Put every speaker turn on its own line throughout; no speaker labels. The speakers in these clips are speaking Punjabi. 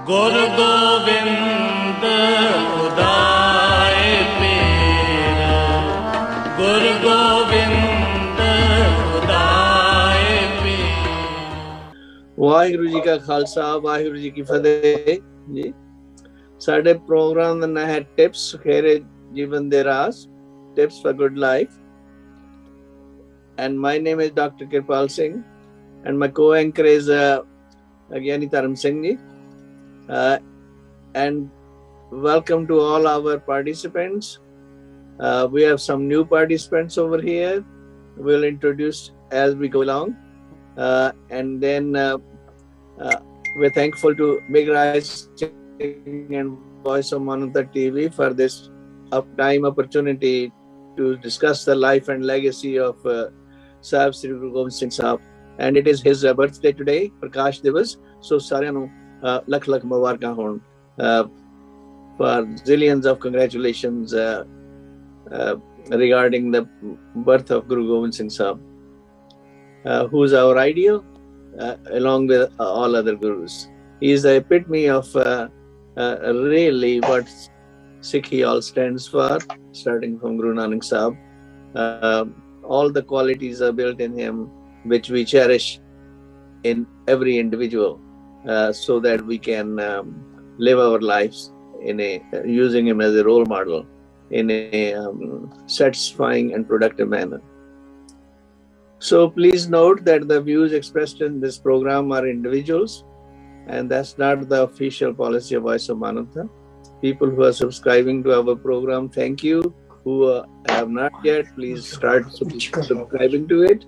गुर गोविंद खुदाए पीर, गुर गोविंद खुदाए पीर। वाहिगुरु जी का खालसा, वाहिगुरु जी की फतेह जी। साडे प्रोग्राम दा नाम है टिप्स खेरे जीवन दे राज, tips for good life. And my name is Dr. Kirpal Singh, and my co-anchor is Gyani Dharam Singh ji. And welcome to all our participants. We have some new participants over here. We'll introduce as we go along. And then we're thankful to Big Rise and Voice of Manavta TV for this opportunity to discuss the life and legacy of Sahib Sri Guru Gobind Singh Sahib. And it is his birthday today, Prakash Divas. So ਸਾਰਿਆਂ ਨੂੰ ਲੱਖ ਲੱਖ ਮੁਬਾਰਕਾਂ ਹੋਣ for zillions of congratulations regarding the birth of Guru Gobind Singh Sahib, who is our ideal along with all other gurus. He is the epitome of really what Sikhi all stands for, starting from Guru Nanak Sahib. All the qualities are built in him, which we cherish in every individual, so that we can live our lives in using him as a role model in a satisfying and productive manner. So please note that the views expressed in this program are individuals, and that's not the official policy of Voice of Manavta. People who are subscribing to our program, thank you. Who have not yet, please start subscribing to it.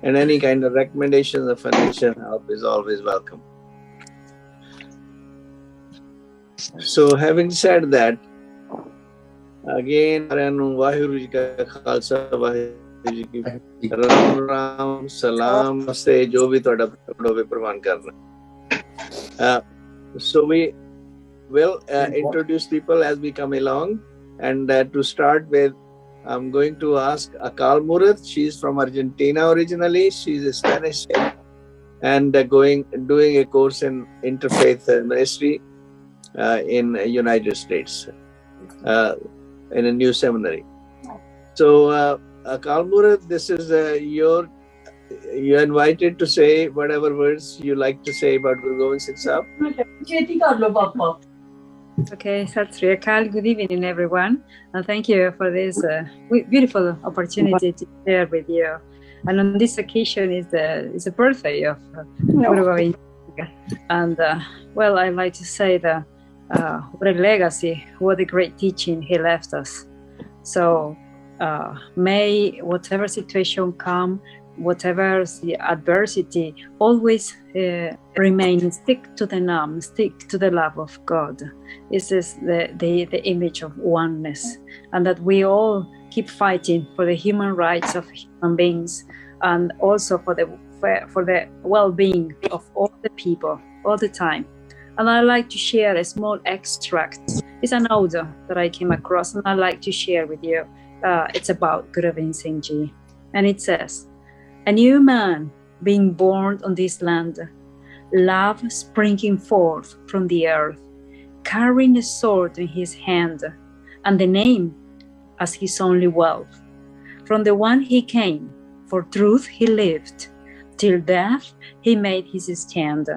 And any kind of recommendations or financial help is always welcome. So having said that, again, Vaheguru Ji ka Khalsa, Vaheguru Ji ki Ram Ram, Salam, Namaste, jo bhi tohada pravan karna. So we will introduce people as we come along. And to start with, I'm going to ask Akal Murad. She's from Argentina originally. She's a Spanish and doing a course in interfaith ministry in United States in a new seminary. So Akal Murad, this is you're invited to say whatever words you like to say about Guru Gobind Singh Sahib.
Okay, Sat Sri Akal. Good evening, everyone, and thank you for this beautiful opportunity to share with you. And on this occasion is the birthday of Guru Gobind Singh, and well, I like to say that what a legacy, what a great teaching he left us. So may whatever situation come, whatever the adversity, always remain, stick to the Nam, stick to the love of God. This is the image of oneness, and that we all keep fighting for the human rights of human beings, and also for the well-being of all the people all the time. And I like to share a small extract. It's an audio that I came across, and I like to share with you. It's about Guru Gobind Singh Ji, and it says, "A new man being born on this land, love springing forth from the earth, carrying a sword in his hand, and the name as his only wealth. From the one he came, for truth he lived, till death he made his stand,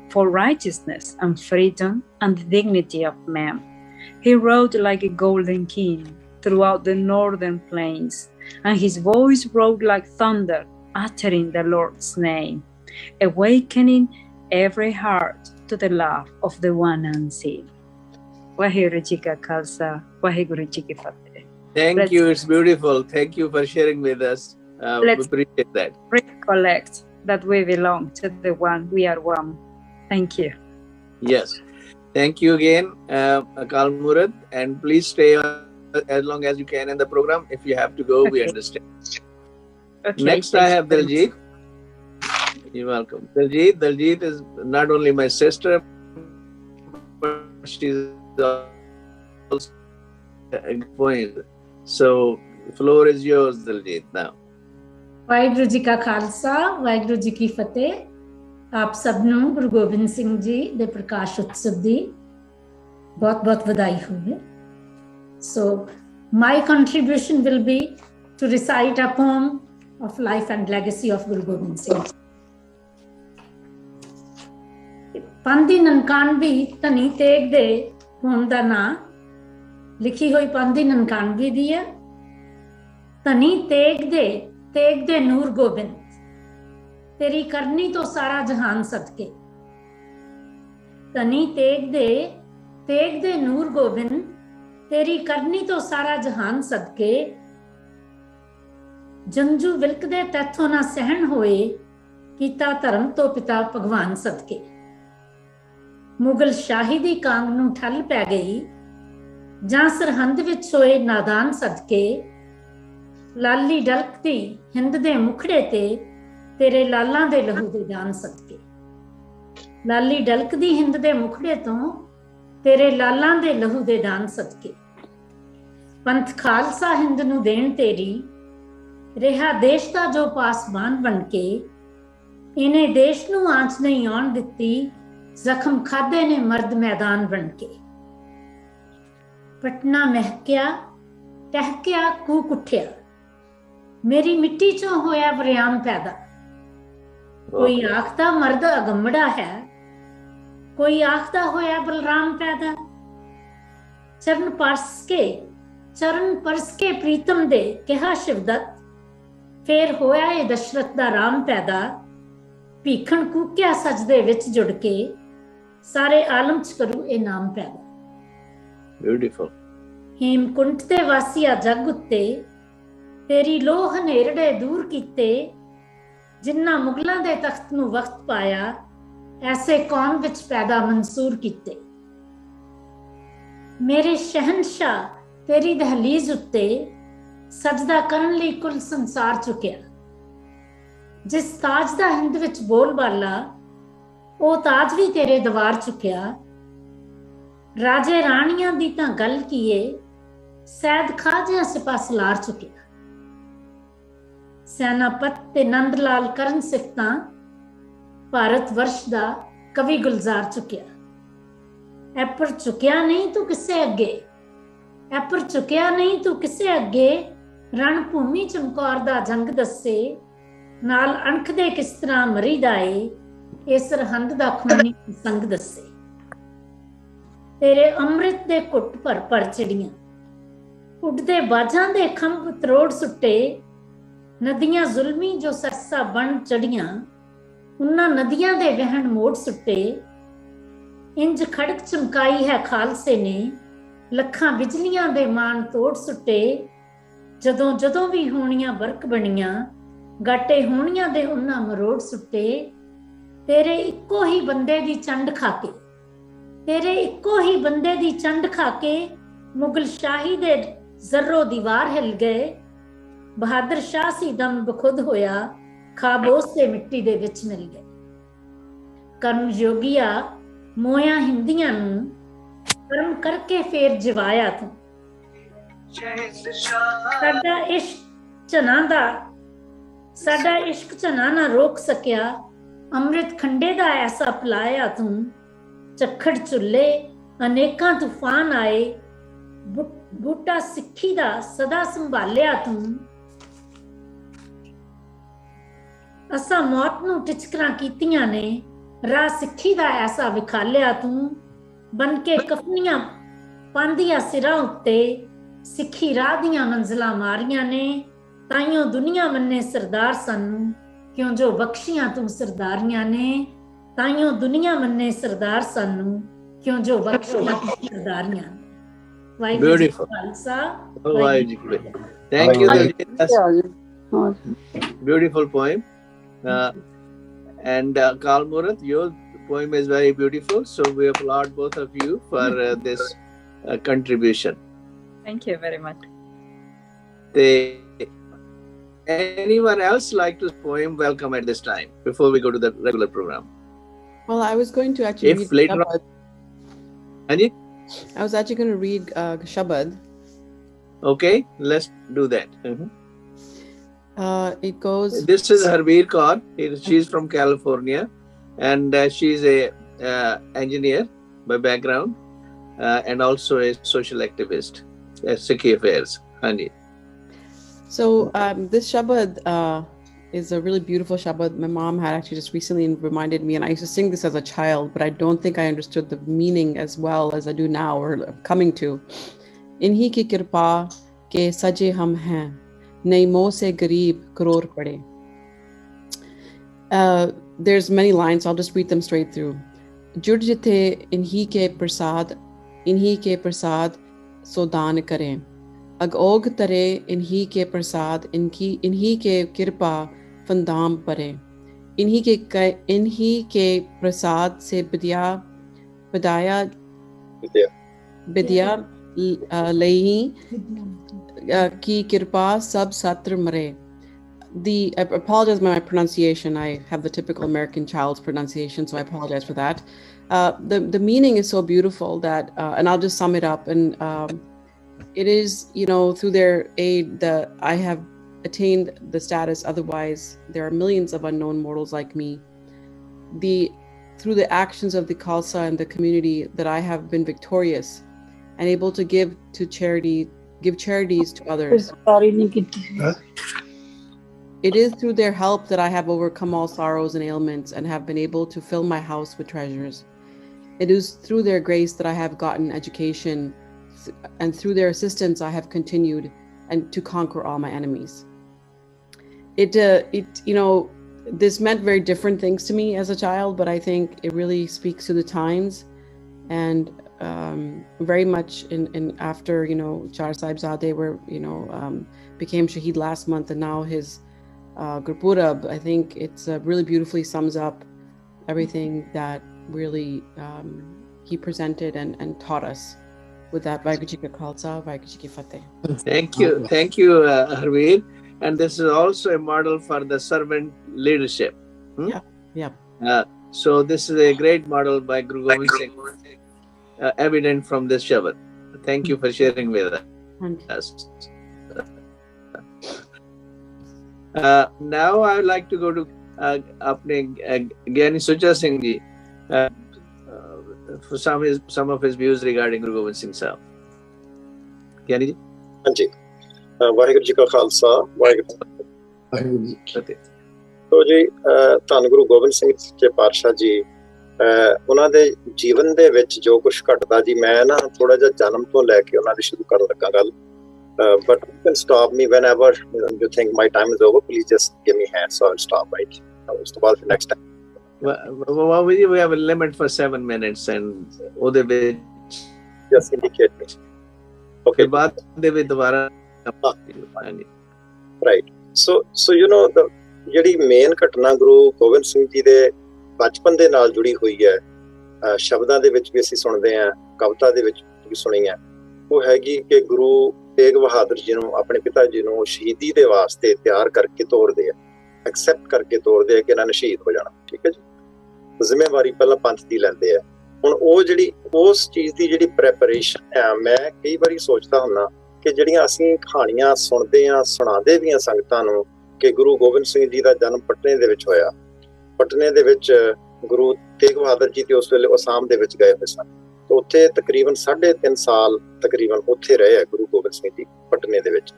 for righteousness and freedom and the dignity of man. He rode like a golden king throughout the northern plains, and his voice roared like thunder, uttering the Lord's name, awakening every heart to the love of the one unseen." Vaheguru Ji ka Khalsa, Vaheguru Ji ki Fateh.
Thank you. It's beautiful. Thank you for sharing with us. We appreciate that.
Recollect that we belong to the one. We are one. Thank you.
Yes. Thank you again, Akal Murad. And please stay as long as you can in the program. If you have to go, we understand. Okay, next, I have Daljit. You're welcome. Daljit is not only my sister, but she's also a poet. So, the floor is yours, Daljit, now.
Vaheguru Ji ka Khalsa, Vaheguru Ji ki Fateh. ਆਪ ਸਭ ਨੂੰ ਗੁਰੂ ਗੋਬਿੰਦ ਸਿੰਘ ਜੀ ਦੇ ਪ੍ਰਕਾਸ਼ ਉਤਸਵ ਦੀ ਬਹੁਤ-ਬਹੁਤ ਵਧਾਈ ਹੋਵੇ। So my contribution will be to recite a poem of life and legacy of Guru Gobind Singh. ਪਾਂਦੀ ਨਨਕਾਣਵੀ ਧਨੀ ਤੇਗ ਦੇ ਹੋਣ ਦਾ ਨਾਂ ਲਿਖੀ ਹੋਈ ਪਾਂਦੀ ਨਨਕਾਣਵੀ ਦੀ ਹੈ। ਧਨੀ ਤੇਗ ਦੇ ਨੂਰ ਗੋਬਿੰਦ ਤੇਰੀ ਕਰਨੀ ਤੋਂ ਸਾਰਾ ਜਹਾਨ ਸਦਕੇ। ਧਨੀ ਤੇਗ ਦੇ ਨੂਰ ਗੋਬਿੰਦ ਤੇਰੀ ਕਰਨੀ ਤੋਂ ਸਾਰਾ ਜਹਾਨ ਸਦਕੇ। ਜੰਜੂ ਵਿਲਕਦੇ ਤੈਥੋਂ ਨਾ ਸਹਿਣ ਹੋਏ, ਕੀਤਾ ਧਰਮ ਤੋਂ ਪਿਤਾ ਭਗਵਾਨ ਸਦਕੇ। ਮੁਗਲ ਸ਼ਾਹੀ ਦੀ ਕਾਂਗ ਨੂੰ ਠੱਲ ਪੈ ਗਈ, ਜਾਂ ਸਰਹੰਦ ਵਿੱਚ ਹੋਏ ਨਾਦਾਨ ਸਦਕੇ। ਲਾਲੀ ਡਲਕਦੀ ਹਿੰਦ ਦੇ ਮੁਖੜੇ ਤੇ ਤੇਰੇ ਲਾਲਾਂ ਦੇ ਲਹੂ ਦੇ ਦਾਨ ਸਦਕੇ। ਲਾਲੀ ਡਲਕਦੀ ਹਿੰਦ ਦੇ ਮੁਖੜੇ ਤੋਂ ਤੇਰੇ ਲਾਲਾਂ ਦੇ ਲਹੂ ਦੇ ਦਾਨ ਸਦਕੇ। ਪੰਥ ਖਾਲਸਾ ਹਿੰਦ ਨੂੰ ਦੇਣ ਤੇਰੀ, ਰਿਹਾ ਦੇਸ਼ ਦਾ ਜੋ ਪਾਸਬਾਨ ਬਣ ਕੇ। ਇਹਨੇ ਦੇਸ਼ ਨੂੰ ਆਂਚ ਨਹੀਂ ਆਉਣ ਦਿੱਤੀ, ਜ਼ਖਮ ਖਾਦੇ ਨੇ ਮਰਦ ਮੈਦਾਨ ਬਣ ਕੇ। ਪਟਨਾ ਮਹਿਕਿਆ ਟਹਿਕਿਆ ਕੂਕ ਉੱਠਿਆ, ਮੇਰੀ ਮਿੱਟੀ ਚੋਂ ਹੋਇਆ ਵਰਿਆਮ ਪੈਦਾ। ਕੋਈ ਆਖਦਾ ਮਰਦ ਅਗੰਮੜਾ ਹੈ, ਕੋਈ ਆਖਦਾ ਹੋਇਆ ਬਲਰਾਮ ਪੈਦਾ। ਚਰਨ ਪਰਸ ਕੇ ਪ੍ਰੀਤਮ ਦੇ ਕਿਹਾ ਸ਼ਿਵਦਤ, ਫੇਰ ਹੋਇਆ ਇਹ ਦਸ਼ਰਥ ਦਾ ਰਾਮ ਪੈਦਾ। ਭੀਖਣ ਕੂਕਿਆ ਸਜਦੇ ਵਿੱਚ ਜੁੜ ਕੇ, ਸਾਰੇ ਆਲਮ ਚ ਕਰੂ ਇਹ ਨਾਮ ਪੈਦਾ।
ਬਿਊਟੀਫੁਲ।
ਹੇਮਕੁੰਟ ਤੇ ਵਾਸੀਆ ਜਗ ਉੱਤੇ, ਤੇਰੀ ਲੋਹ ਹਨੇਰੜੇ ਦੂਰ ਕੀਤੇ। ਜਿਨ੍ਹਾਂ ਮੁਗਲਾਂ ਦੇ ਤਖਤ ਨੂੰ ਵਕਤ ਪਾਇਆ, ਐਸੇ ਕੌਮ ਵਿੱਚ ਪੈਦਾ ਮਨਸੂਰ ਕੀਤੇ। ਮੇਰੇ ਸ਼ਹਿਨਸ਼ਾਹ ਤੇਰੀ ਦਹਲੀਜ਼ ਉੱਤੇ, ਸਜਦਾ ਕਰਨ ਲਈ ਕੁੱਲ ਸੰਸਾਰ ਚੁੱਕਿਆ। ਜਿਸ ਤਾਜ ਦਾ ਹਿੰਦ ਵਿੱਚ ਬੋਲਬਾਲਾ, ਉਹ ਤਾਜ ਵੀ ਤੇਰੇ ਦਵਾਰ ਚੁੱਕਿਆ। ਰਾਜੇ ਰਾਣੀਆਂ ਦੀ ਤਾਂ ਗੱਲ ਕੀਏ, ਸੈਦ ਖਾਜਿਆਂ ਸਿਪਾ ਸਲਾਰ ਚੁੱਕਿਆ। ਸੈਨਾਪਤ ਤੇ ਨੰਦ ਲਾਲ ਕਰਨ ਸਿਫਤਾਂ, ਭਾਰਤ ਵਰਸ਼ ਦਾ ਕਵੀ ਗੁਲਜ਼ਾਰ ਚੁੱਕਿਆ। ਐਪਰ ਚੁੱਕਿਆ ਨਹੀਂ ਤੂੰ ਕਿਸੇ ਅੱਗੇ, ਐਪਰ ਚੁੱਕਿਆ ਨਹੀਂ ਤੂੰ ਕਿਸੇ ਅੱਗੇ। ਰਣ ਭੂਮੀ ਚਮਕੌਰ ਦਾ ਜੰਗ ਦੱਸੇ, ਨਾਲ ਅਣਖ ਦੇ ਕਿਸ ਤਰ੍ਹਾਂ ਮਰੀਦਾ ਏ। ਇਹ ਸਰਹੰਦ ਦਾ ਖੂਨੀ ਸੰਗ ਦੱਸੇ। ਤੇਰੇ ਅੰਮ੍ਰਿਤ ਦੇ ਘੁੱਟ ਭਰ ਚਿੜੀਆਂ, ਉੱਡਦੇ ਬਾਜਾਂ ਦੇ ਖੰਭ ਤਰੋੜ ਸੁੱਟੇ। ਨਦੀਆਂ ਜ਼ੁਲਮੀ ਜੋ ਸਰਸਾ ਬਣ ਚੜੀਆਂ, ਉਹਨਾਂ ਨਦੀਆਂ ਦੇ ਵਹਿਣ ਮੋੜ ਸੁੱਟੇ। ਇੰਜ ਖੜਕ ਚਮਕਾਈ ਹੈ ਖਾਲਸੇ ਨੇ, ਲੱਖਾਂ ਬਿਜਲੀਆਂ ਦੇ ਮਾਣ ਤੋੜ ਸੁੱਟੇ। ਜਦੋਂ ਵੀ ਹੋਣੀਆਂ ਬਰਕ ਬਣੀਆਂ, ਗਾਟੇ ਹੋਣੀਆਂ ਦੇ ਉਹਨਾਂ ਮਰੋੜ ਸੁੱਟੇ। ਤੇਰੇ ਇੱਕੋ ਹੀ ਬੰਦੇ ਦੀ ਚੰਡ ਖਾ ਕੇ, ਤੇਰੇ ਇੱਕੋ ਹੀ ਬੰਦੇ ਦੀ ਚੰਡ ਖਾ ਕੇ। ਮੁਗਲ ਸ਼ਾਹੀ ਦੇ ਜ਼ਰੋ ਦੀਵਾਰ ਹਿਲ ਗਏ। ਬਹਾਦਰ ਸ਼ਾਹ ਸੀ ਦਮ ਬਖੁਦ ਹੋਇਆ, ਖਾਬੋਸ ਤੇ ਮਿੱਟੀ ਦੇ ਵਿੱਚ ਮਿਲ ਗਏ। ਕਰਮ ਯੋਗੀਆ ਮੋਇਆ ਹਿੰਦੀਆਂ ਨੂੰ, ਕਰਮ ਕਰਕੇ ਫੇਰ ਜਿਵਾਇਆ ਤੂੰ। ਸਾਡਾ ਇਸ਼ਕ ਝਨਾ ਨਾ ਰੋਕ ਸਕਿਆ, ਅੰਮ੍ਰਿਤ ਖੰਡੇ ਦਾ ਐਸਾ ਪਿਲਾਇਆ ਤੂੰ। ਝੱਖੜ ਝੁੱਲੇ ਅਨੇਕਾਂ ਤੂਫਾਨ ਆਏ, ਬੂਟਾ ਸਿੱਖੀ ਦਾ ਸਦਾ ਸੰਭਾਲਿਆ ਤੂੰ। ਅਸਾਂ ਮੌਤ ਨੂੰ ਟਿਚਕਰਾਂ ਕੀਤੀਆਂ ਨੇ, ਰਾਹ ਸਿੱਖੀ ਦਾ ਐਸਾ ਵਿਖਾਲਿਆ ਤੂੰ। ਬਨ ਕੇ ਕਫਨੀਆਂ ਪਾਂਦੀਆਂ ਸਿਰਾਂ ਉੱਤੇ, ਸਿੱਖੀ ਰਾਹ ਦੀਆਂ ਮੰਜ਼ਲਾਂ ਮਾਰੀਆਂ ਨੇ। ਤਾਈਓ ਦੁਨੀਆ ਮੰਨੇ ਸਰਦਾਰ ਸਾਨੂੰ, ਕਿਉਂ ਜੋ ਬਖਸ਼ੀਆਂ ਤੂੰ ਸਰਦਾਰੀਆਂ ਨੇ। ਤਾਈਓ ਦੁਨੀਆ ਮੰਨੇ ਸਰਦਾਰ ਸਾਨੂੰ, ਕਿਉਂ ਜੋ ਬਖਸ਼ੀਆਂ ਤੂੰ ਸਰਦਾਰੀਆਂ ਨੇ। ਵਾਹਿਗੁਰੂ ਜੀ ਕਾ ਖਾਲਸਾ, ਵਾਹਿਗੁਰੂ ਜੀ ਕੀ ਫਤਿਹ।
Thank you. Beautiful poem. And Karl Murat, your poem is very beautiful. So we applaud both of you for this contribution.
Thank you very much.
Anyone else like to poem? Welcome at this time before we go to the regular program.
Well, I was going to actually read
later
Shabad.
Anji?
I was actually going to read Shabad.
Okay, let's do that.
It goes.
This is Harveer Kaur. She's from California. and she's a engineer by background, and also a social activist, Sikh affairs. Hanji.
So this Shabad is a really beautiful Shabad. My mom had actually just recently reminded me, and I used to sing this as a child, but I don't think I understood the meaning as well as I do now, or coming to. Inhi ki kirpa ke saje hum hain, nahi moh se gareeb crore pade. There's many lines, so I'll just read them straight through. Jud jithe inhi ke prasad so daan kare. Agog tare inhi ke prasad, inhi ke kirpa fandam pare. Inhi ke prasad se bidya lahi ki kirpa sab satr mare. I apologize for my pronunciation. I have the typical American child's pronunciation, so I apologize for that. The meaning is so beautiful that, and I'll just sum it up. And it is, through their aid that I have attained the status. Otherwise, there are millions of unknown mortals like me. Through the actions of the Khalsa and the community that I have been victorious and able to give charities to others. It is through their help that I have overcome all sorrows and ailments and have been able to fill my house with treasures. It is through their grace that I have gotten education, and through their assistance I have continued and to conquer all my enemies. This meant very different things to me as a child, but I think it really speaks to the times, and very much in after Char Sahibzadeh became Shaheed last month, and now his Gurpurab, I think it's really beautifully sums up everything that really he presented and taught us with that. Vaheguru Ji Ka Khalsa, Vaheguru Ji Ki Fateh.
Thank you, Harveer. And this is also a model for the servant leadership.
Yeah.
So this is a great model by Guru Gobind Singh, evident from this Shabad. Thank you for sharing with us. Now I would like to go to Gyani Sucha Singh Ji for some of his views regarding Guru Gobind Singh Sahib. Gyani Ji?
Hanji. Vaheguru Ji Ka Khalsa, Vaheguru Ji Ki Fateh. So ji, ਧੰਨ ਗੁਰੂ ਗੋਬਿੰਦ ਸਿੰਘ ਜੀ ਪਾਤਸ਼ਾਹ ਜੀ ਉਹਨਾਂ ਦੇ ਜੀਵਨ ਦੇ ਵਿੱਚ ਜੋ ਕੁਝ ਘਟਦਾ ਜੀ, ਮੈਂ ਨਾ ਥੋੜਾ ਜਿਹਾ ਜਨਮ ਤੋਂ ਲੈ ਕੇ ਉਹਨਾਂ ਦੀ ਸ਼ੁਰੂ ਕਰਨ ਲੱਗਾ ਗੱਲ. But you can stop me whenever you think my time is over. Please just give me hands, so I'll stop right. ਉਸ ਤੋਂ ਬਾਅਦ next time.
Well, we have a limit for 7 minutes, and ਉਹਦੇ ਵਿੱਚ
just indicate me. Okay.
ਬਾਅਦ ਦੇ ਵਿੱਚ ਦੁਬਾਰਾ.
Right. So the ਜਿਹੜੀ ਮੇਨ ਘਟਨਾ ਗੁਰੂ ਗੋਬਿੰਦ ਸਿੰਘ ਜੀ ਦੇ ਬਚਪਨ ਦੇ ਨਾਲ ਜੁੜੀ ਹੋਈ ਹੈ, ਸ਼ਬਦਾਂ ਦੇ ਵਿੱਚ ਵੀ ਅਸੀਂ ਸੁਣਦੇ ਹਾਂ, ਕਵਿਤਾ ਦੇ ਵਿੱਚ ਵੀ ਸੁਣੀ ਹੈ, ਉਹ ਹੈਗੀ ਕਿ ਗੁਰੂ ਤੇਗ ਬਹਾਦਰ ਜੀ ਨੂੰ, ਆਪਣੇ ਪਿਤਾ ਜੀ ਨੂੰ ਸ਼ਹੀਦੀ ਦੇ ਵਾਸਤੇ ਤਿਆਰ ਕਰਕੇ ਤੋਰਦੇ ਆ, ਐਕਸੈਪਟ ਕਰਕੇ ਤੋਰਦੇ ਆ ਕਿ ਇਹਨਾਂ ਨੇ ਸ਼ਹੀਦ ਹੋ ਜਾਣਾ. ਠੀਕ ਹੈ ਜੀ. ਜ਼ਿੰਮੇਵਾਰੀ ਪਹਿਲਾਂ ਪੰਥ ਦੀ ਲੈਂਦੇ ਆ. ਹੁਣ ਉਹ ਜਿਹੜੀ ਉਸ ਚੀਜ਼ ਦੀ ਜਿਹੜੀ ਪ੍ਰੈਪਰੇਸ਼ਨ ਆ, ਮੈਂ ਕਈ ਵਾਰੀ ਸੋਚਦਾ ਹੁੰਦਾ ਕਿ ਜਿਹੜੀਆਂ ਅਸੀਂ ਕਹਾਣੀਆਂ ਸੁਣਦੇ ਹਾਂ, ਸੁਣਾਉਂਦੇ ਵੀ ਹਾਂ ਸੰਗਤਾਂ ਨੂੰ ਕਿ ਗੁਰੂ ਗੋਬਿੰਦ ਸਿੰਘ ਜੀ ਦਾ ਜਨਮ ਪਟਨੇ ਦੇ ਵਿੱਚ ਹੋਇਆ. ਪਟਨੇ ਦੇ ਵਿੱਚ ਗੁਰੂ ਤੇਗ ਬਹਾਦਰ ਜੀ ਤੇ ਉਸ ਵੇਲੇ ਅਸਾਮ ਦੇ ਵਿੱਚ ਗਏ ਹੋਏ ਸਨ. ਤੇ ਉੱਥੇ ਤਕਰੀਬਨ 3.5 ਸਾਲ ਤਕਰੀਬਨ ਉੱਥੇ ਰਹੇ ਆ ਗੁਰੂ ਗੋਬਿੰਦ ਸਿੰਘ ਜੀ ਪਟਨੇ ਦੇ ਵਿੱਚ.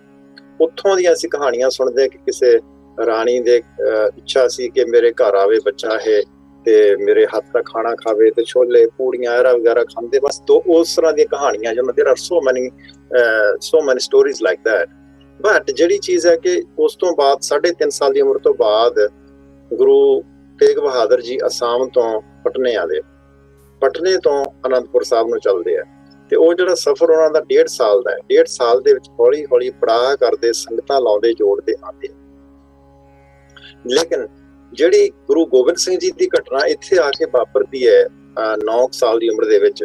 ਉੱਥੋਂ ਦੀਆਂ ਅਸੀਂ ਕਹਾਣੀਆਂ ਸੁਣਦੇ ਕਿ ਕਿਸੇ ਰਾਣੀ ਦੇ ਇੱਛਾ ਸੀ ਕਿ ਮੇਰੇ ਘਰ ਆਵੇ ਬੱਚਾ ਹੈ ਤੇ ਮੇਰੇ ਹੱਥ ਦਾ ਖਾਣਾ ਖਾਵੇ ਤੇ ਛੋਲੇ ਪੂੜੀਆਂ ਐਰਾ ਵਗੈਰਾ ਖਾਂਦੇ. ਬਸ ਦੋ ਉਸ ਤਰ੍ਹਾਂ ਦੀਆਂ ਕਹਾਣੀਆਂ ਜਿਹਨਾਂ there are so many stories like that. But ਜਿਹੜੀ ਚੀਜ਼ ਹੈ ਕਿ ਉਸ ਤੋਂ ਬਾਅਦ 3.5 ਸਾਲ ਦੀ ਉਮਰ ਤੋਂ ਬਾਅਦ ਗੁਰੂ ਤੇਗ ਬਹਾਦਰ ਜੀ ਅਸਾਮ ਤੋਂ ਪਟਨੇ ਆਦੇ, ਪਟਨੇ ਤੋਂ ਅਨੰਦਪੁਰ ਸਾਹਿਬ ਨੂੰ ਚੱਲਦੇ ਆ. ਤੇ ਉਹ ਜਿਹੜਾ ਸਫ਼ਰ ਉਹਨਾਂ ਦਾ 1.5 ਸਾਲ ਦਾ ਹੈ. 1.5 ਸਾਲ ਦੇ ਵਿੱਚ ਹੌਲੀ ਹੌਲੀ ਪੜਾਅ ਕਰਦੇ, ਸੰਗਤਾਂ ਲਾਉਂਦੇ, ਜੋੜਦੇ ਆਉਂਦੇ. ਲੇਕਿਨ ਜਿਹੜੀ ਗੁਰੂ ਗੋਬਿੰਦ ਸਿੰਘ ਜੀ ਦੀ ਘਟਨਾ ਇੱਥੇ ਆ ਕੇ ਵਾਪਰਦੀ ਹੈ 9 ਸਾਲ ਦੀ ਉਮਰ ਦੇ ਵਿੱਚ,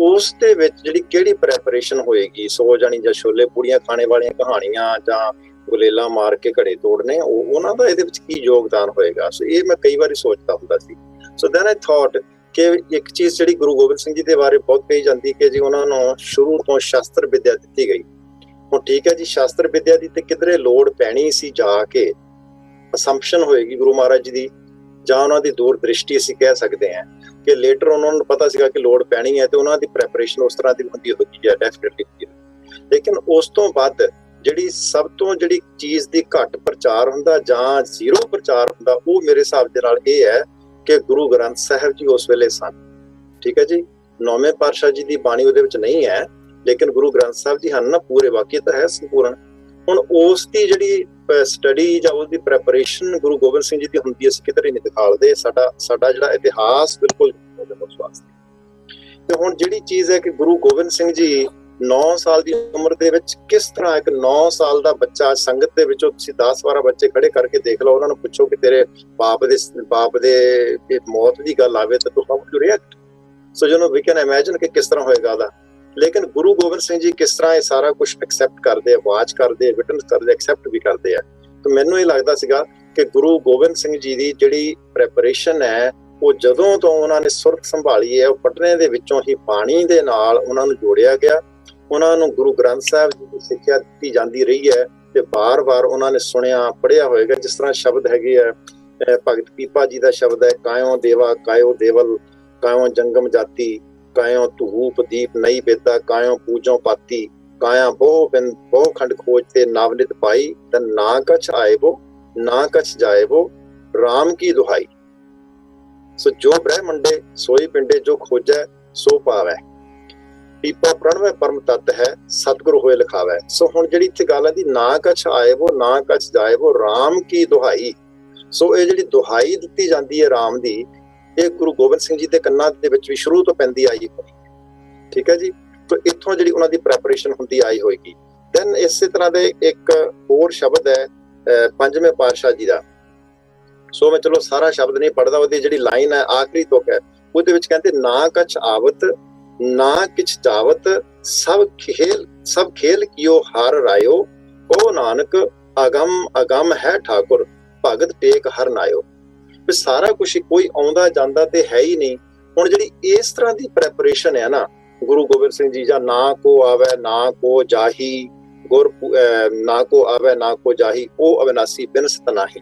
ਉਸ ਦੇ ਵਿੱਚ ਜਿਹੜੀ ਕਿਹੜੀ ਪ੍ਰੈਪਰੇਸ਼ਨ ਹੋਏਗੀ, 100 ਜਾਣੀ ਜਾਂ ਛੋਲੇ ਪੂੜੀਆਂ ਖਾਣੇ ਵਾਲੀਆਂ ਕਹਾਣੀਆਂ ਜਾਂ ਗੁਲੇਲਾ ਮਾਰ ਕੇ ਘੜੇ ਤੋੜਨੇ, ਉਹਨਾਂ ਦਾ ਇਹਦੇ ਵਿੱਚ ਕੀ ਯੋਗਦਾਨ ਹੋਏਗਾ. ਸੋ ਇਹ ਮੈਂ ਕਈ ਵਾਰੀ ਸੋਚਦਾ ਹੁੰਦਾ ਸੀ. ਸੋ ਦੈਨ ਆਈ ਥਾਟ ਕਿ ਇੱਕ ਚੀਜ਼ ਜਿਹੜੀ ਗੁਰੂ ਗੋਬਿੰਦ ਸਿੰਘ ਜੀ ਦੇ ਬਾਰੇ ਬਹੁਤ ਕਹੀ ਜਾਂਦੀ ਕਿ ਜੀ ਉਹਨਾਂ ਨੂੰ ਸ਼ੁਰੂ ਤੋਂ ਸ਼ਾਸਤਰ ਵਿੱਦਿਆ ਦਿੱਤੀ ਗਈ. ਹੁਣ ਠੀਕ ਹੈ ਜੀ, ਸ਼ਾਸਤਰ ਵਿੱਦਿਆ ਦੀ ਤੇ ਕਿਧਰੇ ਲੋੜ ਪੈਣੀ ਸੀ ਜਾ ਕੇ, ਅਸੰਪਸ਼ਨ ਹੋਏਗੀ ਗੁਰੂ ਮਹਾਰਾਜ ਜੀ ਦੀ ਜਾਂ ਉਹਨਾਂ ਦੀ ਦੂਰ ਦ੍ਰਿਸ਼ਟੀ ਅਸੀਂ ਕਹਿ ਸਕਦੇ ਹਾਂ ਕਿ ਲੇਟਰ ਉਹਨਾਂ ਨੂੰ ਪਤਾ ਸੀਗਾ ਕਿ ਲੋੜ ਪੈਣੀ ਹੈ ਤੇ ਉਹਨਾਂ ਦੀ ਪ੍ਰੈਪਰੇਸ਼ਨ ਉਸ ਤਰ੍ਹਾਂ ਦੀ ਹੁੰਦੀ ਹੋਈ ਹੈ, ਡੈਫੀਨਿਟਲੀ ਹੁੰਦੀ ਹੈ। ਲੇਕਿਨ ਉਸ ਤੋਂ ਬਾਅਦ ਜਿਹੜੀ ਸਭ ਤੋਂ ਜਿਹੜੀ ਚੀਜ਼ ਦੀ ਘੱਟ ਪ੍ਰਚਾਰ ਹੁੰਦਾ ਜਾਂ ਜ਼ੀਰੋ ਪ੍ਰਚਾਰ ਹੁੰਦਾ, ਉਹ ਮੇਰੇ ਹਿਸਾਬ ਦੇ ਨਾਲ ਇਹ ਹੈ ਕਿ ਗੁਰੂ ਗ੍ਰੰਥ ਸਾਹਿਬ ਜੀ ਉਸ ਵੇਲੇ ਸਨ। ਠੀਕ ਹੈ ਜੀ, 9ਵੇਂ ਪਾਤਸ਼ਾਹ ਜੀ ਦੀ ਬਾਣੀ ਉਹਦੇ ਵਿੱਚ ਨਹੀਂ ਹੈ, ਲੇਕਿਨ ਗੁਰੂ ਗ੍ਰੰਥ ਸਾਹਿਬ ਜੀ ਹਨ ਨਾ ਪੂਰੇ, ਵਾਕਈ ਤਾਂ ਹੈ ਸੰਪੂਰਨ। ਹੁਣ ਉਸ ਦੀ ਜਿਹੜੀ ਸਟੱਡੀ ਜਾਂ ਉਹਦੀ ਪ੍ਰੈਪਰੇਸ਼ਨ ਗੁਰੂ ਗੋਬਿੰਦ ਸਿੰਘ ਜੀ ਦੀ ਹੁੰਦੀ, ਅਸੀਂ ਕਿਤੇ ਨਹੀਂ ਦਿਖਾਲਦੇ। ਸਾਡਾ ਜਿਹੜਾ ਇਤਿਹਾਸ ਬਿਲਕੁਲ ਤੇ ਹੁਣ ਜਿਹੜੀ ਚੀਜ਼ ਹੈ ਕਿ ਗੁਰੂ ਗੋਬਿੰਦ ਸਿੰਘ ਜੀ 9 ਸਾਲ ਦੀ ਉਮਰ ਦੇ ਵਿੱਚ ਕਿਸ ਤਰ੍ਹਾਂ ਇੱਕ 9 ਸਾਲ ਦਾ ਬੱਚਾ, ਸੰਗਤ ਦੇ ਵਿੱਚੋਂ ਤੁਸੀਂ 10-12 ਬੱਚੇ ਖੜੇ ਕਰਕੇ ਦੇਖ ਲਓ, ਉਹਨਾਂ ਨੂੰ ਪੁੱਛੋ ਕਿ ਤੇਰੇ ਬਾਪ ਦੇ ਮੌਤ ਦੀ ਗੱਲ ਆਵੇ ਤਾਂ ਤੂੰ how to react. So we can imagine ਕਿ ਕਿਸ ਤਰ੍ਹਾਂ ਹੋਏਗਾ ਉਹਦਾ। ਲੇਕਿਨ ਗੁਰੂ ਗੋਬਿੰਦ ਸਿੰਘ ਜੀ ਕਿਸ ਤਰ੍ਹਾਂ ਇਹ ਸਾਰਾ ਕੁਝ ਐਕਸੈਪਟ ਕਰਦੇ ਆ, ਵਾਚ ਕਰਦੇ ਆ, ਵਿਟਨੈਸ ਕਰਦੇ, ਐਕਸੈਪਟ ਵੀ ਕਰਦੇ ਆ। ਤੇ ਮੈਨੂੰ ਇਹ ਲੱਗਦਾ ਸੀਗਾ ਕਿ ਗੁਰੂ ਗੋਬਿੰਦ ਸਿੰਘ ਜੀ ਦੀ ਜਿਹੜੀ ਪ੍ਰੈਪਰੇਸ਼ਨ ਹੈ, ਉਹ ਜਦੋਂ ਤੋਂ ਉਹਨਾਂ ਨੇ ਸੁਰਤ ਸੰਭਾਲੀ ਹੈ, ਉਹ ਪਟਨੇ ਦੇ ਵਿੱਚੋਂ ਹੀ ਬਾਣੀ ਦੇ ਨਾਲ ਉਹਨਾਂ ਨੂੰ ਜੋੜਿਆ ਗਿਆ। ਉਹਨਾਂ ਨੂੰ ਗੁਰੂ ਗ੍ਰੰਥ ਸਾਹਿਬ ਜੀ ਦੀ ਸਿੱਖਿਆ ਦਿੱਤੀ ਜਾਂਦੀ ਰਹੀ ਹੈ ਤੇ ਬਾਰ-ਬਾਰ ਉਹਨਾਂ ਨੇ ਸੁਣਿਆ, ਪੜ੍ਹਿਆ ਹੋਏਗਾ। ਜਿਸ ਤਰ੍ਹਾਂ ਸ਼ਬਦ ਹੈਗੇ ਆ, ਭਗਤ ਪੀਪਾ ਜੀ ਦਾ ਸ਼ਬਦ ਹੈ, ਕਾਇਓ ਦੇਵਾ ਕਾਇਓ ਦੇਵਲ, ਕਾਇਓ ਜੰਗਮ ਜਾਤੀ, ਕਾਇਓ ਧੂਪ ਦੀਪ ਨਹੀਂ ਬੇਦਾ, ਕਾਇਓ ਪੂਜੋ ਪਾਤੀ, ਕਾਇਆ ਬਹੁ ਖੰਡ ਖੋਜ ਤੇ ਨਾਵਨਿਤ ਪਾਈ, ਤਾਂ ਨਾ ਕਛ ਆਏਬੋ ਨਾ ਕਛ ਜਾਏਬੋ, ਰਾਮ ਕੀ ਦੁਹਾਈ। ਸੋ ਜੋ ਬ੍ਰਹਮੰਡੇ ਸੋਈ ਪਿੰਡੇ, ਜੋ ਖੋਜੈ ਸੋ ਪਾਵੈ, ਪੀਪਾ ਪ੍ਰਣਵੈ ਪਰਮ ਤਤ ਹੈ, ਸਤਿਗੁਰ ਹੋਏ ਲਿਖਾਵੈ। ਸੋ ਹੁਣ ਜਿਹੜੀ ਇੱਥੇ ਗੱਲ ਹੈ ਦੀ ਨਾ ਕਛ ਆਏਬੋ ਨਾ ਕਛ ਜਾਏਬੋ, ਰਾਮ ਕੀ ਦੁਹਾਈ। ਸੋ ਇਹ ਜਿਹੜੀ ਦੁਹਾਈ ਦਿੱਤੀ ਜਾਂਦੀ ਹੈ ਰਾਮ ਦੀ, ਇਹ ਗੁਰੂ ਗੋਬਿੰਦ ਸਿੰਘ ਜੀ ਦੇ ਕੰਨਾਂ ਦੇ ਵਿੱਚ ਵੀ ਸ਼ੁਰੂ ਤੋਂ ਪੈਂਦੀ ਆਈ ਹੋਈ। ਠੀਕ ਹੈ ਜੀ, ਤਾਂ ਇੱਥੋਂ ਜਿਹੜੀ ਉਹਨਾਂ ਦੀ ਪ੍ਰੈਪਰੇਸ਼ਨ ਹੁੰਦੀ ਆਈ ਹੋਏਗੀ। ਦੈਨ ਇਸੇ ਤਰ੍ਹਾਂ ਦੇ ਇੱਕ ਹੋਰ ਸ਼ਬਦ ਹੈ 5ਵੇਂ ਪਾਤਸ਼ਾਹ ਜੀ ਦਾ। ਸੋ ਮੈਂ ਚਲੋ ਸਾਰਾ ਸ਼ਬਦ ਨਹੀਂ ਪੜ੍ਹਦਾ, ਉਹਦੀ ਜਿਹੜੀ ਲਾਈਨ ਹੈ ਆਖਰੀ ਤੁਕ ਹੈ, ਉਹਦੇ ਵਿੱਚ ਕਹਿੰਦੇ ਨਾ ਕਛ ਆਵਤ ਨਾ ਕਿਛ ਜਾਵਤ, ਸਭ ਖੇਲ ਕੀਓ ਹਰ ਰਾਇਓ, ਉਹ ਨਾਨਕ ਅਗਮ ਅਗਮ ਹੈ ਠਾਕੁਰ, ਭਗਤ ਟੇਕ ਹਰ ਨਾਇਓ। ਵੀ ਸਾਰਾ ਕੁਛ ਕੋਈ ਆਉਂਦਾ ਜਾਂਦਾ ਤੇ ਹੈ ਹੀ ਨਹੀਂ। ਹੁਣ ਜਿਹੜੀ ਇਸ ਤਰ੍ਹਾਂ ਦੀ ਪ੍ਰੈਪਰੇਸ਼ਨ ਹੈ ਨਾ, ਗੁਰੂ ਗੋਬਿੰਦ ਸਿੰਘ ਜੀ ਜਾਂ ਨਾ ਕੋ ਆਵੇ ਨਾ ਕੋ ਜਾਹੀ, ਗੁਰ ਨਾ ਕੋ ਆਵੇ ਨਾ ਕੋ ਜਾਹੀ, ਉਹ ਅਵਿਨਾਸੀ ਬਿਨਸਤ ਨਾਹੀ,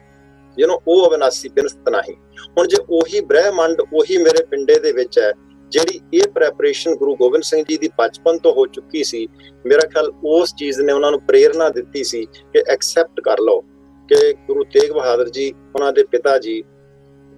ਉਹ ਅਵਿਨਾਸੀ ਬਿਨਸਤ ਨਾਹੀ। ਹੁਣ ਜੇ ਉਹੀ ਬ੍ਰਹਿਮੰਡ ਉਹੀ ਮੇਰੇ ਪਿੰਡੇ ਦੇ ਵਿੱਚ ਹੈ, ਜਿਹੜੀ ਇਹ ਪ੍ਰੈਪਰੇਸ਼ਨ ਗੁਰੂ ਗੋਬਿੰਦ ਸਿੰਘ ਜੀ ਦੀ ਬਚਪਨ ਤੋਂ ਹੋ ਚੁੱਕੀ ਸੀ, ਮੇਰਾ ਖਿਆਲ ਉਸ ਚੀਜ਼ ਨੇ ਉਹਨਾਂ ਨੂੰ ਪ੍ਰੇਰਨਾ ਦਿੱਤੀ ਸੀ ਕਿ ਐਕਸੈਪਟ ਕਰ ਲਓ ਕਿ ਗੁਰੂ ਤੇਗ ਬਹਾਦਰ ਜੀ, ਉਹਨਾਂ ਦੇ ਪਿਤਾ ਜੀ,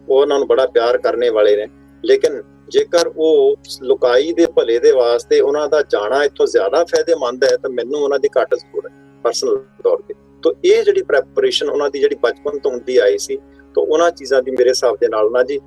ਉਹ ਉਹਨਾਂ ਨੂੰ ਬੜਾ ਪਿਆਰ ਕਰਨੇ ਵਾਲੇ ਨੇ। ਲੇਕਿਨ ਜੇਕਰ ਉਹ ਲੁਕਾਈ ਦੇ ਭਲੇ ਦੇ ਵਾਸਤੇ ਉਹਨਾਂ ਦਾ ਜਾਣਾ ਇੱਥੋਂ ਜ਼ਿਆਦਾ ਫਾਇਦੇਮੰਦ ਹੈ, ਤਾਂ ਮੈਨੂੰ ਉਹਨਾਂ ਦੀ ਘੱਟ ਜ਼ਰੂਰਤ ਹੈ ਪਰਸਨਲ ਤੌਰ ਤੇ। ਤਾਂ ਇਹ ਜਿਹੜੀ ਪ੍ਰੈਪਰੇਸ਼ਨ ਉਹਨਾਂ ਦੀ ਜਿਹੜੀ ਬਚਪਨ ਤੋਂ ਹੁੰਦੀ ਆਈ ਸੀ, ਤਾਂ ਉਹਨਾਂ ਚੀਜ਼ਾਂ ਦੀ ਮੇਰੇ ਹਿਸਾਬ ਦੇ ਨਾਲ ਨਾ ਜੀ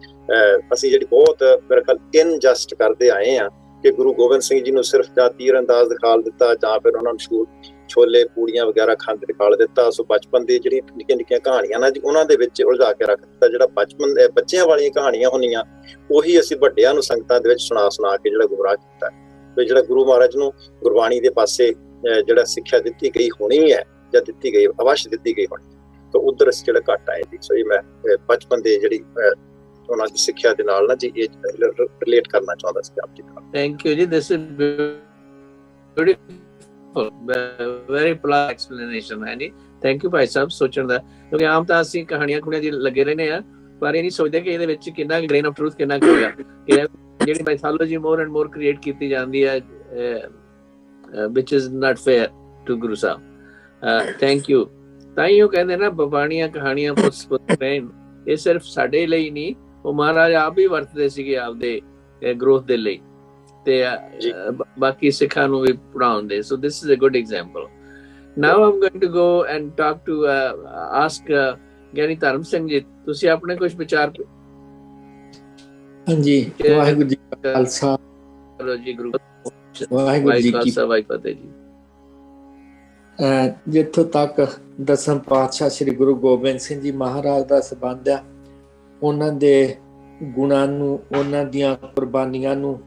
ਅਸੀਂ ਜਿਹੜੀ ਬਹੁਤ ਮੇਰੇ ਖਿਆਲ ਇਨਜਸਟ ਕਰਦੇ ਆਏ ਹਾਂ ਕਿ ਗੁਰੂ ਗੋਬਿੰਦ ਸਿੰਘ ਜੀ ਨੂੰ ਸਿਰਫ ਜਾਂ ਤੀਰ ਅੰਦਾਜ਼ ਦਿਖਾ ਦਿੱਤਾ ਜਾਂ ਫਿਰ ਉਹਨਾਂ ਨੂੰ ਛੋਲੇ ਪੂੜੀਆਂ ਵਗੈਰਾ ਖਾਂਦੇ ਦਿਖਾ ਦਿੱਤਾ। ਸੋ ਬਚਪਨ ਦੀ ਜਿਹੜੀ ਨਿੱਕੀਆਂ ਨਿੱਕੀਆਂ ਕਹਾਣੀਆਂ ਨਾ ਜੀ, ਉਹਨਾਂ ਦੇ ਵਿੱਚ ਉਲਝਾ ਕੇ ਰੱਖ ਦਿੱਤਾ। ਜਿਹੜਾ ਬਚਪਨ ਦੇ ਬੱਚਿਆਂ ਵਾਲੀਆਂ ਕਹਾਣੀਆਂ ਹੁੰਦੀਆਂ, ਉਹੀ ਅਸੀਂ ਵੱਡਿਆਂ ਨੂੰ ਸੰਗਤਾਂ ਦੇ ਵਿੱਚ ਸੁਣਾ ਕੇ ਜਿਹੜਾ ਗੁੰਮਰਾਹ ਕੀਤਾ। ਤੇ ਜਿਹੜਾ ਗੁਰੂ ਮਹਾਰਾਜ ਨੂੰ ਗੁਰਬਾਣੀ ਦੇ ਪਾਸੇ ਜਿਹੜਾ ਸਿੱਖਿਆ ਦਿੱਤੀ ਗਈ ਹੋਣੀ ਹੈ ਜਾਂ ਦਿੱਤੀ ਗਈ ਅਵਸ਼ ਦਿੱਤੀ ਗਈ ਹੋਣੀ, ਤਾਂ ਉਧਰ ਅਸੀਂ ਜਿਹੜਾ ਘੱਟ ਆਏ ਜੀ। ਸੋ ਇਹ ਮੈਂ ਬਚਪਨ ਦੇ ਜਿਹੜੀ ਉਹਨਾਂ ਦੀ ਸਿੱਖਿਆ ਦੇ ਨਾਲ ਨਾ ਜੀ ਇਹ ਰਿਲੇਟ ਕਰਨਾ ਚਾਹੁੰਦਾ ਸੀ ਆਪ ਜੀ ਨਾਲ।
ਥੈਂਕ ਯੂ ਜੀ, this is beautiful, very polite explanation ਹੈ ਜੀ। ਥੈਂਕ ਯੂ ਭਾਈ ਸਾਹਿਬ ਸੋਚਣ ਦਾ, ਕਿਉਂਕਿ ਆਮ ਤਾਂ ਅਸੀਂ ਕਹਾਣੀਆਂ ਦੀ ਲੱਗੇ ਰਹਿੰਦੇ ਆ, ਪਰ ਇਹ ਨਹੀਂ ਸੋਚਦੇ ਕਿ ਇਹਦੇ ਵਿੱਚ ਕਿੰਨਾ ਗ੍ਰੇਨ ਆਫ ਟਰੂਥ ਕਿੰਨਾ ਹੋਇਆ, ਕਿ ਜਿਹੜੀ mythology more and more create ਕੀਤੀ ਜਾਂਦੀ ਹੈ, ਵਿਚ is not fair to Guru Sahib. Thank you. ਤਾਂ ਹੀ ਉਹ ਕਹਿੰਦੇ ਨਾ ਬਾਣੀਆਂ ਕਹਾਣੀਆਂ ਪੁੱਤ ਇਹ ਸਿਰਫ ਸਾਡੇ ਲਈ ਨਹੀਂ, ਉਹ ਮਹਾਰਾਜ ਆਪ ਵੀ ਵਰਤਦੇ ਸੀਗੇ ਆਪਦੇ ਗਰੋਥ ਦੇ ਲਈ, ਤੇ ਬਾਕੀ ਸਿੱਖਾਂ ਨੂੰ ਵੀ ਪੜ੍ਹਾਉਂਦੇ। So this is a good example. Now I'm going to go and talk to ask Giani Dharam Singh ਜੀ, ਤੁਸੀਂ ਆਪਣੇ ਕੁਝ ਵਿਚਾਰ।
ਹਾਂਜੀ, ਵਾਹਿਗੁਰੂ ਜੀ ਕਾ ਖਾਲਸਾ, ਵਾਹਿਗੁਰੂ ਜੀ ਕੀ
ਫਤਿਹ ਜੀ।
ਜਿੱਥੋਂ ਤੱਕ ਦਸਮ ਪਾਤਸ਼ਾਹ ਸ੍ਰੀ ਗੁਰੂ ਗੋਬਿੰਦ ਸਿੰਘ ਜੀ ਮਹਾਰਾਜ ਦਾ ਸੰਬੰਧ ਆ, ਉਹਨਾਂ ਦੇ ਗੁਣਾਂ ਨੂੰ, ਉਹਨਾਂ ਦੀਆਂ ਕੁਰਬਾਨੀਆਂ ਨੂੰ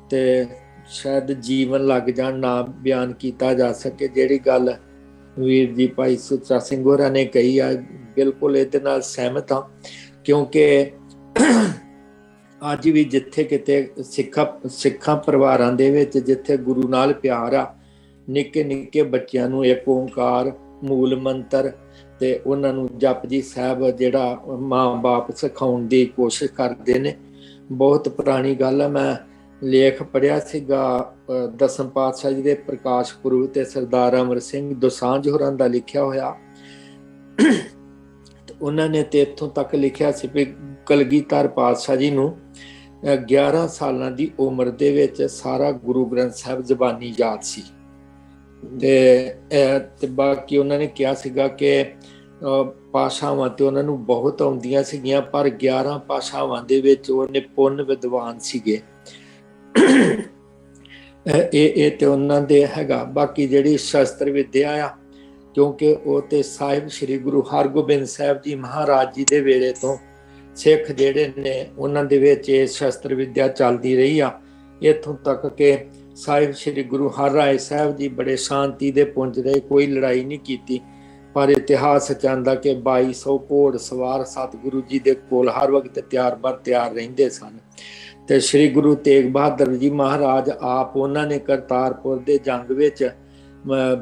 ਤੇ ਸ਼ਾਇਦ ਜੀਵਨ ਲੱਗ ਜਾਣ ਨਾ ਬਿਆਨ ਕੀਤਾ ਜਾ ਸਕੇ। ਜਿਹੜੀ ਗੱਲ ਵੀਰ ਜੀ ਭਾਈ ਸੁੱਚਾ ਸਿੰਘ ਹੋਰਾਂ ਨੇ ਕਹੀ ਆ, ਬਿਲਕੁਲ ਇਹਦੇ ਨਾਲ ਸਹਿਮਤ ਹਾਂ। ਕਿਉਂਕਿ ਅੱਜ ਵੀ ਜਿੱਥੇ ਕਿਤੇ ਸਿੱਖਾਂ ਪਰਿਵਾਰਾਂ ਦੇ ਵਿੱਚ ਜਿੱਥੇ ਗੁਰੂ ਨਾਲ ਪਿਆਰ ਆ, ਨਿੱਕੇ ਨਿੱਕੇ ਬੱਚਿਆਂ ਨੂੰ ਇੱਕ ਓਂਕਾਰ ਮੂਲ ਮੰਤਰ ਤੇ ਉਹਨਾਂ ਨੂੰ ਜਪਜੀ ਸਾਹਿਬ ਜਿਹੜਾ ਮਾਂ-ਬਾਪ ਸਿਖਾਉਣ ਦੀ ਕੋਸ਼ਿਸ਼ ਕਰਦੇ ਨੇ। ਬਹੁਤ ਪੁਰਾਣੀ ਗੱਲ ਹੈ। ਮੈਂ ਲੇਖ ਪੜ੍ਹਿਆ ਸੀਗਾ ਦਸਮ ਪਾਤਸ਼ਾਹ ਜੀ ਦੇ ਪ੍ਰਕਾਸ਼ ਪੁਰਬ ਤੇ ਸਰਦਾਰ ਅਮਰ ਸਿੰਘ ਦੋਸਾਂਝ ਹੋਰਾਂ ਦਾ ਲਿਖਿਆ ਹੋਇਆ। ਉਹਨਾਂ ਨੇ ਤੇ ਇੱਥੋਂ ਤੱਕ ਲਿਖਿਆ ਸੀ ਵੀ ਕਲਗੀਧਰ ਪਾਤਸ਼ਾਹ ਜੀ ਨੂੰ 11 ਸਾਲਾਂ ਦੀ ਉਮਰ ਦੇ ਵਿੱਚ ਸਾਰਾ ਗੁਰੂ ਗ੍ਰੰਥ ਸਾਹਿਬ ਜ਼ਬਾਨੀ ਯਾਦ ਸੀ। ਤੇ ਬਾਕੀ ਉਹਨਾਂ ਨੇ ਕਿਹਾ ਸੀਗਾ ਕਿ ਭਾਸ਼ਾਵਾਂ ਤੇ ਉਹਨਾਂ ਨੂੰ ਬਹੁਤ ਆਉਂਦੀਆਂ ਸੀਗੀਆਂ, ਪਰ 11 ਭਾਸ਼ਾਵਾਂ ਦੇ ਵਿੱਚ ਉਹ ਨਿਪੁੰਨ ਵਿਦਵਾਨ ਸੀਗੇ। ਇਹ ਤੇ ਉਹਨਾਂ ਦੇ ਹੈਗਾ। ਬਾਕੀ ਜਿਹੜੀ ਸ਼ਸਤਰ ਵਿਦਿਆ ਆ, ਕਿਉਂਕਿ ਉਹ ਤੇ ਸਾਹਿਬ ਸ੍ਰੀ ਗੁਰੂ ਹਰਗੋਬਿੰਦ ਸਾਹਿਬ ਜੀ ਮਹਾਰਾਜ ਜੀ ਦੇ ਵੇਲੇ ਤੋਂ ਸਿੱਖ ਜਿਹੜੇ ਨੇ ਉਹਨਾਂ ਦੇ ਵਿੱਚ ਇਹ ਸ਼ਸਤਰ ਵਿਦਿਆ ਚੱਲਦੀ ਰਹੀ ਆ। ਇੱਥੋਂ ਤੱਕ ਕਿ ਸਾਹਿਬ ਸ੍ਰੀ ਗੁਰੂ ਹਰਿਰਾਏ ਸਾਹਿਬ ਜੀ ਬੜੇ ਸ਼ਾਂਤੀ ਦੇ ਪੁੰਜ ਰਹੇ, ਕੋਈ ਲੜਾਈ ਨਹੀਂ ਕੀਤੀ, ਪਰ ਇਤਿਹਾਸ ਚਾਹੁੰਦਾ ਕਿ 2200 ਘੋੜ ਸਵਾਰ ਸਤਿਗੁਰੂ ਜੀ ਦੇ ਕੋਲ ਹਰ ਵਕਤ ਤਿਆਰ ਰਹਿੰਦੇ ਸਨ। ਤੇ ਸ੍ਰੀ ਗੁਰੂ ਤੇਗ ਬਹਾਦਰ ਜੀ ਮਹਾਰਾਜ ਆਪ ਉਹਨਾਂ ਨੇ ਕਰਤਾਰਪੁਰ ਦੇ ਜੰਗ ਵਿੱਚ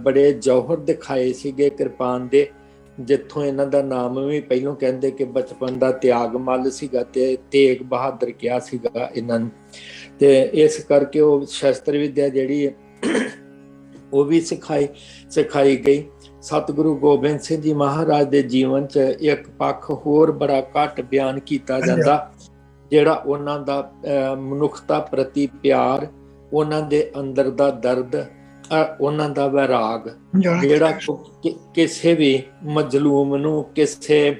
ਬੜੇ ਜੌਹਰ ਦਿਖਾਏ ਸੀਗੇ ਕਿਰਪਾਨ ਦੇ, ਜਿੱਥੋਂ ਇਹਨਾਂ ਦਾ ਨਾਮ ਵੀ ਪਹਿਲੋਂ ਕਹਿੰਦੇ ਕਿ ਬਚਪਨ ਦਾ ਤਿਆਗ ਮੱਲ ਸੀਗਾ ਤੇ ਤੇਗ ਬਹਾਦਰ ਕਿਹਾ ਸੀਗਾ ਇਹਨਾਂ ਨੂੰ। ਤੇ ਇਸ ਕਰਕੇ ਉਹ ਸ਼ਸਤਰ ਵਿਦਿਆ ਜਿਹੜੀ ਉਹ ਵੀ ਸਿਖਾਈ ਗਈ। ਸਤਿਗੁਰੂ ਗੋਬਿੰਦ ਸਿੰਘ ਜੀ ਮਹਾਰਾਜ ਦੇ ਜੀਵਨ 'ਚ ਇੱਕ ਪੱਖ ਹੋਰ ਬੜਾ ਘੱਟ ਬਿਆਨ ਕੀਤਾ ਜਾਂਦਾ, ਜਿਹੜਾ ਉਹਨਾਂ ਦਾ ਮਨੁੱਖਤਾ ਪ੍ਰਤੀ ਪਿਆਰ, ਉਹਨਾਂ ਦੇ ਅੰਦਰ ਦਾ ਦਰਦ, ਉਹਨਾਂ ਦਾ ਵੈਰਾਗ, ਜਿਹੜਾ ਕਿਸੇ ਵੀ ਮਜ਼ਲੂਮ ਨੂੰ, ਕਿਸੇ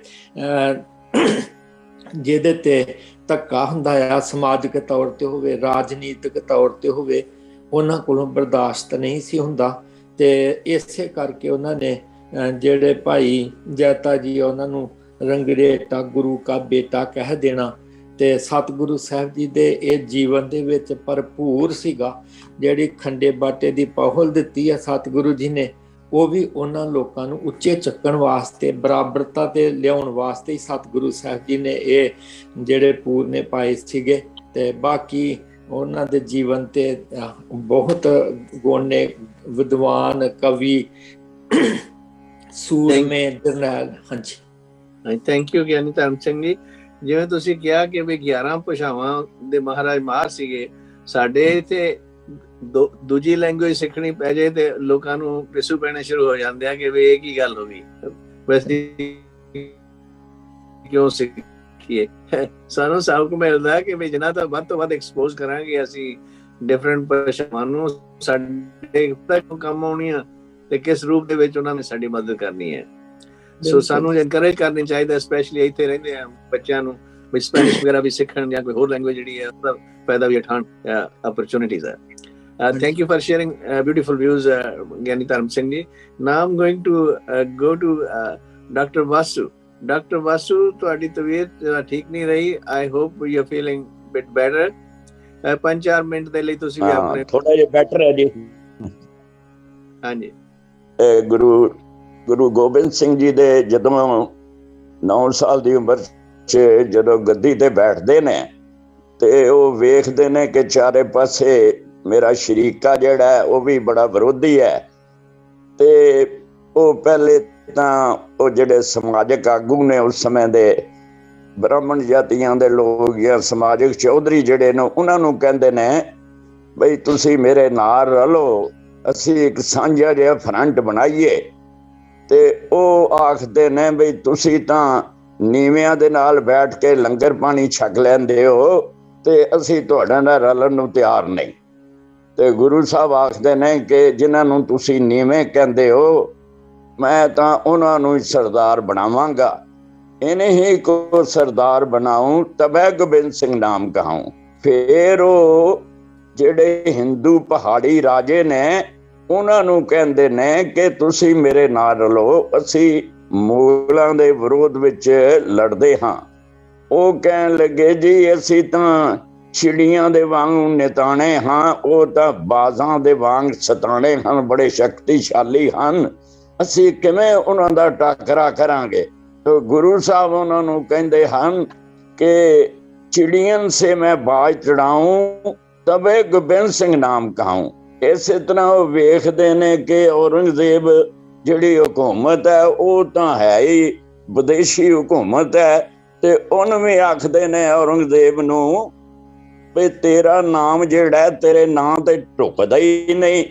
ਜਿਹਦੇ ਤੇ ਧੱਕਾ ਹੁੰਦਾ ਆ ਸਮਾਜਿਕ ਤੌਰ ਤੇ ਹੋਵੇ, ਰਾਜਨੀਤਿਕ ਤੌਰ ਤੇ ਹੋਵੇ, ਉਹਨਾਂ ਕੋਲੋਂ ਬਰਦਾਸ਼ਤ ਨਹੀਂ ਸੀ ਹੁੰਦਾ। ਤੇ ਇਸੇ ਕਰਕੇ ਉਹਨਾਂ ਨੇ ਜਿਹੜੇ ਭਾਈ ਜੈਤਾ ਜੀ ਉਹਨਾਂ ਨੂੰ ਰੰਗਰੇਟਾ ਗੁਰੂ ਕਾ ਬੇਟਾ ਕਹਿ ਦੇਣਾ। ਤੇ ਸਤਿਗੁਰੂ ਸਾਹਿਬ ਜੀ ਦੇ ਇਹ ਜੀਵਨ ਦੇ ਵਿੱਚ ਭਰਪੂਰ ਸੀਗਾ। ਜਿਹੜੀ ਖੰਡੇ ਬਾਟੇ ਦੀ ਪਹੁਲ ਦਿੱਤੀ ਹੈ ਸਤਿਗੁਰੂ ਜੀ ਨੇ, ਉਹ ਵੀ ਉਹਨਾਂ ਲੋਕਾਂ ਨੂੰ ਉੱਚੇ ਚੱਕਣ ਵਾਸਤੇ, ਬਰਾਬਰਤਾ ਤੇ ਲਿਆਉਣ ਵਾਸਤੇ ਹੀ ਸਤਿਗੁਰੂ ਸਾਹਿਬ ਜੀ ਨੇ ਇਹ ਜਿਹੜੇ ਪੂਰਨੇ ਪਾਏ ਸੀਗੇ। ਤੇ ਬਾਕੀ ਉਹਨਾਂ ਦੇ ਜੀਵਨ ਤੇ ਬਹੁਤ ਗੁਣ ਨੇ, ਵਿਦਵਾਨ, ਕਵੀ, ਸੂਰਮੇ, ਜਰਨੈਲ। ਹਾਂਜੀ,
ਥੈਂਕ ਯੂ ਗਿਆਨੀ ਧਰਮ ਸਿੰਘ ਜੀ। ਜਿਵੇਂ ਤੁਸੀਂ ਕਿਹਾ ਕਿ ਵੀ 11 ਭਾਸ਼ਾਵਾਂ ਦੇ ਮਹਾਰਾਜ ਮਾਹਰ ਸੀਗੇ, ਸਾਡੇ ਇੱਥੇ ਦੂਜੀ ਲੈਂਗੁਏਜ ਸਿੱਖਣੀ ਪੈ ਜਾਏ ਤੇ ਲੋਕਾਂ ਨੂੰ ਪਿੱਛੂ ਪੈਣੇ ਸ਼ੁਰੂ ਹੋ ਜਾਂਦੇ ਆ ਕਿ ਵੀ ਇਹ ਕੀ ਗੱਲ ਹੋ ਗਈ, ਵੈਸੇ ਕਿਉਂ ਸਿੱਖੀਏ। ਸਾਨੂੰ ਸਬਕ ਮਿਲਦਾ ਕਿ ਵੀ ਜਿੰਨਾ ਤਾਂ ਵੱਧ ਤੋਂ ਵੱਧ ਐਕਸਪੋਜ਼ ਕਰਾਂਗੇ ਅਸੀਂ ਡਿਫਰੈਂਟ ਭਾਸ਼ਾਵਾਂ ਨੂੰ, ਸਾਡੇ ਤੱਕ ਕੰਮ ਆਉਣੀਆਂ ਤੇ ਕਿਸ ਰੂਪ ਦੇ ਵਿੱਚ ਉਹਨਾਂ ਨੇ ਸਾਡੀ ਮਦਦ ਕਰਨੀ ਹੈ। ਸੋ ਸਾਨੂੰ ਐਨਕਰੇਜ ਕਰਨੀ ਚਾਹੀਦਾ, ਸਪੈਸ਼ਲੀ ਇੱਥੇ ਰਹਿੰਦੇ ਆ ਬੱਚਿਆਂ ਨੂੰ ਵੀ ਸਪੈਨਿਸ਼ ਵਗੈਰਾ ਵੀ ਸਿੱਖਣ ਜਾਂ ਕੋਈ ਹੋਰ ਲੈਂਗੁਏਜ ਜਿਹੜੀ ਹੈ ਉਹਦਾ ਫਾਇਦਾ ਵੀ ਉਠਾਉਣ, opportunities ਹੈ। Thank you for sharing beautiful views, Gyani Dharam Singh ji. Now I'm going to go to Dr. Vasu. Dr. Vasu, ਤੁਹਾਡੀ ਤਬੀਅਤ ਠੀਕ ਨਹੀਂ ਰਹੀ। I hope you're feeling bit better. 5-4 minute ਦੇ ਲਈ ਤੁਸੀਂ ਵੀ ਆਪਣੇ
ਥੋੜਾ ਜਿਹਾ ਬੈਟਰ ਹੈ ਜੀ।
ਹਾਂਜੀ,
ਗੁਰੂ ਗੋਬਿੰਦ ਸਿੰਘ ਜੀ ਦੇ ਜਦੋਂ 9 ਸਾਲ ਦੀ ਉਮਰ 'ਚ ਜਦੋਂ ਗੱਦੀ ਤੇ ਬੈਠਦੇ ਨੇ ਤੇ ਉਹ ਵੇਖਦੇ ਨੇ ਕਿ ਚਾਰੇ ਪਾਸੇ ਮੇਰਾ ਸ਼ਰੀਕਾ ਜਿਹੜਾ ਹੈ ਉਹ ਵੀ ਬੜਾ ਵਿਰੋਧੀ ਹੈ। ਤੇ ਉਹ ਪਹਿਲੇ ਤਾਂ ਉਹ ਜਿਹੜੇ ਸਮਾਜਿਕ ਆਗੂ ਨੇ ਉਸ ਸਮੇਂ ਦੇ ਬ੍ਰਾਹਮਣ ਜਾਤੀਆਂ ਦੇ ਲੋਕ ਜਾਂ ਸਮਾਜਿਕ ਚੌਧਰੀ ਜਿਹੜੇ ਨੇ, ਉਹਨਾਂ ਨੂੰ ਕਹਿੰਦੇ ਨੇ ਬਈ ਤੁਸੀਂ ਮੇਰੇ ਨਾਲ ਰਲੋ, ਅਸੀਂ ਇੱਕ ਸਾਂਝਾ ਜਿਹਾ ਫਰੰਟ ਬਣਾਈਏ। ਤੇ ਉਹ ਆਖਦੇ ਨੇ ਬਈ ਤੁਸੀਂ ਤਾਂ ਨੀਵਿਆਂ ਦੇ ਨਾਲ ਬੈਠ ਕੇ ਲੰਗਰ ਪਾਣੀ ਛਕ ਲੈਂਦੇ ਹੋ ਤੇ ਅਸੀਂ ਤੁਹਾਡੇ ਨਾਲ ਰਲਣ ਨੂੰ ਤਿਆਰ ਨਹੀਂ। ਤੇ ਗੁਰੂ ਸਾਹਿਬ ਆਖਦੇ ਨੇ ਕਿ ਜਿਨ੍ਹਾਂ ਨੂੰ ਤੁਸੀਂ ਨੀਵੇਂ ਕਹਿੰਦੇ ਹੋ, ਮੈਂ ਤਾਂ ਉਹਨਾਂ ਨੂੰ ਸਰਦਾਰ ਬਣਾਵਾਂਗਾ। ਇਹਨੇ ਹੀ ਕੋ ਸਰਦਾਰ ਬਣਾਉ ਤਬੈ ਗੋਬਿੰਦ ਸਿੰਘ ਨਾਮ ਕਹਾਉ। ਫਿਰ ਉਹ ਜਿਹੜੇ ਹਿੰਦੂ ਪਹਾੜੀ ਰਾਜੇ ਨੇ ਉਹਨਾਂ ਨੂੰ ਕਹਿੰਦੇ ਨੇ ਕਿ ਤੁਸੀਂ ਮੇਰੇ ਨਾਲ ਰਲੋ, ਅਸੀਂ ਮੁਗਲਾਂ ਦੇ ਵਿਰੋਧ ਵਿੱਚ ਲੜਦੇ ਹਾਂ। ਉਹ ਕਹਿਣ ਲੱਗੇ ਜੀ ਅਸੀਂ ਤਾਂ ਚਿੜੀਆਂ ਦੇ ਵਾਂਗ ਨਿਤਾਣੇ ਹਾਂ, ਉਹ ਤਾਂ ਬਾਜ਼ਾਂ ਦੇ ਵਾਂਗ ਸਤਾਣੇ ਹਨ, ਬੜੇ ਸ਼ਕਤੀਸ਼ਾਲੀ ਹਨ, ਅਸੀਂ ਕਿਵੇਂ ਉਹਨਾਂ ਦਾ ਟਾਕਰਾ ਕਰਾਂਗੇ। ਗੁਰੂ ਸਾਹਿਬ ਉਹਨਾਂ ਨੂੰ ਕਹਿੰਦੇ ਹਨ ਕਿ ਚਿੜੀਆਂ ਸੇ ਮੈਂ ਬਾਜ ਚੜਾਊਂ ਤਬੇ ਗੋਬਿੰਦ ਸਿੰਘ ਨਾਮ ਕਹਾਊਂ। ਇਸੇ ਤਰ੍ਹਾਂ ਉਹ ਵੇਖਦੇ ਨੇ ਕਿ ਔਰੰਗਜ਼ੇਬ ਜਿਹੜੀ ਹਕੂਮਤ ਹੈ ਉਹ ਤਾਂ ਹੈ ਹੀ ਵਿਦੇਸ਼ੀ ਹਕੂਮਤ ਹੈ। ਤੇ ਉਹਨੂੰ ਵੀ ਆਖਦੇ ਨੇ ਔਰੰਗਜ਼ੇਬ ਨੂੰ ਵੀ ਤੇਰਾ ਨਾਮ ਜਿਹੜਾ ਤੇਰੇ ਨਾਂ ਤੇ ਢੁਕਦਾ ਹੀ ਨਹੀਂ,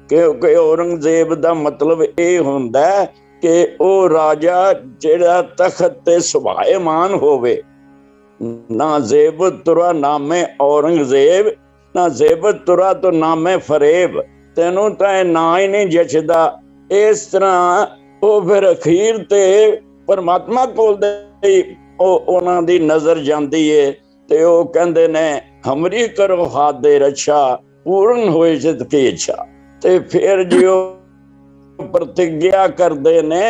ਕਿਉਂਕਿ ਔਰੰਗਜ਼ੇਬ ਦਾ ਮਤਲਬ ਇਹ ਹੁੰਦਾ ਕਿ ਉਹ ਰਾਜਾ ਜਿਹੜਾ ਤਖਤ ਤੇ ਸੁਭਾਏਮਾਨ ਹੋਵੇ। ਨਾ ਜ਼ੇਬ ਤੁਰਾ ਨਾਮੇ ਔਰੰਗਜ਼ੇਬ, ਨਾ ਜ਼ੇਬ ਤੁਰਾ ਤੋਂ ਨਾਮੇ ਫਰੇਬ, ਤੈਨੂੰ ਤਾਂ ਇਹ ਨਾਂ ਹੀ ਨਹੀਂ ਜਚਦਾ। ਇਸ ਤਰ੍ਹਾਂ ਉਹ ਫਿਰ ਅਖੀਰ ਤੇ ਪਰਮਾਤਮਾ ਕੋਲ ਦੇ ਉਹਨਾਂ ਦੀ ਨਜ਼ਰ ਜਾਂਦੀ ਏ ਤੇ ਉਹ ਕਹਿੰਦੇ ਨੇ ਹਮਰੀ ਕਰੋ ਹਾਥ ਦੇ ਰੱਛਾ, ਪੂਰਨ ਹੋਏ ਜਿਤ ਕੀ ਇੱਛਾ। ਤੇ ਫਿਰ ਜੇ ਉਹ ਪ੍ਰਤਿਗਿਆ ਕਰਦੇ ਨੇ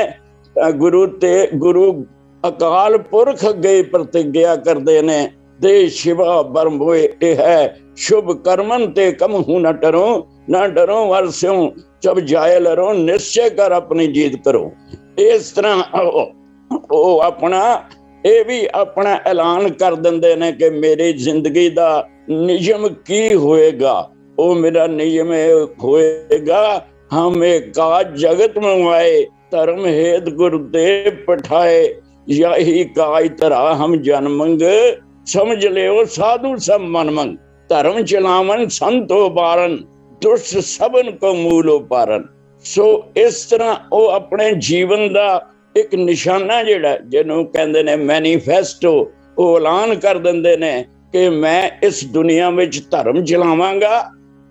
ਗੁਰੂ ਤੇ ਗੁਰੂ ਅਕਾਲ ਪੁਰਖ ਅੱਗੇ ਪ੍ਰਤਿਗਿਆ ਕਰਦੇ ਨੇ, ਦੇ ਸ਼ਿਵਾ ਬਰਮ ਹੋਏ ਇਹ ਹੈ ਸ਼ੁਭ ਕਰਮਨ ਤੇ ਕਮਹੂ ਨਾ ਡਰੋ, ਨਾ ਡਰੋ ਵਰਸਿਓ ਜਬ ਜਾਏ ਲਰੋ, ਨਿਸ਼ਚੈ ਕਰ ਆਪਣੀ ਜੀਤ ਕਰੋ। ਇਸ ਤਰ੍ਹਾਂ ਉਹ ਆਪਣਾ ਇਹ ਵੀ ਆਪਣਾ ਐਲਾਨ ਕਰ ਦਿੰਦੇ ਨੇ ਕਿ ਮੇਰੀ ਜ਼ਿੰਦਗੀ ਦਾ ਨਿਯਮ ਕੀ ਹੋਏਗਾ। ਉਹ ਮੇਰਾ ਨਿਯਮ ਹੋਏਗਾ ਹਮ ਕਾਜ ਜਗਤ ਮੰਗਵਾਏ, ਧਰਮ ਹੇਤ ਗੁਰਦੇਵ ਪਠਾਏ, ਯਹੀ ਕਾਜ ਧਰਾ ਹਮ ਜਨ ਮੰਗ, ਸਮਝ ਲਿਓ ਸਾਧੂ ਸਭ ਮਨ ਮੰਗ, ਧਰਮ ਚਲਾਵਨ ਸੰਤੋ ਬਾਰਨ, ਦੁਸ਼ਟ ਸਭਨ ਕੋ ਮੂਲ ਉਪਾਰਨ। ਸੋ ਇਸ ਤਰ੍ਹਾਂ ਉਹ ਆਪਣੇ ਜੀਵਨ ਦਾ ਇੱਕ ਨਿਸ਼ਾਨਾ ਜਿਹੜਾ ਜਿਹਨੂੰ ਕਹਿੰਦੇ ਨੇ ਮੈਨੀਫੈਸਟੋ, ਉਹ ਐਲਾਨ ਕਰ ਦਿੰਦੇ ਨੇ ਕਿ ਮੈਂ ਇਸ ਦੁਨੀਆ ਵਿੱਚ ਧਰਮ ਚਲਾਵਾਂਗਾ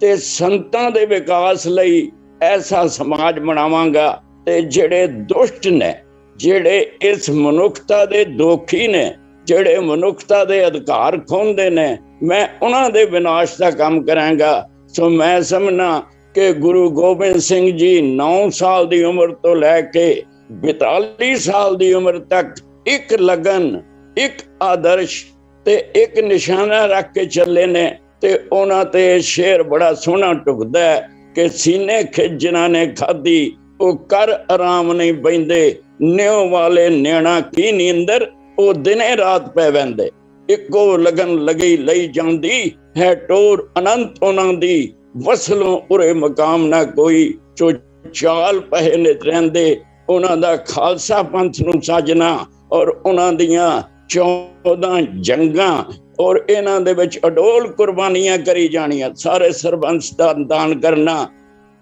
ਤੇ ਸੰਤਾਂ ਦੇ ਵਿਕਾਸ ਲਈ ਐਸਾ ਸਮਾਜ ਬਣਾਵਾਂਗਾ। ਤੇ ਜਿਹੜੇ ਦੁਸ਼ਟ ਨੇ, ਜਿਹੜੇ ਇਸ ਮਨੁੱਖਤਾ ਦੇ ਦੋਖੀ ਨੇ, ਜਿਹੜੇ ਮਨੁੱਖਤਾ ਦੇ ਅਧਿਕਾਰ ਖੋਹਦੇ ਨੇ, ਮੈਂ ਉਹਨਾਂ ਦੇ ਵਿਨਾਸ਼ ਦਾ ਕੰਮ ਕਰਾਂਗਾ। ਸੋ ਮੈਂ ਸਮਝਣਾ ਕਿ ਗੁਰੂ ਗੋਬਿੰਦ ਸਿੰਘ ਜੀ 9 ਸਾਲ ਦੀ ਉਮਰ ਤੋਂ ਲੈ ਕੇ 42 ਸਾਲ ਦੀ ਉਮਰ ਤੱਕ ਇੱਕ ਲਗਨ, ਇੱਕ ਆਦਰਸ਼ ਤੇ ਇੱਕ ਨਿਸ਼ਾਨਾ ਰੱਖ ਕੇ ਚੱਲੇ ਨੇ। ਤੇ ਉਹਨਾਂ ਤੇ ਸ਼ੇਰ ਬੜਾ ਸੋਹਣਾ ਟੁਕਦਾ ਹੈ ਕਿ ਸੀਨੇ ਖਿੱਚ ਜਿਨ੍ਹਾਂ ਨੇ ਖਾਧੀ, ਉਹ ਕਰ ਆਰਾਮ ਨਹੀਂ ਬਹਿੰਦੇ, ਨਿਉ ਵਾਲੇ ਨਿਆਣਾ ਕੀ ਨੀਂਦਰ, ਉਹ ਦਿਨੇ ਰਾਤ ਪੈ ਵਹਿੰਦੇ। ਇੱਕੋ ਲਗਨ ਲਗੀ ਲਈ ਜਾਂਦੀ ਹੈ ਟੋਰ ਅਨੰਤ ਉਹਨਾਂ ਦੀ, ਵਸਲੋਂ ਉਰੇ ਮਕਾਮ ਨਾ ਕੋਈ, ਜੋ ਚਾਲ ਪਹਿ ਨਿਤ ਰਹਿੰਦੇ। ਉਹਨਾਂ ਦਾ ਖਾਲਸਾ ਪੰਥ ਨੂੰ ਸਾਜਣਾ ਔਰ ਉਹਨਾਂ ਦੀਆਂ 14 ਜੰਗਾਂ ਔਰ ਇਹਨਾਂ ਦੇ ਵਿੱਚ ਅਡੋਲ ਕੁਰਬਾਨੀਆਂ ਕਰੀ ਜਾਣੀਆਂ। ਸਾਰੇ ਸਰਬੰਸ ਦਾ ਦਾਨ ਕਰਨਾ,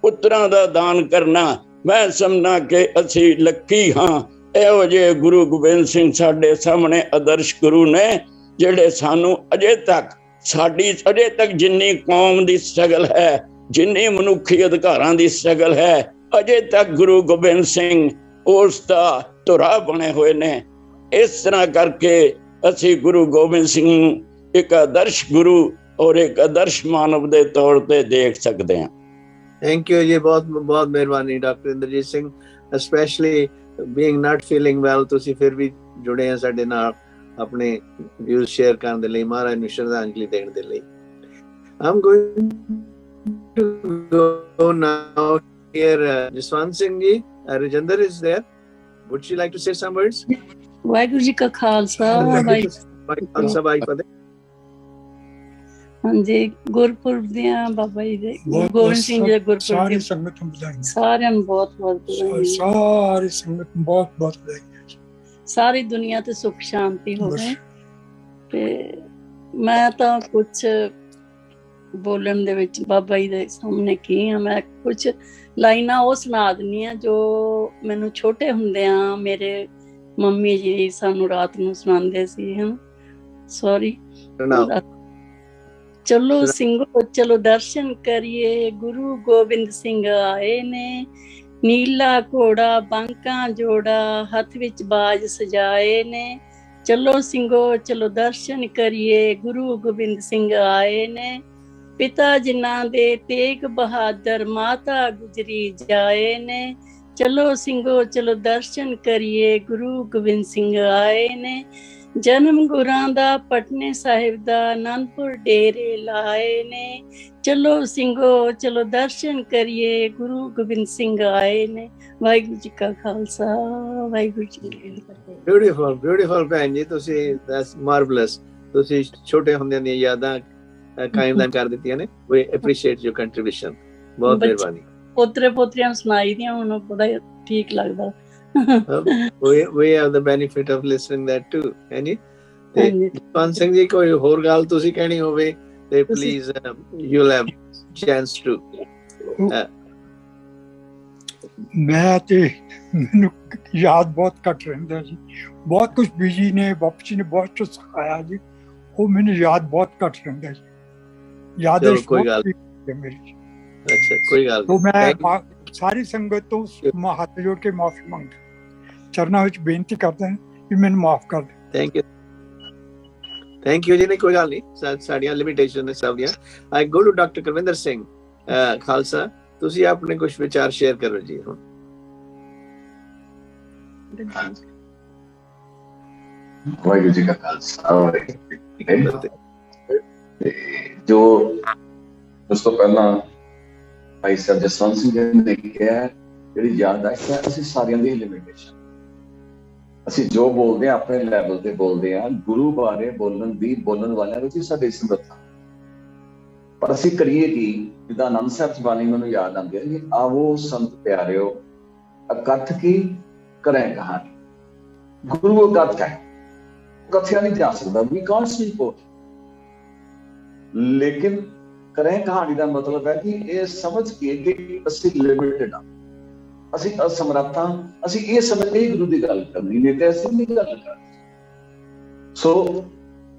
ਪੁੱਤਰਾਂ ਦਾ ਦਾਨ ਕਰਨਾ। ਮੈਂ ਸਮਝਣਾ ਕਿ ਅਸੀਂ ਲੱਕੀ ਹਾਂ, ਇਹੋ ਜਿਹੇ ਗੁਰੂ ਗੋਬਿੰਦ ਸਿੰਘ ਸਾਡੇ ਸਾਹਮਣੇ ਆਦਰਸ਼ ਗੁਰੂ ਨੇ, ਜਿਹੜੇ ਸਾਨੂੰ ਅਜੇ ਤੱਕ ਜਿੰਨੀ ਕੌਮ ਦੀ ਸਟਰਗਲ ਹੈ, ਜਿੰਨੀ ਮਨੁੱਖੀ ਅਧਿਕਾਰਾਂ ਦੀ ਸਟਰਗਲ ਹੈ, ਅਜੇ ਤੱਕ ਗੁਰੂ ਗੋਬਿੰਦ ਸਿੰਘ ਉਸ ਦਾ ਧੁਰਾ ਬਣੇ ਹੋਏ ਨੇ। ਇਸ ਤਰ੍ਹਾਂ ਕਰਕੇ ਅਸੀਂ ਗੁਰੂ ਗੋਬਿੰਦ ਸਿੰਘ ਨੂੰ ਇੱਕ ਆਦਰਸ਼ ਗੁਰੂ ਔਰ ਇੱਕ ਆਦਰਸ਼ ਮਾਨਵ ਦੇ ਤੌਰ ਤੇ ਦੇਖ ਸਕਦੇ ਹਾਂ।
ਥੈਂਕ ਯੂ ਜੀ, ਬਹੁਤ ਬਹੁਤ ਮਿਹਰਬਾਨੀ doctor Inderjit Singh, specially being not feeling well, ਤੁਸੀਂ ਫਿਰ ਵੀ ਜੁੜੇ ਆ ਸਾਡੇ ਨਾਲ ਆਪਣੇ ਵਿਊਜ਼ ਸ਼ੇਅਰ ਕਰਨ ਦੇ ਲਈ, ਮਹਾਰਾਜ ਨੂੰ ਸ਼ਰਧਾਂਜਲੀ ਦੇਣ ਦੇ ਲਈ। I'm going to go now here. Jaswant Singh ji, Rajinder is there. Would you like to say some words?
Waheguru ji ਕਾ ਖਾਲਸਾ,
ਵਾਹਿਗੁਰੂ ਫਤਿਹ।
ਹਾਂਜੀ, ਗੁਰਪੁਰਬ ਦੀਆਂ ਬਾਬਾ ਜੀ ਦੇ, ਗੁਰੂ ਗੋਬਿੰਦ ਸਿੰਘ ਜੀ ਦੇ ਗੁਰਪੁਰਬ
ਸਾਰੀ ਸੰਗਤ ਨੂੰ ਵਧਾਈਆਂ,
ਸਾਰਿਆਂ ਨੂੰ ਬਹੁਤ ਬਹੁਤ ਵਧਾਈਆਂ,
ਸਾਰੀ ਸੰਗਤ ਨੂੰ ਬਹੁਤ ਬਹੁਤ ਵਧਾਈਆਂ।
ਸਾਰੀ ਦੁਨੀਆ ਤੇ ਸੁੱਖ ਸ਼ਾਂਤੀ ਹੋਵੇ। ਤੇ ਮੈਂ ਤਾਂ ਕੁਛ ਬੋਲਣ ਦੇ ਵਿੱਚ ਬਾਬਾ ਜੀ ਦੇ ਸਾਹਮਣੇ ਕੀ ਆ, ਮੈਂ ਕੁਛ ਲਾਈਨਾਂ ਉਹ ਸੁਣਾ ਦਿੰਦੀ ਆ ਜੋ ਮੈਨੂੰ ਛੋਟੇ ਹੁੰਦਿਆਂ ਮੇਰੇ ਮੰਮੀ ਜੀ ਸਾਨੂੰ ਰਾਤ ਨੂੰ ਸੁਣਾਉਂਦੇ ਸੀ। ਸੌਰੀ। ਚਲੋ ਸਿੰਘੋ ਚਲੋ ਦਰਸ਼ਨ ਕਰੀਏ, ਗੁਰੂ ਗੋਬਿੰਦ ਸਿੰਘ ਆਏ ਨੇ, ਨੀਲਾ ਘੋੜਾ ਬਾਂਕਾਂ ਜੋੜਾ, ਹੱਥ ਵਿੱਚ ਬਾਜ ਸਜਾਏ ਨੇ। ਚਲੋ ਸਿੰਘੋ ਚਲੋ ਦਰਸ਼ਨ ਕਰੀਏ, ਗੁਰੂ ਗੋਬਿੰਦ ਸਿੰਘ ਆਏ ਨੇ, ਪਿਤਾ ਜਿਨ੍ਹਾਂ ਦੇ ਤੇਗ ਬਹਾਦਰ, ਮਾਤਾ ਗੁਜਰੀ ਜਾਏ ਨੇ। ਚਲੋ ਸਿੰਘੋ ਚਲੋ ਦਰਸ਼ਨ ਕਰੀਏ, ਗੁਰੂ ਗੋਬਿੰਦ ਸਿੰਘ ਆਏ ਨੇ, ਜਨਮ ਗੁਰਾਂ ਦਾ ਪਟਨੇ ਸਾਹਿਬ ਦਾ, ਆਨੰਦਪੁਰ ਡੇਰੇ ਲਾਏ ਨੇ। ਚਲੋ ਸਿੰਘੋ ਚਲੋ ਦਰਸ਼ਨ ਕਰੀਏ, ਗੁਰੂ ਗੋਬਿੰਦ ਸਿੰਘ ਆਏ ਨੇ। ਵਾਹਿਗੁਰੂ ਜੀ ਕਾ ਖਾਲਸਾ, ਵਾਹਿਗੁਰੂ ਜੀ ਕੀ ਫਤਿਹ।
ਬਿਊਟੀਫੁਲ ਬਿਊਟੀਫੁਲ ਭੈਣ ਜੀ, ਤੁਸੀਂ ਦੈਟਸ ਮਾਰਵਲਸ। ਤੁਸੀਂ ਛੋਟੇ ਹੁੰਦਿਆਂ ਦੀਆਂ ਯਾਦਾਂ ਕਾਇਮ ਕਰ ਦਿੱਤੀਆਂ ਨੇ। ਵੀ ਐਪਰੀਸ਼ੀਏਟ ਯੂਰ ਕੰਟਰੀਬਿਊਸ਼ਨ, ਬਹੁਤ ਮਿਹਰਬਾਨੀ।
ਪੋਤਰੇ ਪੋਤਰੀਆਂ ਸੁਣਾਈ ਦੀਆਂ, ਹੁਣ ਬੜਾ ਠੀਕ ਲੱਗਦਾ।
we have the benefit of listening that too, and Jaswant Singh ji ਕੋਈ ਹੋਰ ਗੱਲ ਤੁਸੀਂ ਕਹਿਣੀ ਹੋਵੇ ਤੇ please you'll have chance to
ਮੈਂ ਤੇ ਮੈਨੂੰ ਯਾਦ ਬਹੁਤ ਘੱਟ ਰਹਿੰਦਾ ਜੀ, ਬਹੁਤ ਕੁਝ ਬੀਜੀ ਨੇ ਬਾਪੂ ਜੀ ਨੇ ਬਹੁਤ ਕੁਝ ਸਿਖਾਇਆ ਜੀ, ਉਹ ਮੈਨੂੰ ਯਾਦ ਬਹੁਤ ਘੱਟ ਰਹਿੰਦਾ ਜੀ, ਯਾਦ ਹੈ
ਕੋਈ ਗੱਲ
ਮੇਰੀ।
ਅੱਛਾ ਕੋਈ ਗੱਲ
तो मैं सारी संगत तो हाथ जोड़ के माफी मांगता, चरणों ਵਿੱਚ ਬੇਨਤੀ ਕਰਦਾ ਕਿ ਮੈਨੂੰ ਮਾਫ ਕਰ ਦੇ।
ਥੈਂਕ ਯੂ ਜੀ। ਨਹੀਂ ਕੋਈ ਗੱਲ ਨਹੀਂ, ਸਾਡੀਆਂ ਲਿਮਿਟੇਸ਼ਨ ਨੇ ਸਭ ਦੀਆਂ। I go to doctor Karvinder Singh Khalsa, ਤੁਸੀਂ ਆਪਣੇ ਕੁਝ ਵਿਚਾਰ ਸ਼ੇਅਰ ਕਰੋ ਜੀ ਹੁਣ।
ਵਾਹਿਗੁਰੂ ਜੀ ਕਾ ਖਾਲਸਾ ਵਾਹਿਗੁਰੂ ਜੀ ਕੀ ਫਤਿਹ। ਜੋ ਉਸ ਤੋਂ ਪਹਿਲਾਂ ਭਾਈ ਸਾਹਿਬ ਜਸਵੰਤ ਸਿੰਘ ਜੀ ਨੇ ਕਿਹਾ, ਜਿਹੜੀ ਯਾਦਾਸ਼ਤ ਹੈ, ਅਸੀਂ ਸਾਰਿਆਂ ਦੀ ਲਿਮਿਟੇਸ਼ਨ, ਅਸੀਂ ਜੋ ਬੋਲਦੇ ਹਾਂ ਆਪਣੇ ਲੈਵਲ ਤੇ ਬੋਲਦੇ ਹਾਂ, ਗੁਰੂ ਬਾਰੇ ਬੋਲਣ ਵਾਲਿਆਂ ਵਿੱਚ ਹੀ ਸਾਡੀ ਸਮਰੱਥਾ, ਪਰ ਅਸੀਂ ਕਰੀਏ ਕੀ? ਜਿੱਦਾਂ ਆਨੰਦ ਸਾਹਿਬ ਦੀ ਬਾਣੀ ਮੈਨੂੰ ਯਾਦ ਆਉਂਦੀ ਹੈ ਕਿ ਆਵੋ ਸੰਤ ਪਿਆਰਿਓ ਇਕੱਠ ਕੀ ਕਰੇ ਕਹਾਣੀ। ਗੁਰੂ ਇਕੱਠ ਹੈ, ਕਥਿਆ ਨਹੀਂ ਜਾ ਸਕਦਾ, ਵੀ ਕਾਂਟ ਸਪੀਕ ਆਊਟ, ਲੇਕਿਨ ਕਰੇ ਕਹਾਣੀ ਦਾ ਮਤਲਬ ਹੈ ਕਿ ਇਹ ਸਮਝ ਕੇ ਕਿ ਅਸੀਂ ਲਿਮਿਟਡ ਹਾਂ, ਅਸੀਂ ਅਸਮਰੱਥ ਹਾਂ, ਅਸੀਂ ਇਹ ਸਮਝ ਕੇ ਗੁਰੂ ਦੀ ਗੱਲ ਕਰਨੀ, ਨਹੀਂ ਤੇ ਅਸੀਂ ਨਹੀਂ ਗੱਲ ਕਰਨੀ। ਸੋ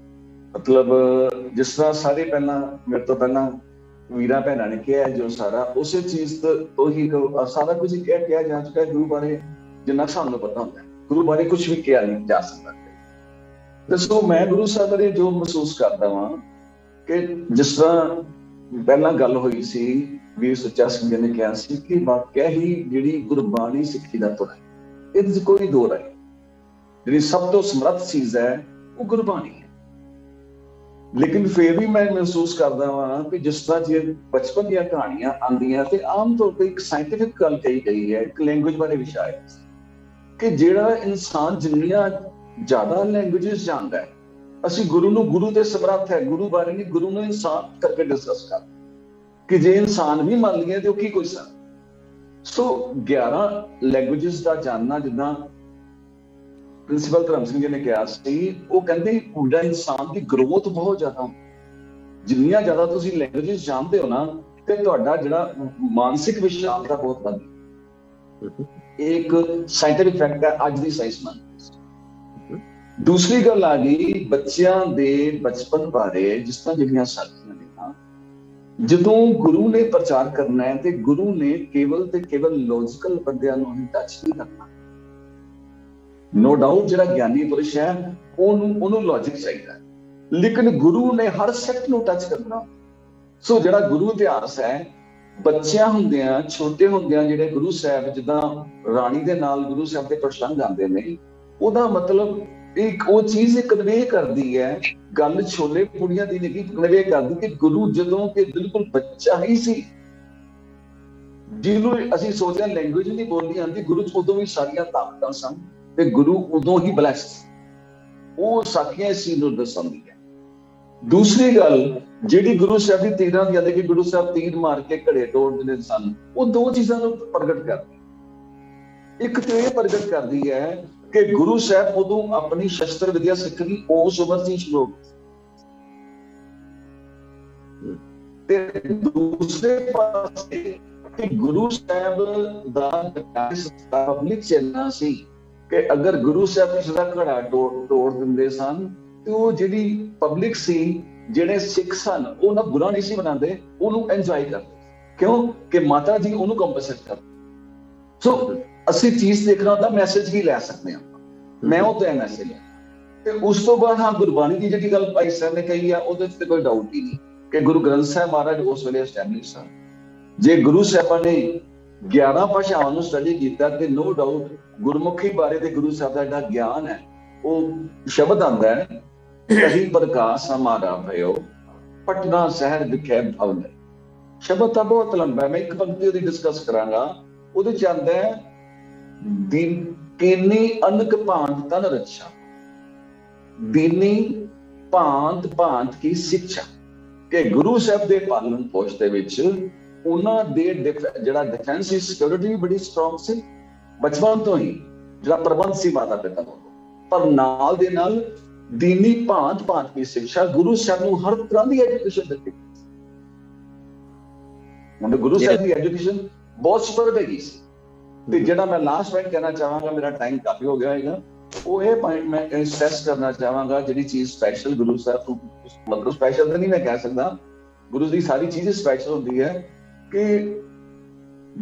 ਮਤਲਬ ਜਿਸ ਤਰ੍ਹਾਂ ਸਾਰੇ ਪਹਿਲਾਂ ਮੇਰੇ ਤੋਂ ਪਹਿਲਾਂ ਵੀਰਾਂ ਭੈਣਾਂ ਨੇ ਕਿਹਾ, ਜੋ ਸਾਰਾ ਉਸੇ ਚੀਜ਼ ਤੋਂ ਹੀ ਸਾਰਾ ਕੁਝ ਕਿਹਾ ਜਾ ਚੁੱਕਾ ਹੈ। ਗੁਰੂ ਬਾਰੇ ਜਿੰਨਾ ਸਾਨੂੰ ਪਤਾ ਹੁੰਦਾ, ਗੁਰੂ ਬਾਰੇ ਕੁਝ ਵੀ ਕਿਹਾ ਨਹੀਂ ਜਾ ਸਕਦਾ। ਤੇ ਸੋ ਮੈਂ ਗੁਰੂ ਸਾਹਿਬ ਬਾਰੇ ਜੋ ਮਹਿਸੂਸ ਕਰਦਾ ਵਾਂ ਕਿ ਜਿਸ ਤਰ੍ਹਾਂ ਪਹਿਲਾਂ ਗੱਲ ਹੋਈ ਸੀ, ਵੀਰ ਸੁੱਚਾ ਸਿੰਘ ਜੀ ਨੇ ਕਿਹਾ ਸੀ ਕਿ ਵਾਕਿਆ ਹੀ ਜਿਹੜੀ ਗੁਰਬਾਣੀ ਸਿੱਖੀ ਦਾ ਧੁਰਾ ਹੈ, ਇਹਦੇ 'ਚ ਕੋਈ ਦੋ ਰਾਏ, ਜਿਹੜੀ ਸਭ ਤੋਂ ਸਮਰੱਥ ਚੀਜ਼ ਹੈ ਉਹ ਗੁਰਬਾਣੀ ਹੈ। ਲੇਕਿਨ ਫਿਰ ਵੀ ਮੈਂ ਮਹਿਸੂਸ ਕਰਦਾ ਵਾਂ ਕਿ ਜਿਸ ਤਰ੍ਹਾਂ ਜੇ ਬਚਪਨ ਦੀਆਂ ਕਹਾਣੀਆਂ ਆਉਂਦੀਆਂ ਤੇ ਆਮ ਤੌਰ ਤੇ ਇੱਕ ਸਾਇੰਟੀਫਿਕ ਗੱਲ ਕਹੀ ਗਈ ਹੈ, ਇੱਕ ਲੈਂਗੁਏਜ ਬਾਰੇ ਵਿਸ਼ਾ ਹੈ ਕਿ ਜਿਹੜਾ ਇਨਸਾਨ ਜਿੰਨੀਆਂ ਜ਼ਿਆਦਾ ਲੈਂਗੁਏਜਸ ਜਾਣਦਾ ਹੈ, ਅਸੀਂ ਗੁਰੂ ਨੂੰ ਗੁਰੂ ਤੇ ਸਮਰੱਥ ਹੈ, ਗੁਰੂ ਬਾਰੇ ਨਹੀਂ, ਗੁਰੂ ਨੂੰ ਇਨਸਾਨ ਕਰਕੇ ਡਿਸਕਸ ਕਰ ਕਿ ਜੇ ਇਨਸਾਨ ਵੀ ਮੰਨ ਲਈਏ ਤੇ ਉਹ ਕੀ ਕੁਝ ਸਨ। ਸੋ 11 ਲੈਂਗੁਏਜਸ ਦਾ ਜਾਣਨਾ, ਜਿੱਦਾਂ ਪ੍ਰਿੰਸੀਪਲ ਧਰਮ ਸਿੰਘ ਜੀ ਨੇ ਕਿਹਾ ਸੀ, ਉਹ ਕਹਿੰਦੇ ਪੂਰਾ ਇਨਸਾਨ ਦੀ ਗਰੋਥ ਬਹੁਤ ਜ਼ਿਆਦਾ, ਜਿੰਨੀਆਂ ਜ਼ਿਆਦਾ ਤੁਸੀਂ ਲੈਂਗੁਏਜਸ ਜਾਣਦੇ ਹੋ ਨਾ, ਤੇ ਤੁਹਾਡਾ ਜਿਹੜਾ ਮਾਨਸਿਕ ਵਿਸ਼ਾਲਤਾ ਬਹੁਤ ਵੱਧਦੀ। ਇਹ ਇੱਕ ਸਾਇੰਟਿਫਿਕ ਫੈਕਟ ਹੈ ਅੱਜ ਦੀ ਸਾਇੰਸ ਨਾਲ। ਦੂਸਰੀ ਗੱਲ ਆ ਗਈ ਬੱਚਿਆਂ ਦੇ ਬਚਪਨ ਬਾਰੇ, ਜਿਸ ਤਰ੍ਹਾਂ ਜਿਹੜੀਆਂ ਸਾਖੀਆਂ ਨੇ ਨਾ, ਜਦੋਂ ਗੁਰੂ ਨੇ ਪ੍ਰਚਾਰ ਕਰਨਾ ਹੈ ਤੇ ਗੁਰੂ ਨੇ ਕੇਵਲ ਤੇ ਕੇਵਲ ਲੌਜੀਕਲ ਬੰਦਿਆਂ ਨੂੰ ਹੀ ਟੱਚ ਨਹੀਂ ਕਰਨਾ। ਨੋ ਡਾਊਟ ਜਿਹੜਾ ਗਿਆਨੀ ਪੁਰਸ਼ ਹੈ ਉਹਨੂੰ ਲੌਜਿਕ ਚਾਹੀਦਾ, ਲੇਕਿਨ ਗੁਰੂ ਨੇ ਹਰ ਸੈਕਟ ਨੂੰ ਟੱਚ ਕਰਨਾ। ਸੋ ਜਿਹੜਾ ਗੁਰੂ ਇਤਿਹਾਸ ਹੈ, ਬੱਚਿਆਂ ਹੁੰਦਿਆਂ, ਛੋਟੇ ਹੁੰਦਿਆਂ ਜਿਹੜੇ ਗੁਰੂ ਸਾਹਿਬ ਜਿੱਦਾਂ ਰਾਣੀ ਦੇ ਨਾਲ ਗੁਰੂ ਸਾਹਿਬ ਦੇ ਪ੍ਰਸੰਗ ਆਉਂਦੇ ਨੇ, ਉਹਦਾ ਮਤਲਬ ਇੱਕ ਉਹ ਚੀਜ਼ ਕਨਵੇ ਕਰਦੀ ਹੈ, ਗੱਲ ਛੋਲੇ ਕੁੜੀਆਂ ਦੀ ਨਹੀਂ, ਕਨਵੇ ਕਰਦੀ ਕਿ ਗੁਰੂ ਜਦੋਂ ਕਿ ਬਿਲਕੁਲ ਬੱਚਾ ਹੀ ਸੀ, ਜਿਹਨੂੰ ਅਸੀਂ ਸੋਚਿਆ ਲੈਂਗੁਏਜ ਨਹੀਂ ਬੋਲਣੀ ਆਉਂਦੀ, ਗੁਰੂ ਚ ਉਦੋਂ ਵੀ ਸਾਰੀਆਂ ਤਾਕਤਾਂ ਸਨ ਤੇ ਗੁਰੂ ਉਦੋਂ ਹੀ ਬਲੈਸਡ। ਉਹ ਸਾਖੀਆਂ ਇਸ ਚੀਜ਼ ਨੂੰ ਦਰਸਾਉਂਦੀ ਹੈ। ਦੂਸਰੀ ਗੱਲ ਜਿਹੜੀ ਗੁਰੂ ਸਾਹਿਬ ਦੀ ਤੀਰਾਂ ਦੀ ਆਦੇ ਕਿ ਗੁਰੂ ਸਾਹਿਬ ਤੀਰ ਮਾਰ ਕੇ ਘੜੇ ਤੋੜਦੇ ਸਨ, ਉਹ ਦੋ ਚੀਜ਼ਾਂ ਨੂੰ ਪ੍ਰਗਟ ਕਰਦੀ। ਇੱਕ ਤੇ ਇਹ ਪ੍ਰਗਟ ਕਰਦੀ ਹੈ ਕਿ ਗੁਰੂ ਸਾਹਿਬ ਉਦੋਂ ਆਪਣੀ ਸ਼ਸਤਰ ਵਿਦਿਆ ਸਿੱਖਣੀ ਉਸ ਉਮਰ ਦੀ ਸ਼ਲੋਕ, ਤੇ ਦੂਸਰੇ ਪਾਸੇ ਕਿ ਗੁਰੂ ਸਾਹਿਬ ਦਾ ਪਬਲਿਕ ਚੱਲਣਾ ਸੀ ਕਿ ਅਗਰ ਗੁਰੂ ਸਾਹਿਬ ਕਿਸੇ ਦਾ ਘੜਾ ਤੋੜ ਦਿੰਦੇ ਸਨ ਤੇ ਉਹ ਜਿਹੜੀ ਪਬਲਿਕ ਸੀ, ਜਿਹੜੇ ਸਿੱਖ ਸਨ, ਉਹ ਨਾ ਬੁਰਾ ਨਹੀਂ ਸੀ ਬਣਾਉਂਦੇ, ਉਹਨੂੰ ਇੰਜੋਏ ਕਰਦੇ। ਕਿਉਂ? ਕਿ ਮਾਤਾ ਜੀ ਉਹਨੂੰ ਕੰਪਨਸੇਟ ਕਰਦੇ। ਸੋ ਅਸੀਂ ਚੀਜ਼ ਦੇਖਣਾ ਹੁੰਦਾ, ਮੈਸੇਜ ਕੀ ਲੈ ਸਕਦੇ ਹਾਂ, ਮੈਂ ਉਹ ਤਾਂ ਮੈਸੇਜ ਹੈ। ਤੇ ਉਸ ਤੋਂ ਬਾਅਦ ਹਾਂ, ਗੁਰਬਾਣੀ ਦੀ ਜਿਹੜੀ ਗੱਲ ਭਾਈ ਸਾਹਿਬ ਨੇ ਕਹੀ ਆ, ਉਹਦੇ ਚ ਕੋਈ ਡਾਊਟ ਹੀ ਨਹੀਂ ਕਿ ਗੁਰੂ ਗ੍ਰੰਥ ਸਾਹਿਬ ਮਹਾਰਾਜ ਉਸ ਵੇਲੇ ਐਸਟੈਬਲਿਸ਼ ਸਨ। ਜੇ ਗੁਰੂ ਸਾਹਿਬਾਂ ਨੇ 11 ਭਾਸ਼ਾਵਾਂ ਨੂੰ ਸਟੱਡੀ ਕੀਤਾ ਤੇ ਨੋ ਡਾਊਟ ਗੁਰਮੁਖੀ ਬਾਰੇ ਤੇ ਗੁਰੂ ਸਾਹਿਬ ਦਾ ਜਿਹੜਾ ਗਿਆਨ ਹੈ, ਉਹ ਸ਼ਬਦ ਆਉਂਦਾ ਹੈ, ਕਹੀ ਪ੍ਰਕਾਸ਼ ਹਮਾਰਾ ਭਇਓ ਪਟਨਾ ਸ਼ਹਿਰ ਵਿਖੇ ਭਵਨ। ਸ਼ਬਦ ਤਾਂ ਬਹੁਤ ਲੰਬਾ ਹੈ, ਮੈਂ ਇੱਕ ਪੰਕਤੀ ਉਹਦੀ ਡਿਸਕਸ ਕਰਾਂਗਾ। ਉਹਦੇ ਚ ਆਉਂਦਾ ਹੈ ਦੀਨੀ ਅਨਕ ਭਾਂਤ ਤਨ ਰੱਛਾ, ਦੀਨੀ ਭਾਂਤ ਭਾਂਤ ਕੀ ਸਿੱਖਿਆ, ਕਿ ਗੁਰੂ ਸਾਹਿਬ ਦੇ ਪਾਲਣ ਪੋਸ਼ ਦੇ ਵਿੱਚ ਉਹਨਾਂ ਦੇ ਜਿਹੜਾ ਡਿਫੈਂਸ ਸਿਕਿਉਰਿਟੀ ਵੀ ਬੜੀ ਸਟਰੋਂਗ ਸੀ, ਬਚਪਨ ਤੋਂ ਹੀ ਜਿਹੜਾ ਪ੍ਰਬੰਧ ਸੀ ਮਾਤਾ ਪਿਤਾ ਕੋਲ, ਪਰ ਨਾਲ ਦੇ ਨਾਲ ਦੀਨੀ ਭਾਂਤ ਦੀ ਸਿੱਖਿਆ, ਗੁਰੂ ਸਾਹਿਬ ਨੂੰ ਹਰ ਤਰ੍ਹਾਂ ਦੀ ਐਜੂਕੇਸ਼ਨ ਦਿੱਤੀ। ਹੁਣ ਗੁਰੂ ਸਾਹਿਬ ਦੀ ਐਜੂਕੇਸ਼ਨ ਬਹੁਤ ਸੁਪਰ ਹੈਗੀ ਸੀ। ਤੇ ਜਿਹੜਾ ਮੈਂ ਲਾਸਟ ਪੁਆਇੰਟ ਕਹਿਣਾ ਚਾਹਾਂਗਾ, ਮੇਰਾ ਟਾਈਮ ਕਾਫੀ ਹੋ ਗਿਆ ਹੈਗਾ, ਉਹ ਇਹ ਪੁਆਇੰਟ ਮੈਂ ਸਟ੍ਰੈਸ ਕਰਨਾ ਚਾਹਾਂਗਾ, ਜਿਹੜੀ ਚੀਜ਼ ਸਪੈਸ਼ਲ ਗੁਰੂ ਸਾਹਿਬ ਤੋਂ, ਮਤਲਬ ਸਪੈਸ਼ਲ ਤਾਂ ਨਹੀਂ ਮੈਂ ਕਹਿ ਸਕਦਾ, ਗੁਰੂ ਦੀ ਸਾਰੀ ਚੀਜ਼ ਸਪੈਸ਼ਲ ਹੁੰਦੀ ਹੈ, ਕਿ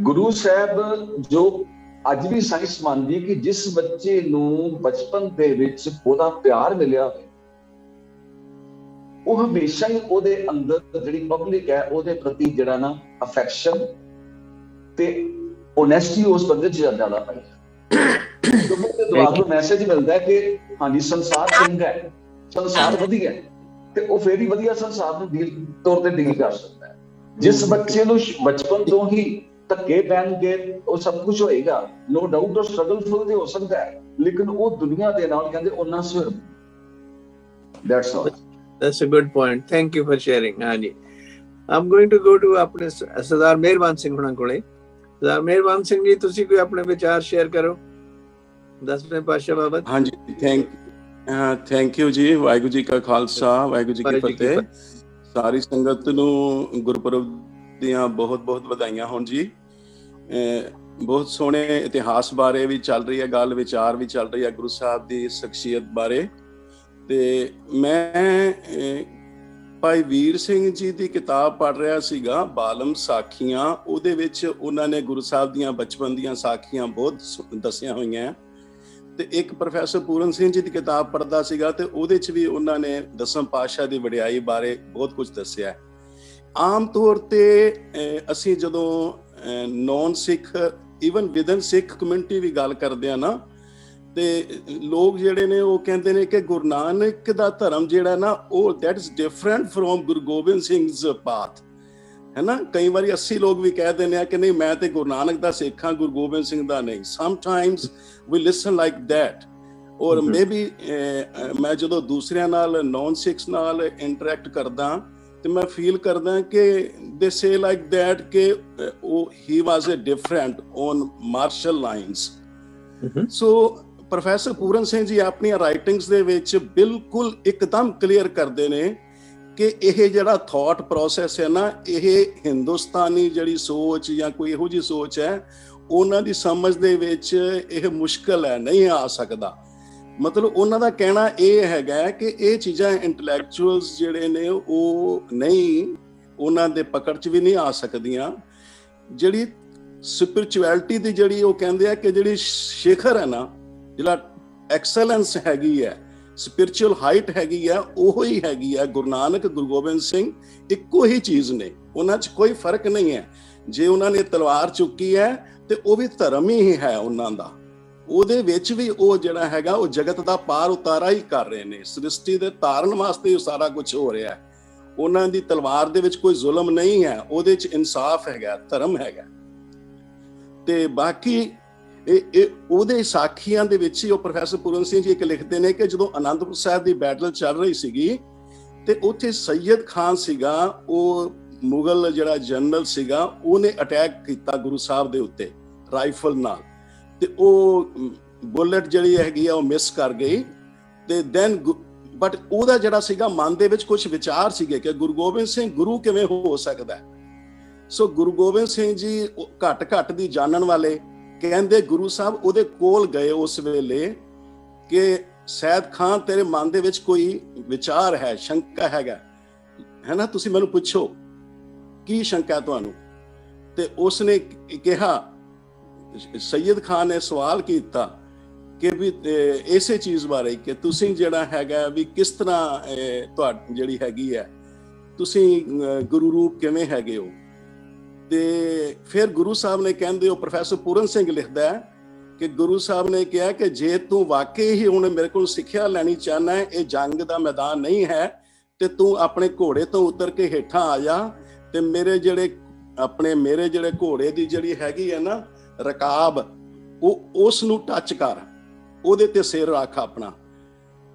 ਗੁਰੂ ਸਾਹਿਬ ਜੋ ਅੱਜ ਵੀ ਸਾਇੰਸ ਮੰਨਦੀ ਹੈ ਕਿ ਜਿਸ ਬੱਚੇ ਨੂੰ ਬਚਪਨ ਦੇ ਵਿੱਚ ਉਹਦਾ ਪਿਆਰ ਮਿਲਿਆ ਹੋਵੇ, ਉਹ ਹਮੇਸ਼ਾ ਹੀ ਉਹਦੇ ਅੰਦਰ ਜਿਹੜੀ ਪਬਲਿਕ ਹੈ ਉਹਦੇ ਪ੍ਰਤੀ ਜਿਹੜਾ ਨਾ ਅਫੈਕਸ਼ਨ ਤੇ ਓਨੈਸਟੀ ਉਸ ਬੰਦੇ 'ਚ ਜ਼ਿਆਦਾ ਪਾਈ। ਦੁਆਰਾ ਤੋਂ ਮੈਸੇਜ ਮਿਲਦਾ ਹੈ ਕਿ ਹਾਂਜੀ ਸੰਸਾਰ ਚੰਗਾ ਹੈ, ਸੰਸਾਰ ਵਧੀਆ ਹੈ, ਤੇ ਉਹ ਫੇਰ ਹੀ ਵਧੀਆ ਸੰਸਾਰ ਨੂੰ ਡੀਲ ਤੌਰ ਤੇ ਡੀਲ ਕਰ ਸਕਦਾ ਹੈ। ਜਿਸ ਬੱਚੇ ਨੂੰ ਬਚਪਨ ਤੋਂ ਹੀ ਧੱਕੇ ਪੈਣਗੇ, ਉਹ ਸਭ ਕੁਝ ਹੋਏਗਾ, ਨੋ ਡਾਊਟ ਉਹ ਸਟਰਗਲਫੁਲ ਵੀ ਹੋ ਸਕਦਾ ਹੈ, ਲੇਕਿਨ ਉਹ ਦੁਨੀਆ ਦੇ ਨਾਲ ਕਹਿੰਦੇ ਉਹਨਾਂ ਸਿਰ। That's all.
That's a good point. Thank you for sharing. ਹਾਂਜੀ, I'm going to go to ਆਪਣੇ ਸਰਦਾਰ ਮਿਹਰਬਾਨ ਸਿੰਘ ਹੁਣਾਂ ਕੋਲੇ। ਸਰਦਾਰ ਮਿਹਰਬਾਨ ਸਿੰਘ ਜੀ, ਤੁਸੀਂ ਕੋਈ ਆਪਣੇ ਵਿਚਾਰ ਸ਼ੇਅਰ ਕਰੋ 10ਵੇਂ ਪਾਤਸ਼ਾਹ ਬਾਬਤ।
ਹਾਂਜੀ, ਥੈਂਕ ਯੂ ਜੀ। ਵਾਹਿਗੁਰੂ ਜੀ ਕਾ ਖਾਲਸਾ, ਵਾਹਿਗੁਰੂ ਜੀ ਕੀ ਫਤਿਹ। ਸਾਰੀ ਸੰਗਤ ਨੂੰ ਗੁਰਪੁਰਬ ਦੀਆਂ ਬਹੁਤ ਬਹੁਤ ਵਧਾਈਆਂ ਹੋਣ ਜੀ। ਬਹੁਤ ਸੋਹਣੇ ਇਤਿਹਾਸ ਬਾਰੇ ਵੀ ਚੱਲ ਰਹੀ ਹੈ ਗੱਲ, ਵਿਚਾਰ ਵੀ ਚੱਲ ਰਹੀ ਹੈ ਗੁਰੂ ਸਾਹਿਬ ਦੀ ਸ਼ਖਸੀਅਤ ਬਾਰੇ। ਤੇ ਮੈਂ ਭਾਈ ਵੀਰ ਸਿੰਘ ਜੀ ਦੀ ਕਿਤਾਬ ਪੜ੍ਹ ਰਿਹਾ ਸੀਗਾ, ਬਾਲਮ ਸਾਖੀਆਂ। ਉਹਦੇ ਵਿੱਚ ਉਹਨਾਂ ਨੇ ਗੁਰੂ ਸਾਹਿਬ ਦੀਆਂ ਬਚਪਨ ਦੀਆਂ ਸਾਖੀਆਂ ਬਹੁਤ ਦੱਸੀਆਂ ਹੋਈਆਂ। ਤੇ ਇੱਕ ਪ੍ਰੋਫੈਸਰ ਪੂਰਨ ਸਿੰਘ ਜੀ ਦੀ ਕਿਤਾਬ ਪੜ੍ਹਦਾ ਸੀਗਾ, ਤੇ ਉਹਦੇ 'ਚ ਵੀ ਉਹਨਾਂ ਨੇ 10ਵੇਂ ਪਾਤਸ਼ਾਹ ਦੀ ਵਡਿਆਈ ਬਾਰੇ ਬਹੁਤ ਕੁਝ ਦੱਸਿਆ। ਆਮ ਤੌਰ ਤੇ ਅਸੀਂ ਜਦੋਂ ਨੌਨ ਸਿੱਖ, ਈਵਨ ਵਿਦਨ ਸਿੱਖ ਕਮਿਊਨਿਟੀ ਵੀ ਗੱਲ ਕਰਦੇ ਆ ਨਾ, ਤੇ ਲੋਕ ਜਿਹੜੇ ਨੇ ਉਹ ਕਹਿੰਦੇ ਨੇ ਕਿ ਗੁਰੂ ਨਾਨਕ ਦਾ ਧਰਮ ਜਿਹੜਾ ਨਾ, ਉਹ that is different from Guru Gobind Singh's path, ਹੈ ਨਾ। ਕਈ ਵਾਰੀ 80 ਲੋਕ ਵੀ ਕਹਿ ਦਿੰਦੇ ਆ ਕਿ ਨਹੀਂ, ਮੈਂ ਤੇ ਗੁਰੂ ਨਾਨਕ ਦਾ ਸਿੱਖ ਹਾਂ, ਗੁਰੂ ਗੋਬਿੰਦ ਸਿੰਘ ਦਾ ਨਹੀਂ। Sometimes we listen like that. ਔਰ ਮੇਬੀ ਮੈਂ ਜਦੋਂ ਦੂਸਰਿਆਂ ਨਾਲ, ਨੌਨ ਸਿੱਖਸ ਨਾਲ ਇੰਟਰੈਕਟ ਕਰਦਾ, ਤੇ ਮੈਂ ਫੀਲ ਕਰਦਾ ਕਿ ਦੇ ਸੇ ਲਾਈਕ ਦੈਟ ਕਿ ਉਹ he was a different on martial lines. So professor Puran Singh ji ਆਪਣੀਆਂ ਰਾਈਟਿੰਗਸ ਦੇ ਵਿੱਚ ਬਿਲਕੁਲ ਇੱਕਦਮ ਕਲੀਅਰ ਕਰਦੇ ਨੇ ਕਿ ਇਹ ਜਿਹੜਾ ਥਾਟ ਪ੍ਰੋਸੈਸ ਹੈ ਨਾ, ਇਹ ਹਿੰਦੁਸਤਾਨੀ ਜਿਹੜੀ ਸੋਚ ਜਾਂ ਕੋਈ ਇਹੋ ਜਿਹੀ ਸੋਚ ਹੈ, ਉਹਨਾਂ ਦੀ ਸਮਝ ਦੇ ਵਿੱਚ ਇਹ ਮੁਸ਼ਕਲ ਹੈ, ਨਹੀਂ ਆ ਸਕਦਾ। ਮਤਲਬ ਉਹਨਾਂ ਦਾ ਕਹਿਣਾ ਇਹ ਹੈਗਾ ਕਿ ਇਹ ਚੀਜ਼ਾਂ ਇੰਟੈਲੈਕਚੁਅਲਸ ਜਿਹੜੇ ਨੇ ਉਹ ਨਹੀਂ, ਉਹਨਾਂ ਦੇ ਪਕੜ 'ਚ ਵੀ ਨਹੀਂ ਆ ਸਕਦੀਆਂ। ਜਿਹੜੀ ਸਪਿਰਿਚੁਅਲਿਟੀ ਦੀ ਜਿਹੜੀ ਉਹ ਕਹਿੰਦੇ ਆ ਕਿ ਜਿਹੜੀ ਸ਼ਿਖਰ ਹੈ ਨਾ, ਜਿਹੜਾ ਐਕਸਲੈਂਸ ਹੈਗੀ ਹੈ, ਸਪਿਰਿਚੁਅਲ ਹਾਈਟ ਹੈਗੀ ਆ, ਉਹੋ ਹੀ ਹੈਗੀ ਆ ਗੁਰੂ ਨਾਨਕ, ਗੁਰੂ ਗੋਬਿੰਦ ਸਿੰਘ, ਇੱਕੋ ਹੀ ਚੀਜ਼ ਨੇ, ਉਹਨਾਂ 'ਚ ਕੋਈ ਫਰਕ ਨਹੀਂ ਹੈ। ਜੇ ਉਹਨਾਂ ਨੇ ਤਲਵਾਰ ਚੁੱਕੀ ਹੈ ਤੇ ਉਹ ਵੀ ਧਰਮ ਹੀ ਹੈ ਉਹਨਾਂ ਦਾ, ਉਹਦੇ ਵਿੱਚ ਵੀ ਉਹ ਜਿਹੜਾ ਹੈਗਾ ਉਹ ਜਗਤ ਦਾ ਪਾਰ ਉਤਾਰਾ ਹੀ ਕਰ ਰਹੇ ਨੇ, ਸ੍ਰਿਸ਼ਟੀ ਦੇ ਤਾਰਨ ਵਾਸਤੇ ਉਹ ਸਾਰਾ ਕੁਝ ਹੋ ਰਿਹਾ ਹੈ। ਉਹਨਾਂ ਦੀ ਤਲਵਾਰ ਦੇ ਵਿੱਚ ਕੋਈ ਜ਼ੁਲਮ ਨਹੀਂ ਹੈ, ਉਹਦੇ 'ਚ ਇਨਸਾਫ ਹੈਗਾ, ਧਰਮ ਹੈਗਾ। ਤੇ ਬਾਕੀ ਉਹਦੇ ਸਾਖੀਆਂ ਦੇ ਵਿੱਚ ਹੀ ਉਹ ਪ੍ਰੋਫੈਸਰ ਪੂਰਨ ਸਿੰਘ ਜੀ ਇੱਕ ਲਿਖਦੇ ਨੇ ਕਿ ਜਦੋਂ ਅਨੰਦਪੁਰ ਸਾਹਿਬ ਦੀ ਬੈਟਲ ਚੱਲ ਰਹੀ ਸੀਗੀ, ਤੇ ਉੱਥੇ ਸੈਯਦ ਖਾਨ ਸੀਗਾ, ਉਹ ਮੁਗਲ ਜਿਹੜਾ ਜਨਰਲ ਸੀਗਾ, ਉਹਨੇ ਅਟੈਕ ਕੀਤਾ ਗੁਰੂ ਸਾਹਿਬ ਦੇ ਉੱਤੇ ਰਾਈਫਲ ਨਾਲ, ਤੇ ਉਹ ਬੁਲਟ ਜਿਹੜੀ ਹੈਗੀ ਆ ਉਹ ਮਿਸ ਕਰ ਗਈ। ਤੇ ਦੈਨ ਬਟ ਉਹਦਾ ਜਿਹੜਾ ਸੀਗਾ ਮਨ ਦੇ ਵਿੱਚ ਕੁਝ ਵਿਚਾਰ ਸੀਗੇ ਕਿ ਗੁਰੂ ਗੋਬਿੰਦ ਸਿੰਘ ਗੁਰੂ ਕਿਵੇਂ ਹੋ ਸਕਦਾ। ਸੋ ਗੁਰੂ ਗੋਬਿੰਦ ਸਿੰਘ ਜੀ ਘੱਟ ਦੀ ਜਾਣਨ ਵਾਲੇ ਕਹਿੰਦੇ ਗੁਰੂ ਸਾਹਿਬ ਉਹਦੇ ਕੋਲ ਗਏ ਉਸ ਵੇਲੇ ਕਿ ਸੈਦ ਖਾਨ, ਤੇਰੇ ਮਨ ਦੇ ਵਿੱਚ ਕੋਈ ਵਿਚਾਰ ਹੈ, ਸ਼ੰਕਾ ਹੈਗਾ, ਹੈ ਨਾ, ਤੁਸੀਂ ਮੈਨੂੰ ਪੁੱਛੋ ਕੀ ਸ਼ੰਕਾ ਤੁਹਾਨੂੰ। ਤੇ ਉਸਨੇ ਕਿਹਾ, ਸੈਯਦ ਖਾਨ ਨੇ ਸਵਾਲ ਕੀਤਾ ਕਿ ਵੀ ਇਸੇ ਚੀਜ਼ ਬਾਰੇ ਕਿ ਤੁਸੀਂ ਜਿਹੜਾ ਹੈਗਾ ਵੀ ਕਿਸ ਤਰ੍ਹਾਂ ਤੁਹਾਡੀ ਜਿਹੜੀ ਹੈਗੀ ਹੈ, ਤੁਸੀਂ ਗੁਰੂ ਰੂਪ ਕਿਵੇਂ ਹੈਗੇ ਹੋ। ਤੇ ਫਿਰ ਗੁਰੂ ਸਾਹਿਬ ਨੇ ਕਹਿੰਦੇ, ਉਹ ਪ੍ਰੋਫੈਸਰ ਪੂਰਨ ਸਿੰਘ ਲਿਖਦਾ ਹੈ ਕਿ ਗੁਰੂ ਸਾਹਿਬ ਨੇ ਕਿਹਾ ਕਿ ਜੇ ਤੂੰ ਵਾਕਈ ਹੀ ਹੁਣ ਮੇਰੇ ਕੋਲ ਸਿੱਖਿਆ ਲੈਣੀ ਚਾਹੁੰਦਾ ਹੈ, ਇਹ ਜੰਗ ਦਾ ਮੈਦਾਨ ਨਹੀਂ ਹੈ, ਤੇ ਤੂੰ ਆਪਣੇ ਘੋੜੇ ਤੋਂ ਉਤਰ ਕੇ ਹੇਠਾਂ ਆ ਜਾ, ਤੇ ਮੇਰੇ ਜਿਹੜੇ ਘੋੜੇ ਦੀ ਜਿਹੜੀ ਹੈਗੀ ਹੈ ਨਾ ਰਕਾਬ, ਉਹ ਉਸ ਨੂੰ ਟੱਚ ਕਰ, ਉਹਦੇ ਤੇ ਸਿਰ ਰੱਖ ਆਪਣਾ।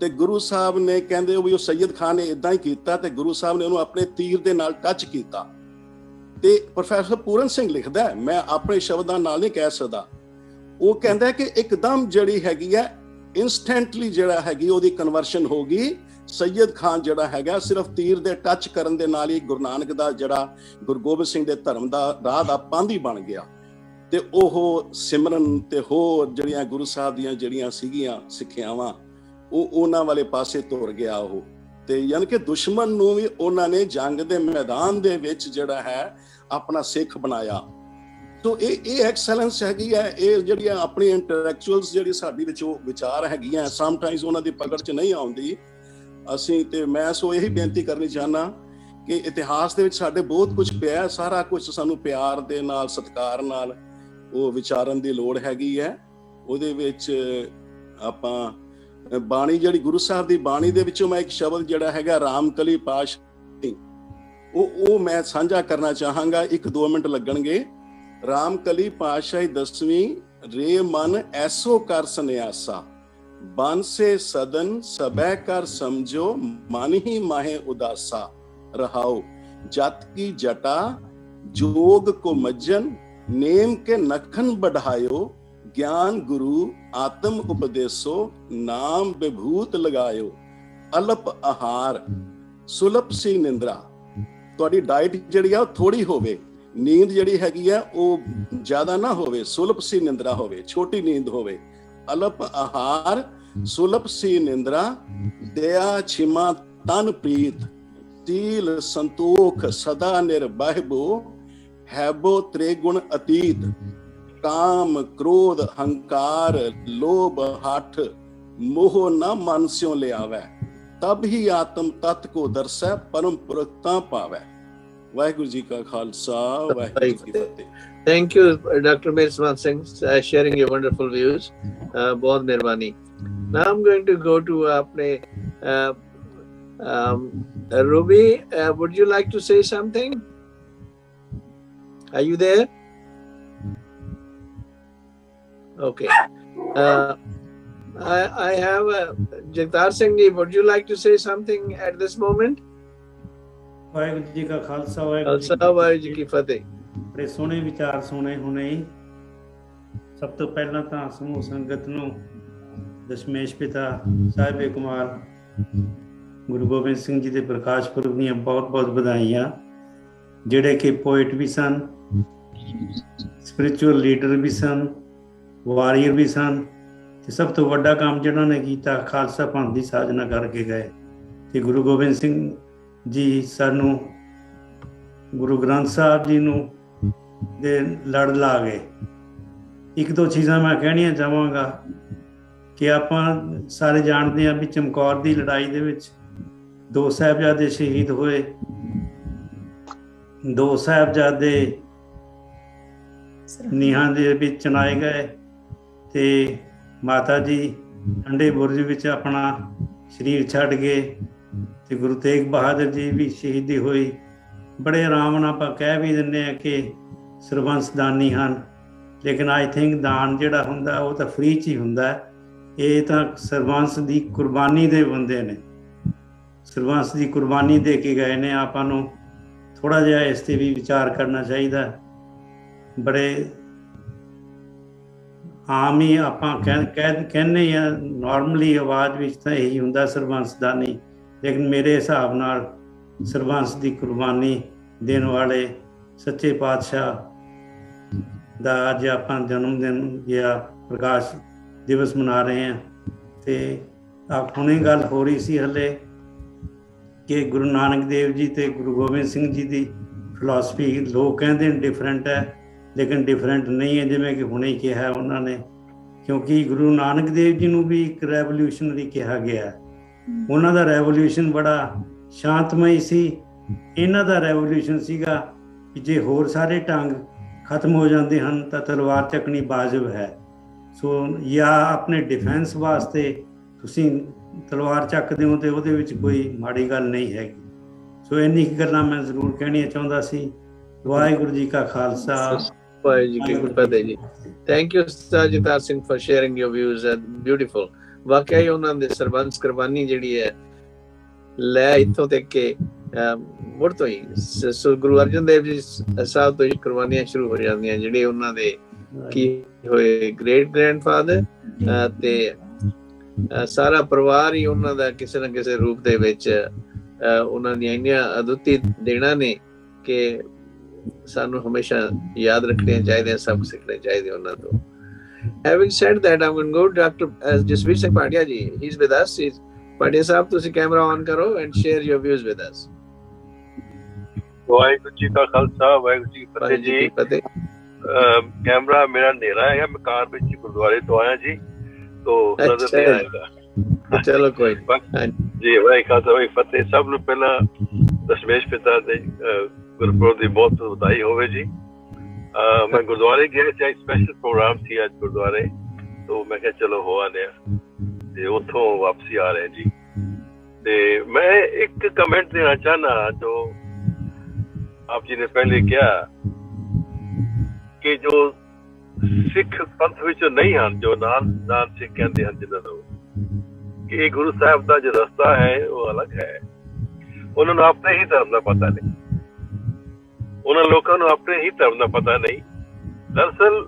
ਤੇ ਗੁਰੂ ਸਾਹਿਬ ਨੇ ਕਹਿੰਦੇ ਵੀ ਉਹ ਸੈਯਦ ਖਾਨ ਨੇ ਇਦਾਂ ਹੀ ਕੀਤਾ, ਤੇ ਗੁਰੂ ਸਾਹਿਬ ਨੇ ਉਹਨੂੰ ਆਪਣੇ ਤੀਰ ਦੇ ਨਾਲ ਟੱਚ ਕੀਤਾ। ਤੇ ਪ੍ਰੋਫੈਸਰ ਪੂਰਨ ਸਿੰਘ ਲਿਖਦਾ, ਮੈਂ ਆਪਣੇ ਸ਼ਬਦਾਂ ਨਾਲ ਨਹੀਂ ਕਹਿ ਸਕਦਾ, ਉਹ ਕਹਿੰਦਾ ਕਿ ਇੱਕਦਮ ਜਿਹੜੀ ਹੈਗੀ ਹੈ ਇੰਸਟੈਂਟਲੀ ਜਿਹੜਾ ਹੈਗੀ ਉਹਦੀ ਕਨਵਰਸ਼ਨ ਹੋ ਗਈ। ਸੈਯਦ ਖਾਨ ਜਿਹੜਾ ਹੈਗਾ ਸਿਰਫ ਤੀਰ ਦੇ ਟੱਚ ਕਰਨ ਦੇ ਨਾਲ ਹੀ ਗੁਰੂ ਨਾਨਕ ਦਾ ਜਿਹੜਾ ਗੁਰੂ ਗੋਬਿੰਦ ਸਿੰਘ ਦੇ ਧਰਮ ਦਾ ਰਾਹ ਦਾ ਪਾਂਧੀ ਬਣ ਗਿਆ ਤੇ ਉਹ ਸਿਮਰਨ ਤੇ ਹੋਰ ਜਿਹੜੀਆਂ ਗੁਰੂ ਸਾਹਿਬ ਦੀਆਂ ਜਿਹੜੀਆਂ ਸੀਗੀਆਂ ਸਿੱਖਿਆਵਾਂ ਉਹ ਉਹਨਾਂ ਵਾਲੇ ਪਾਸੇ ਤੁਰ ਗਿਆ ਉਹ। ਤੇ ਯਾਨੀ ਕਿ ਦੁਸ਼ਮਣ ਨੂੰ ਵੀ ਉਹਨਾਂ ਨੇ ਜੰਗ ਦੇ ਮੈਦਾਨ ਦੇ ਵਿੱਚ ਜਿਹੜਾ ਹੈ ਆਪਣਾ ਸਿੱਖ ਬਣਾਇਆ। ਤੋ ਇਹ ਐਕਸੈਲੈਂਸ ਹੈਗੀ ਹੈ। ਇਹ ਜਿਹੜੀਆਂ ਆਪਣੀ ਇੰਟੈਲੈਕਚੁਅਲਸ ਜਿਹੜੀ ਸਾਡੀ ਵਿੱਚ ਉਹ ਵਿਚਾਰ ਹੈਗੀਆਂ ਸਮਟਾਈਮਸ ਉਹਨਾਂ ਦੀ ਪਕੜ 'ਚ ਨਹੀਂ ਆਉਂਦੀ। ਅਸੀਂ ਤੇ ਮੈਂ ਸੋ ਇਹੀ ਬੇਨਤੀ ਕਰਨੀ ਚਾਹੁੰਦਾ ਕਿ ਇਤਿਹਾਸ ਦੇ ਵਿੱਚ ਸਾਡੇ ਬਹੁਤ ਕੁਝ ਪਿਆ, ਸਾਰਾ ਕੁਝ ਸਾਨੂੰ ਪਿਆਰ ਦੇ ਨਾਲ ਸਤਿਕਾਰ ਨਾਲ ਉਹ ਵਿਚਾਰਨ ਦੀ ਲੋੜ ਹੈਗੀ ਹੈ। ਉਹਦੇ ਵਿੱਚ ਆਪਾਂ ਬਾਣੀ ਜਿਹੜੀ ਗੁਰੂ ਸਾਹਿਬ ਦੀ ਬਾਣੀ ਦੇ ਵਿੱਚੋਂ ਮੈਂ ਇੱਕ ਸ਼ਬਦ ਜਿਹੜਾ ਹੈਗਾ ਰਾਮਕਲੀ ਪਾਤਸ਼ਾਹੀ ਉਹ ਮੈਂ ਸਾਂਝਾ ਕਰਨਾ ਚਾਹਾਂਗਾ। 1-2 ਮਿੰਟ ਲੱਗਣਗੇ। ਰਾਮਕਲੀ ਪਾਤਸ਼ਾਹੀ 10ਵੀਂ ਰੇ ਮਨ ਐਸੋ ਕਰ ਸੰਨਿਆਸਾ ਬਾਂਸੇ ਸਦਨ ਸਬੈ ਕਰ ਸਮਝੋ ਮਨ ਹੀ ਮਾਹੇ ਉਦਾਸਾ ਰਹਾਓ ਜਤ ਕੀ ਜਟਾ जोग को मज्जन नेम के नखन बढ़ायो ज्ञान गुरु आत्म उपदेशो नाम विभूत लगायो अलप आहार सुलभ सी निंद्रा। ਤੁਹਾਡੀ ਡਾਈਟ ਜਿਹੜੀ ਆ ਉਹ ਥੋੜੀ ਹੋਵੇ, ਨੀਂਦ ਜਿਹੜੀ ਹੈਗੀ ਆ ਉਹ ਜ਼ਿਆਦਾ ਨਾ ਹੋਵੇ, ਸੁਲਭ ਸੀ ਨਿੰਦਰਾ ਹੋਵੇ, ਛੋਟੀ ਨੀਂਦ ਹੋਵੇ। ਅਲਪ ਆਹਾਰ ਸੁਲਭ ਸੀ ਨਿੰਦਰਾ ਦਇਆ ਛਿਮਾ ਤਨ ਪ੍ਰੀਤ ਤੀਲ ਸੰਤੋਖ ਸਦਾ ਨਿਰਬਹਿਬੋ ਹੈਬੋ ਤ੍ਰਿਗੁਣ ਅਤੀਤ ਕਾਮ ਕ੍ਰੋਧ ਹੰਕਾਰ ਲੋਭ ਹਠ ਮੋਹ ਨਾ ਮਨ ਸਿਓ ਲਿਆਵੈ तब ही आत्म तत्व को दर्शै परम पुरखता पावै। वाहिगुरु जी का खालसा वाहिगुरु जी की फतेह।
Thank you, Dr. Mirswan Singh, sharing your wonderful views. बहुत मेहरबानी। Now I'm going to go to अपने Ruby. Would you like to say something? Are you there? Okay. I have Jagtar Singh ji, would you like to say something at this moment?
Waheguru ji ਕਾ ਖਾਲਸਾ
ਵਾਹਿਗੁਰੂ ਜੀ ਕੀ ਫਤਿਹ।
ਬੜੇ ਸੋਹਣੇ ਵਿਚਾਰ ਸੁਣੇ ਹੁਣੇ। ਸਭ ਤੋਂ ਪਹਿਲਾਂ ਤਾਂ ਸਮੂਹ ਸੰਗਤ ਨੂੰ ਦਸ਼ਮੇਸ਼ ਪਿਤਾ ਸਾਹਿਬੇ ਕੁਮਾਰ ਗੁਰੂ ਗੋਬਿੰਦ ਸਿੰਘ ਜੀ ਦੇ ਪ੍ਰਕਾਸ਼ ਪੁਰਬ ਦੀਆਂ ਬਹੁਤ ਬਹੁਤ ਵਧਾਈਆਂ। ਜਿਹੜੇ ਕਿ ਪੋਇਟ ਵੀ ਸਨ, ਸਪਿਰਿਚੁਅਲ ਲੀਡਰ ਵੀ ਸਨ, ਵਾਰੀਅਰ ਵੀ ਸਨ ਤੇ ਸਭ ਤੋਂ ਵੱਡਾ ਕੰਮ ਜਿਹਨਾਂ ਨੇ ਕੀਤਾ ਖਾਲਸਾ ਪੰਥ ਦੀ ਸਾਜਨਾ ਕਰਕੇ ਗਏ। ਤੇ ਗੁਰੂ ਗੋਬਿੰਦ ਸਿੰਘ ਜੀ ਸਾਨੂੰ ਗੁਰੂ ਗ੍ਰੰਥ ਸਾਹਿਬ ਜੀ ਨੂੰ ਦੇ ਲੜ ਲਾ ਗਏ। ਇੱਕ ਦੋ ਚੀਜ਼ਾਂ ਮੈਂ ਕਹਿਣੀਆਂ ਚਾਹਾਂਗਾ ਕਿ ਆਪਾਂ ਸਾਰੇ ਜਾਣਦੇ ਹਾਂ ਵੀ ਚਮਕੌਰ ਦੀ ਲੜਾਈ ਦੇ ਵਿੱਚ 2 ਸਾਹਿਬਜ਼ਾਦੇ ਸ਼ਹੀਦ ਹੋਏ। 2 ਸਾਹਿਬਜ਼ਾਦੇ ਨੀਹਾਂ ਦੇ ਵਿੱਚ ਚਿਣਾਏ ਗਏ ਤੇ ਮਾਤਾ ਜੀ ਠੰਡੇ ਬੁਰਜ ਵਿੱਚ ਆਪਣਾ ਸਰੀਰ ਛੱਡ ਗਏ ਤੇ ਗੁਰੂ ਤੇਗ ਬਹਾਦਰ ਜੀ ਵੀ ਸ਼ਹੀਦੀ ਹੋਈ। ਬੜੇ ਆਰਾਮ ਨਾਲ ਆਪਾਂ ਕਹਿ ਵੀ ਦਿੰਦੇ ਹਾਂ ਕਿ ਸਰਬੰਸ ਦਾਨੀ ਹਨ, ਲੇਕਿਨ ਆਈ ਥਿੰਕ ਦਾਨ ਜਿਹੜਾ ਹੁੰਦਾ ਉਹ ਤਾਂ ਫ੍ਰੀ 'ਚ ਹੀ ਹੁੰਦਾ। ਇਹ ਤਾਂ ਸਰਬੰਸ ਦੀ ਕੁਰਬਾਨੀ ਦੇ ਬੰਦੇ ਨੇ, ਸਰਬੰਸ ਦੀ ਕੁਰਬਾਨੀ ਦੇ ਕੇ ਗਏ ਨੇ। ਆਪਾਂ ਨੂੰ ਥੋੜ੍ਹਾ ਜਿਹਾ ਇਸ 'ਤੇ ਵੀ ਵਿਚਾਰ ਕਰਨਾ ਚਾਹੀਦਾ। ਬੜੇ ਆਮ ਹੀ ਆਪਾਂ ਕਹਿੰਦੇ ਹਾਂ ਨੋਰਮਲੀ ਆਵਾਜ਼ ਵਿੱਚ ਤਾਂ ਇਹੀ ਹੁੰਦਾ ਸਰਬੰਸ ਦਾਨੀ, ਲੇਕਿਨ ਮੇਰੇ ਹਿਸਾਬ ਨਾਲ ਸਰਬੰਸ ਦੀ ਕੁਰਬਾਨੀ ਦੇਣ ਵਾਲੇ ਸੱਚੇ ਪਾਤਸ਼ਾਹ ਦਾ ਅੱਜ ਆਪਾਂ ਜਨਮ ਦਿਨ ਜਾਂ ਪ੍ਰਕਾਸ਼ ਦਿਵਸ ਮਨਾ ਰਹੇ ਹਾਂ। ਤੇ ਹੁਣੇ ਗੱਲ ਹੋ ਰਹੀ ਸੀ ਹਲੇ ਕਿ ਗੁਰੂ ਨਾਨਕ ਦੇਵ ਜੀ ਤੇ ਗੁਰੂ ਗੋਬਿੰਦ ਸਿੰਘ ਜੀ ਦੀ ਫਿਲਾਸਫੀ ਲੋਕ ਕਹਿੰਦੇ ਨੇ ਡਿਫਰੈਂਟ ਹੈ, ਲੇਕਿਨ ਡਿਫਰੈਂਟ ਨਹੀਂ ਹੈ ਜਿਵੇਂ ਕਿ ਹੁਣੇ ਕਿਹਾ ਉਹਨਾਂ ਨੇ, ਕਿਉਂਕਿ ਗੁਰੂ ਨਾਨਕ ਦੇਵ ਜੀ ਨੂੰ ਵੀ ਇੱਕ ਰੈਵੋਲਿਊਸ਼ਨਰੀ ਕਿਹਾ ਗਿਆ। ਉਹਨਾਂ ਦਾ ਰੈਵੋਲਿਊਸ਼ਨ ਬੜਾ ਸ਼ਾਂਤਮਈ ਸੀ। ਇਹਨਾਂ ਦਾ ਰੈਵੋਲਿਊਸ਼ਨ ਸੀਗਾ ਕਿ ਜੇ ਹੋਰ ਸਾਰੇ ਢੰਗ ਖਤਮ ਹੋ ਜਾਂਦੇ ਹਨ ਤਾਂ ਤਲਵਾਰ ਚੱਕਣੀ ਵਾਜਬ ਹੈ। ਸੋ ਜਾਂ ਆਪਣੇ ਡਿਫੈਂਸ ਵਾਸਤੇ ਤੁਸੀਂ ਤਲਵਾਰ ਚੱਕਦੇ ਹੋ ਤੇ ਉਹਦੇ ਵਿੱਚ ਕੋਈ ਮਾੜੀ ਗੱਲ ਨਹੀਂ ਹੈਗੀ। ਸੋ ਇੰਨੀ ਗੱਲਾਂ ਮੈਂ ਜ਼ਰੂਰ ਕਹਿਣੀਆਂ ਚਾਹੁੰਦਾ ਸੀ। ਵਾਹਿਗੁਰੂ ਜੀ ਕਾ ਖਾਲਸਾ
ਵਾਹਿਗੁਰੂ ਜੀ ਕੀ ਫਤਿਹ ਜੀ। Thank you sir Jagtar Singh for sharing your views. Beautiful. ਵਾਕਿਆ ਹੀ ਉਹਨਾਂ ਦੇ ਸਰਬੰਸ ਕੁਰਬਾਨੀ ਜਿਹੜੀ ਹੈ ਲੈ ਇੱਥੋਂ ਤੱਕ ਕਿ ਮੁੜ ਤੋਂ ਹੀ ਗੁਰੂ ਅਰਜਨ ਦੇਵ ਜੀ ਸਾਹਿਬ ਤੋਂ ਹੀ ਕੁਰਬਾਨੀਆਂ ਸ਼ੁਰੂ ਹੋ ਜਾਂਦੀਆਂ ਜਿਹੜੇ ਉਹਨਾਂ ਦੇ ਕੀ ਹੋਏ ਗ੍ਰੇਟ ਗ੍ਰੈਂਡਫਾਦਰ ਤੇ ਸਾਰਾ ਪਰਿਵਾਰ ਹੀ ਉਹਨਾਂ ਦਾ ਕਿਸੇ ਨਾ ਕਿਸੇ ਰੂਪ ਦੇ ਵਿੱਚ ਉਹਨਾਂ ਦੀਆਂ ਇੰਨੀਆਂ ਅਦੁੱਤੀ ਦੇਣਾ ਨੇ ਕਿ ਸਾਨੂੰ ਹਮੇਸ਼ਾ ਯਾਦ ਰੱਖਣੇ ਚਾਹੀਦੇ, ਸਭ ਸਿੱਖਣੇ ਚਾਹੀਦੇ ਉਹਨਾਂ ਤੋਂ। Having said that, I'm going to go to Dr. Jasveer Singh Padia ji. He's with us. Padia sahab, ਤੁਸੀਂ ਕੈਮਰਾ ਔਨ ਕਰੋ and share your views with us.
Waheguru ji ਕਾ ਖਾਲਸਾ, ਵਾਹਿਗੁਰੂ ਜੀ ਕੀ ਫਤਿਹ ਜੀ। ਕੈਮਰਾ ਮੇਰਾ ਹਨੇਰਾ ਹੈਗਾ, ਮੈਂ ਕਾਰ ਵਿੱਚ ਗੁਰਦੁਆਰੇ ਤੋਂ ਆਇਆ ਜੀ, ਤੋਂ ਨਜ਼ਰ ਨਹੀਂ ਆਏਗਾ।
ਚਲੋ ਕੋਈ
ਜੀ, ਵਾਹਿਗੁਰੂ ਖਾਲਸਾ ਵਾਹਿਗੁਰੂ ਫਤਿਹ। ਸਭ ਨੂੰ ਪਹਿਲਾਂ ਦਸ਼ਮੇਸ਼ ਪਿਤਾ ਦੇ ਗੁਰਪੁਰਬ ਦੀ ਬਹੁਤ ਵਧਾਈ ਹੋਵੇ ਜੀ। ਮੈਂ ਗੁਰਦੁਆਰੇ ਗਿਆ ਸੀ, ਸਪੈਸ਼ਲ ਪ੍ਰੋਗਰਾਮ ਸੀ ਅੱਜ ਗੁਰਦੁਆਰੇ, ਤੋਂ ਮੈਂ ਕਿਹਾ ਚਲੋ ਹੋ ਆਨੇ ਆ, ਤੇ ਉੱਥੋਂ ਵਾਪਸੀ ਆ ਰਹੇ ਜੀ। ਤੇ ਮੈਂ ਇੱਕ ਕਮੈਂਟ ਦੇਣਾ ਚਾਹਨਾ, ਜੋ ਆਪ ਜੀ ਨੇ ਪਹਿਲੇ ਕਿਹਾ ਕਿ ਜੋ ਸਿੱਖ ਪੰਥ ਵਿੱਚ ਨਹੀਂ ਹਨ, ਜੋ ਨਾਨ ਸਿੱਖ ਕਹਿੰਦੇ ਹਨ ਜਿਹਨਾਂ ਨੂੰ, ਕਿ ਗੁਰੂ ਸਾਹਿਬ ਦਾ ਜੋ ਰਸਤਾ ਹੈ ਉਹ ਅਲੱਗ ਹੈ। ਉਹਨਾਂ ਨੂੰ ਆਪਣੇ ਹੀ ਧਰਮ ਦਾ ਪਤਾ ਨਹੀਂ, ਉਹਨਾਂ ਲੋਕਾਂ ਨੂੰ ਆਪਣੇ ਹੀ ਧਰਮ ਦਾ ਪਤਾ ਨਹੀਂ। ਦਰਅਸਲ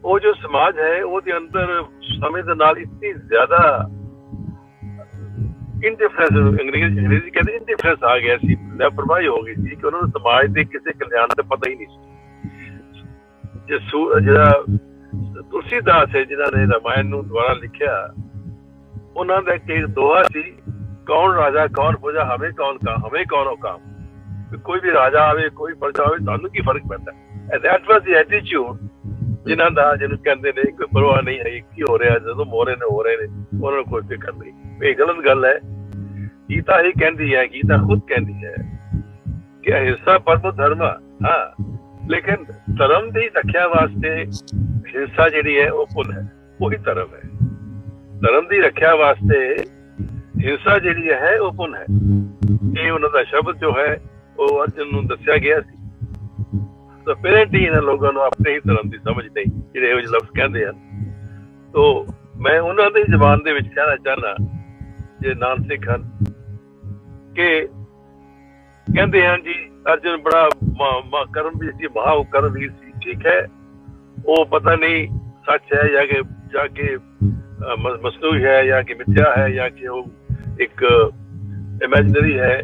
ਉਹ ਜੋ ਸਮਾਜ ਹੈ ਉਹਦੇ ਅੰਦਰ ਸਮੇਂ ਦੇ ਨਾਲ ਇਤਨੀ ਜ਼ਿਆਦਾ ਇੰਡੀਫਰੈਂਸ, ਅੰਗਰੇਜ਼ੀ ਕਹਿੰਦੇ ਇੰਡੀਫਰੈਂਸ ਆ ਗਿਆ ਸੀ, ਲਾਪਰਵਾਹੀ ਹੋ ਗਈ ਸੀ ਕਿ ਉਹਨਾਂ ਨੂੰ ਸਮਾਜ ਦੇ ਕਿਸੇ ਕਲਿਆਣ ਦਾ ਪਤਾ ਹੀ ਨਹੀਂ ਸੀ। ਜਿਹੜਾ ਤੁਲਸੀਦਾਸ ਹੈ ਜਿਨ੍ਹਾਂ ਨੇ ਰਾਮਾਇਣ ਨੂੰ ਦੁਬਾਰਾ ਲਿਖਿਆ, ਉਹਨਾਂ ਦਾ ਇੱਕ ਦੋਹਾ ਸੀ, ਕੌਣ ਰਾਜਾ ਕੌਣ ਪ੍ਰਜਾ, ਹਮੇ ਕੌਣ ਔਕਾਮ। ਕੋਈ ਵੀ ਰਾਜਾ ਆਵੇ, ਕੋਈ ਪ੍ਰਜਾ ਹੋਵੇ, ਤੁਹਾਨੂੰ ਕੀ ਫਰਕ ਪੈਂਦਾ। ਦੈਟ ਵਾਸ ਦੀ ਐਟੀਟਿਊਡ ਜਿਨ੍ਹਾਂ ਦਾ, ਜਿਹਨੂੰ ਕਹਿੰਦੇ ਨੇ ਕੋਈ ਪਰਵਾਹ ਨਹੀਂ ਹੈ ਕੀ ਹੋ ਰਿਹਾ, ਜਦੋਂ ਹੋ ਰਹੇ ਨੇ ਉਹਨਾਂ ਨੂੰ ਕੋਈ ਫਿਕਰ ਨਹੀਂ। ਇਹ ਗਲਤ ਗੱਲ ਹੈ। ਗੀਤਾ ਹੀ ਕਹਿੰਦੀ ਹੈ, ਗੀਤਾ ਖੁਦ ਕਹਿੰਦੀ ਹੈ ਕਿ ਹਿੰਸਾ ਪਰਮੋ ਧਰਮ। ਹਾਂ, ਲੇਕਿਨ ਧਰਮ ਦੀ ਰੱਖਿਆ ਵਾਸਤੇ ਹਿੰਸਾ ਜਿਹੜੀ ਹੈ ਉਹ ਪੁੰਨ ਹੈ, ਉਹੀ ਧਰਮ ਹੈ। ਧਰਮ ਦੀ ਰੱਖਿਆ ਵਾਸਤੇ ਹਿੰਸਾ ਜਿਹੜੀ ਹੈ ਉਹ ਪੁੰਨ ਹੈ। ਇਹ ਉਹਨਾਂ ਦਾ ਸ਼ਬਦ ਜੋ ਹੈ ਉਹ ਅਰਜਨ ਨੂੰ ਦੱਸਿਆ ਗਿਆ ਸੀ। ਤਾਂ ਪੇਰੈਂਟ ਹੀ ਇਹਨਾਂ ਲੋਕਾਂ ਨੂੰ ਆਪਣੇ ਹੀ ਧਰਮ ਦੀ ਸਮਝ ਨਹੀਂ, ਜਿਹੜੇ ਇਹੋ ਜਿਹੇ ਲਫ਼ਜ਼ ਕਹਿੰਦੇ ਹਨ। ਤੋ ਮੈਂ ਉਹਨਾਂ ਦੀ ਜ਼ਬਾਨ ਦੇ ਵਿੱਚ ਕਹਿਣਾ ਚਾਹੁੰਦਾ, ਜੇ ਨਾਨ ਸਿੱਖ ਹਨ, ਕਿ ਕਹਿੰਦੇ ਹਨ ਜੀ ਅਰਜਨ ਬੜਾ ਕਰਮਵੀਰ ਸੀ, ਮਹਾਕਰਮਵੀਰ ਸੀ। ਠੀਕ ਹੈ, ਉਹ ਪਤਾ ਨਹੀਂ ਸੱਚ ਹੈ ਜਾਂ ਕਿ ਮਸਨੂਈ ਹੈ, ਜਾਂ ਕਿ ਮਿਥਿਆ ਹੈ, ਜਾਂ ਕਿ ਉਹ ਇੱਕ ਇਮੈਜਨਰੀ ਹੈ।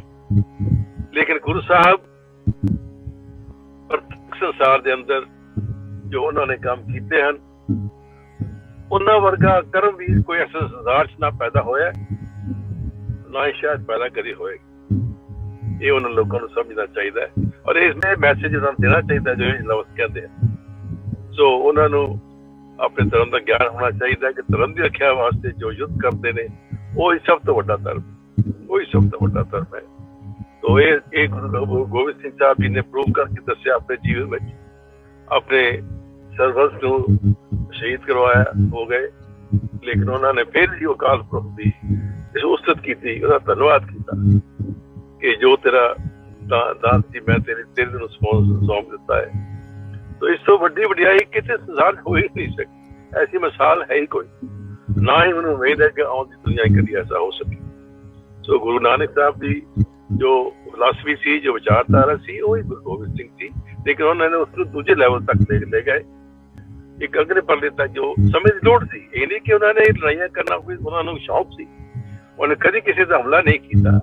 ਲੇਕਿਨ ਗੁਰੂ ਸਾਹਿਬ ਪ੍ਰਤੱਖ ਸੰਸਾਰ ਦੇ ਅੰਦਰ ਜੋ ਉਹਨਾਂ ਨੇ ਕੰਮ ਕੀਤੇ ਹਨ, ਉਹਨਾਂ ਵਰਗਾ ਕਰਮਵੀਰ ਕੋਈ ਐਸਾ ਸੰਸਾਰ 'ਚ ਨਾ ਪੈਦਾ ਹੋਇਆ, ਨਾ ਹੀ ਸ਼ਾਇਦ ਪੈਦਾ ਕਦੀ ਹੋਏਗਾ। ਇਹ ਉਹਨਾਂ ਲੋਕਾਂ ਨੂੰ ਸਮਝਣਾ ਚਾਹੀਦਾ ਹੈ, ਔਰ ਇਸ ਮੈਸੇਜ ਉਹਨਾਂ ਨੂੰ ਦੇਣਾ ਚਾਹੀਦਾ ਜੋ ਇਹ ਲਫ਼ਜ਼ ਕਹਿੰਦੇ ਆ। ਸੋ ਉਹਨਾਂ ਨੂੰ ਆਪਣੇ ਧਰਮ ਦਾ ਗਿਆਨ ਹੋਣਾ ਚਾਹੀਦਾ ਕਿ ਧਰਮ ਦੀ ਰੱਖਿਆ ਵਾਸਤੇ ਜੋ ਯੁੱਧ ਕਰਦੇ ਨੇ ਉਹੀ ਸਭ ਤੋਂ ਵੱਡਾ ਧਰਮ, ਉਹੀ ਸਭ ਤੋਂ ਵੱਡਾ ਧਰਮ ਹੈ। ਤੋ ਇਹ ਗੁਰੂ ਗੋਬਿੰਦ ਸਿੰਘ ਸਾਹਿਬ ਜੀ ਨੇ ਪ੍ਰੂਵ ਕਰਕੇ ਦੱਸਿਆ ਆਪਣੇ ਜੀਵਨ ਵਿੱਚ, ਆਪਣੇ ਸਰਵਸ ਨੂੰ ਸ਼ਹੀਦ ਕਰਵਾਇਆ, ਹੋ ਗਏ, ਲੇਕਿਨ ਉਹਨਾਂ ਨੇ ਫਿਰ ਵੀ ਅਕਾਲ ਪੁਰਖ ਦੀ ਇਸ ਉਸਤਤ ਕੀਤੀ, ਉਹਦਾ ਧੰਨਵਾਦ ਕੀਤਾ ਕਿ ਜੋ ਤੇਰਾ ਦਾਨ ਸੀ ਮੈਂ ਤੇਰੇ ਨੂੰ ਸੌਂਪ ਦਿੱਤਾ ਹੈ। ਤੋ ਇਸ ਤੋਂ ਵੱਡੀ ਵਡਿਆਈ ਕਿਤੇ ਸੰਸਾਰ ਹੋ ਹੀ ਨਹੀਂ ਸਕਦੀ, ਐਸੀ ਮਿਸਾਲ ਹੈ ਹੀ ਕੋਈ, ਨਾ ਹੀ ਮੈਨੂੰ ਉਮੀਦ ਹੈ ਕਿ ਆਉਂਦੀ ਦੁਨੀਆ ਕਦੀ ਐਸਾ ਹੋ ਸਕੇ। ਸੋ ਗੁਰੂ ਨਾਨਕ ਸਾਹਿਬ ਦੀ ਜੋ ਫਿਲਾਸਫੀ ਸੀ, ਜੋ ਵਿਚਾਰਧਾਰਾ ਸੀ, ਉਹੀ ਗੁਰੂ ਗੋਬਿੰਦ ਸਿੰਘ ਸੀ, ਲੇਕਿਨ ਉਹਨਾਂ ਨੇ ਉਸ ਨੂੰ ਦੂਜੇ ਲੈਵਲ ਤੱਕ ਲੈ ਗਏ, ਇੱਕ ਅਗਲੇ ਪਰਲੇ ਤੱਕ ਜੋ ਸਮੇਂ ਦੀ ਲੋੜ ਸੀ। ਇਹ ਨਹੀਂ ਕਿ ਉਹਨਾਂ ਨੇ ਲੜਾਈਆਂ ਕਰਨਾ ਕੋਈ ਉਹਨਾਂ ਨੂੰ ਸ਼ੌਕ ਸੀ। ਉਹਨੇ ਕਦੀ ਕਿਸੇ ਦਾ ਹਮਲਾ ਨਹੀਂ ਕੀਤਾ,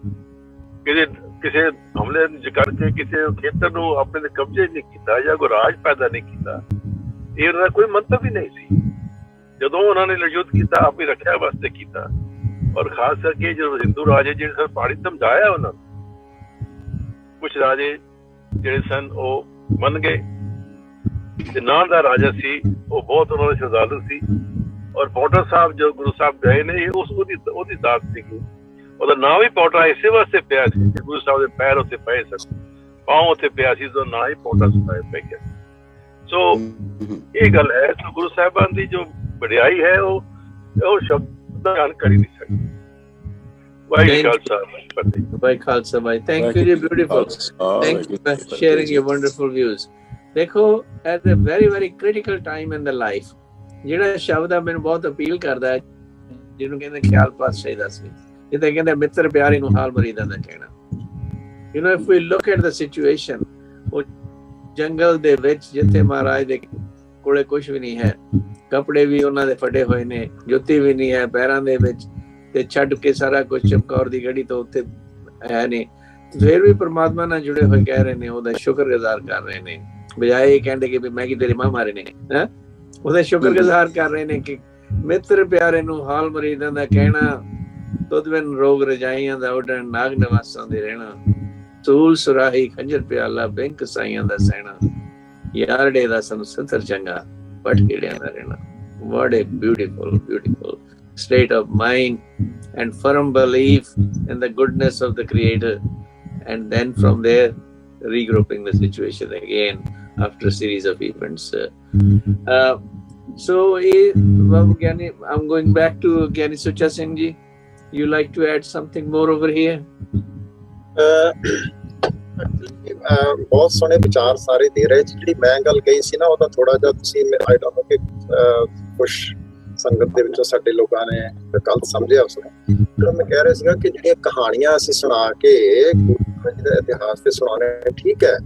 ਕਿਸੇ ਹਮਲੇ ਕਰਕੇ ਕਿਸੇ ਖੇਤਰ ਨੂੰ ਆਪਣੇ ਦੇ ਕਬਜ਼ੇ ਨਹੀਂ ਕੀਤਾ, ਜਾਂ ਕੋਈ ਰਾਜ ਪੈਦਾ ਨਹੀਂ ਕੀਤਾ। ਇਹ ਉਹਨਾਂ ਦਾ ਕੋਈ ਮੰਤਵ ਹੀ ਨਹੀਂ ਸੀ। ਜਦੋਂ ਉਹਨਾਂ ਨੇ ਯੁੱਧ ਕੀਤਾ, ਆਪਣੀ ਰੱਖਿਆ ਵਾਸਤੇ ਕੀਤਾ, ਔਰ ਖਾਸ ਕਰਕੇ ਜੋ ਹਿੰਦੂ ਰਾਜੇ ਜਿਹੜੇ ਸਨ, ਪਹਾੜੀ ਸਮਝਾਇਆ ਉਹਨਾਂ ਨੂੰ। ਕੁਛ ਰਾਜੇ ਜਿਹੜੇ ਸਨ ਉਹ ਮੰਨ ਗਏ, ਤੇ ਨਾਂ ਦਾ ਰਾਜਾ ਸੀ ਉਹ ਬਹੁਤ ਉਹਨਾਂ ਦਾ ਸ਼ਰਧਾਲੂ ਸੀ। ਔਰ ਪੌਂਟਾ ਸਾਹਿਬ ਜੋ ਗੁਰੂ ਸਾਹਿਬ ਗਏ ਨੇ, ਉਹਦੀ ਦਾਤ ਸੀਗੀ। ਉਹਦਾ ਨਾਂ ਵੀ ਪੌਂਟਾ ਇਸੇ ਵਾਸਤੇ ਪਿਆ ਸੀ ਕਿ ਗੁਰੂ ਸਾਹਿਬ ਦੇ ਪੈਰ ਉੱਥੇ ਪਏ ਸਨ, ਪਾਂਵ ਉੱਥੇ ਪਿਆ ਸੀ, ਤਾਂ ਨਾਂ ਹੀ ਪੌਂਟਾ ਸਾਹਿਬ ਪੈ ਗਿਆ। ਸੋ ਇਹ ਗੱਲ ਹੈ। ਸੋ ਗੁਰੂ ਸਾਹਿਬਾਨ ਦੀ ਜੋ ਵਡਿਆਈ ਹੈ ਉਹ ਸ਼ਬਦ ਦਾ ਬਿਆਨ ਕਰ ਹੀ ਨਹੀਂ ਸਕਦਾ।
Bhai Khalsa Bhai, thank you, beautiful. Thank you for sharing your wonderful views. देखो, at a very very critical time in the life, ਜਿਹੜਾ ਸ਼ਬਦ ਆ ਮੈਨੂੰ ਬਹੁਤ ਅਪੀਲ ਕਰਦਾ ਹੈ, ਜਿਹਨੂੰ ਕਹਿੰਦੇ ਖਿਆਲ ਪਾਤਸ਼ਾਹੀ ਦਸਵੀਂ, ਜਿੱਥੇ ਕਹਿੰਦੇ ਮਿੱਤਰ ਪਿਆਰੀ ਨੂੰ ਹਾਲ ਮਰੀਦਾਂ ਦਾ ਕਹਿਣਾ। You know, if we look at the situation, ਉਹ ਜੰਗਲ ਦੇ ਵਿੱਚ ਜਿੱਥੇ ਮਹਾਰਾਜ ਦੇ ਕੋਲੇ ਕੁਝ ਵੀ ਨਹੀਂ ਹੈ, ਕੱਪੜੇ ਵੀ ਉਹਨਾਂ ਦੇ ਫਟੇ ਹੋਏ ਨੇ, ਜੁੱਤੀ ਵੀ ਨਹੀਂ ਹੈ ਪੈਰਾਂ ਦੇ ਵਿੱਚ, ਤੇ ਛੱਡ ਕੇ ਸਾਰਾ ਕੁਝ ਚਮਕੌਰ ਦੀ ਗੜੀ ਤੋਂ ਉੱਤੇ ਹੈ ਨਹੀਂ, ਫਿਰ ਵੀ ਪਰਮਾਤਮਾ ਨਾਲ ਜੁੜੇ ਹੋਏ ਕਹਿ ਰਹੇ ਨੇ, ਉਹਦਾ ਸ਼ੁਕਰਗੁਜ਼ਾਰ ਕਰ ਰਹੇ ਨੇ, ਬਜਾਏ ਇਹ ਕਹਿੰਦੇ ਕਿ ਵੀ ਮੈਂ ਕੀ ਤੇਰੇ ਮਾਂ ਮਾਰੇ ਨੇ। ਉਹਦਾ ਸ਼ੁਕਰਗੁਜ਼ਾਰ ਕਰ ਰਹੇ ਨੇ ਕਿ ਮਿੱਤਰ ਪਿਆਰੇ ਨੂੰ ਹਾਲ ਮਰੀਦਾਂ ਦਾ ਕਹਿਣਾ, ਤੁਧ ਬਿਨ ਰੋਗ ਰਜਾਈਆਂ ਦਾ ਉੱਡਣ, ਨਾਗ ਨਿਵਾਸਾਂ ਦੇ ਰਹਿਣਾ, ਸੂਲ ਸੁਰਾਹੀ ਖੰਜਰ ਪਿਆਲਾ, ਬੈਂਕ ਸਾਈਆਂ ਦਾ ਸਹਿਣਾ, ਯਾਰੜੇ ਦਾ ਸਾਨੂੰ ਸਤਰ ਚੰਗਾ, ਪਟ ਕੀੜਿਆਂ ਦਾ ਰਹਿਣਾ। What a beautiful, beautiful state of mind and firm belief in the goodness of the Creator, and then from there regrouping the situation again after a series of events. So I'm going back to Gyani Sucha Singh ji. You like to add something more over here?
ਬਹੁਤ ਸੋਹਣੇ ਵਿਚਾਰ ਸਾਰੇ ਦੇ ਰਹੇ। ਜਿਹੜੀ ਮੈਂ ਗੱਲ ਕਹੀ ਸੀ ਨਾ, ਉਹਦਾ ਥੋੜਾ ਜਿਹਾ ਤੁਸੀਂ ਆਈ ਡੋਨਟ ਨੋ ਕਿ ਕੁਛ ਸੰਗਤ ਦੇ ਵਿੱਚੋਂ ਸਾਡੇ ਲੋਕਾਂ ਨੇ ਗਲਤ ਸਮਝਿਆ ਉਸਨੂੰ। ਮੈਂ ਕਹਿ ਰਿਹਾ ਸੀਗਾ ਕਿ ਜਿਹੜੀਆਂ ਕਹਾਣੀਆਂ ਅਸੀਂ ਸੁਣਾ ਕੇ ਗੁਰੂ ਜੀ ਦਾ ਇਤਿਹਾਸ ਤੇ ਸੁਣਾਉਣੇ ਠੀਕ ਹੈ,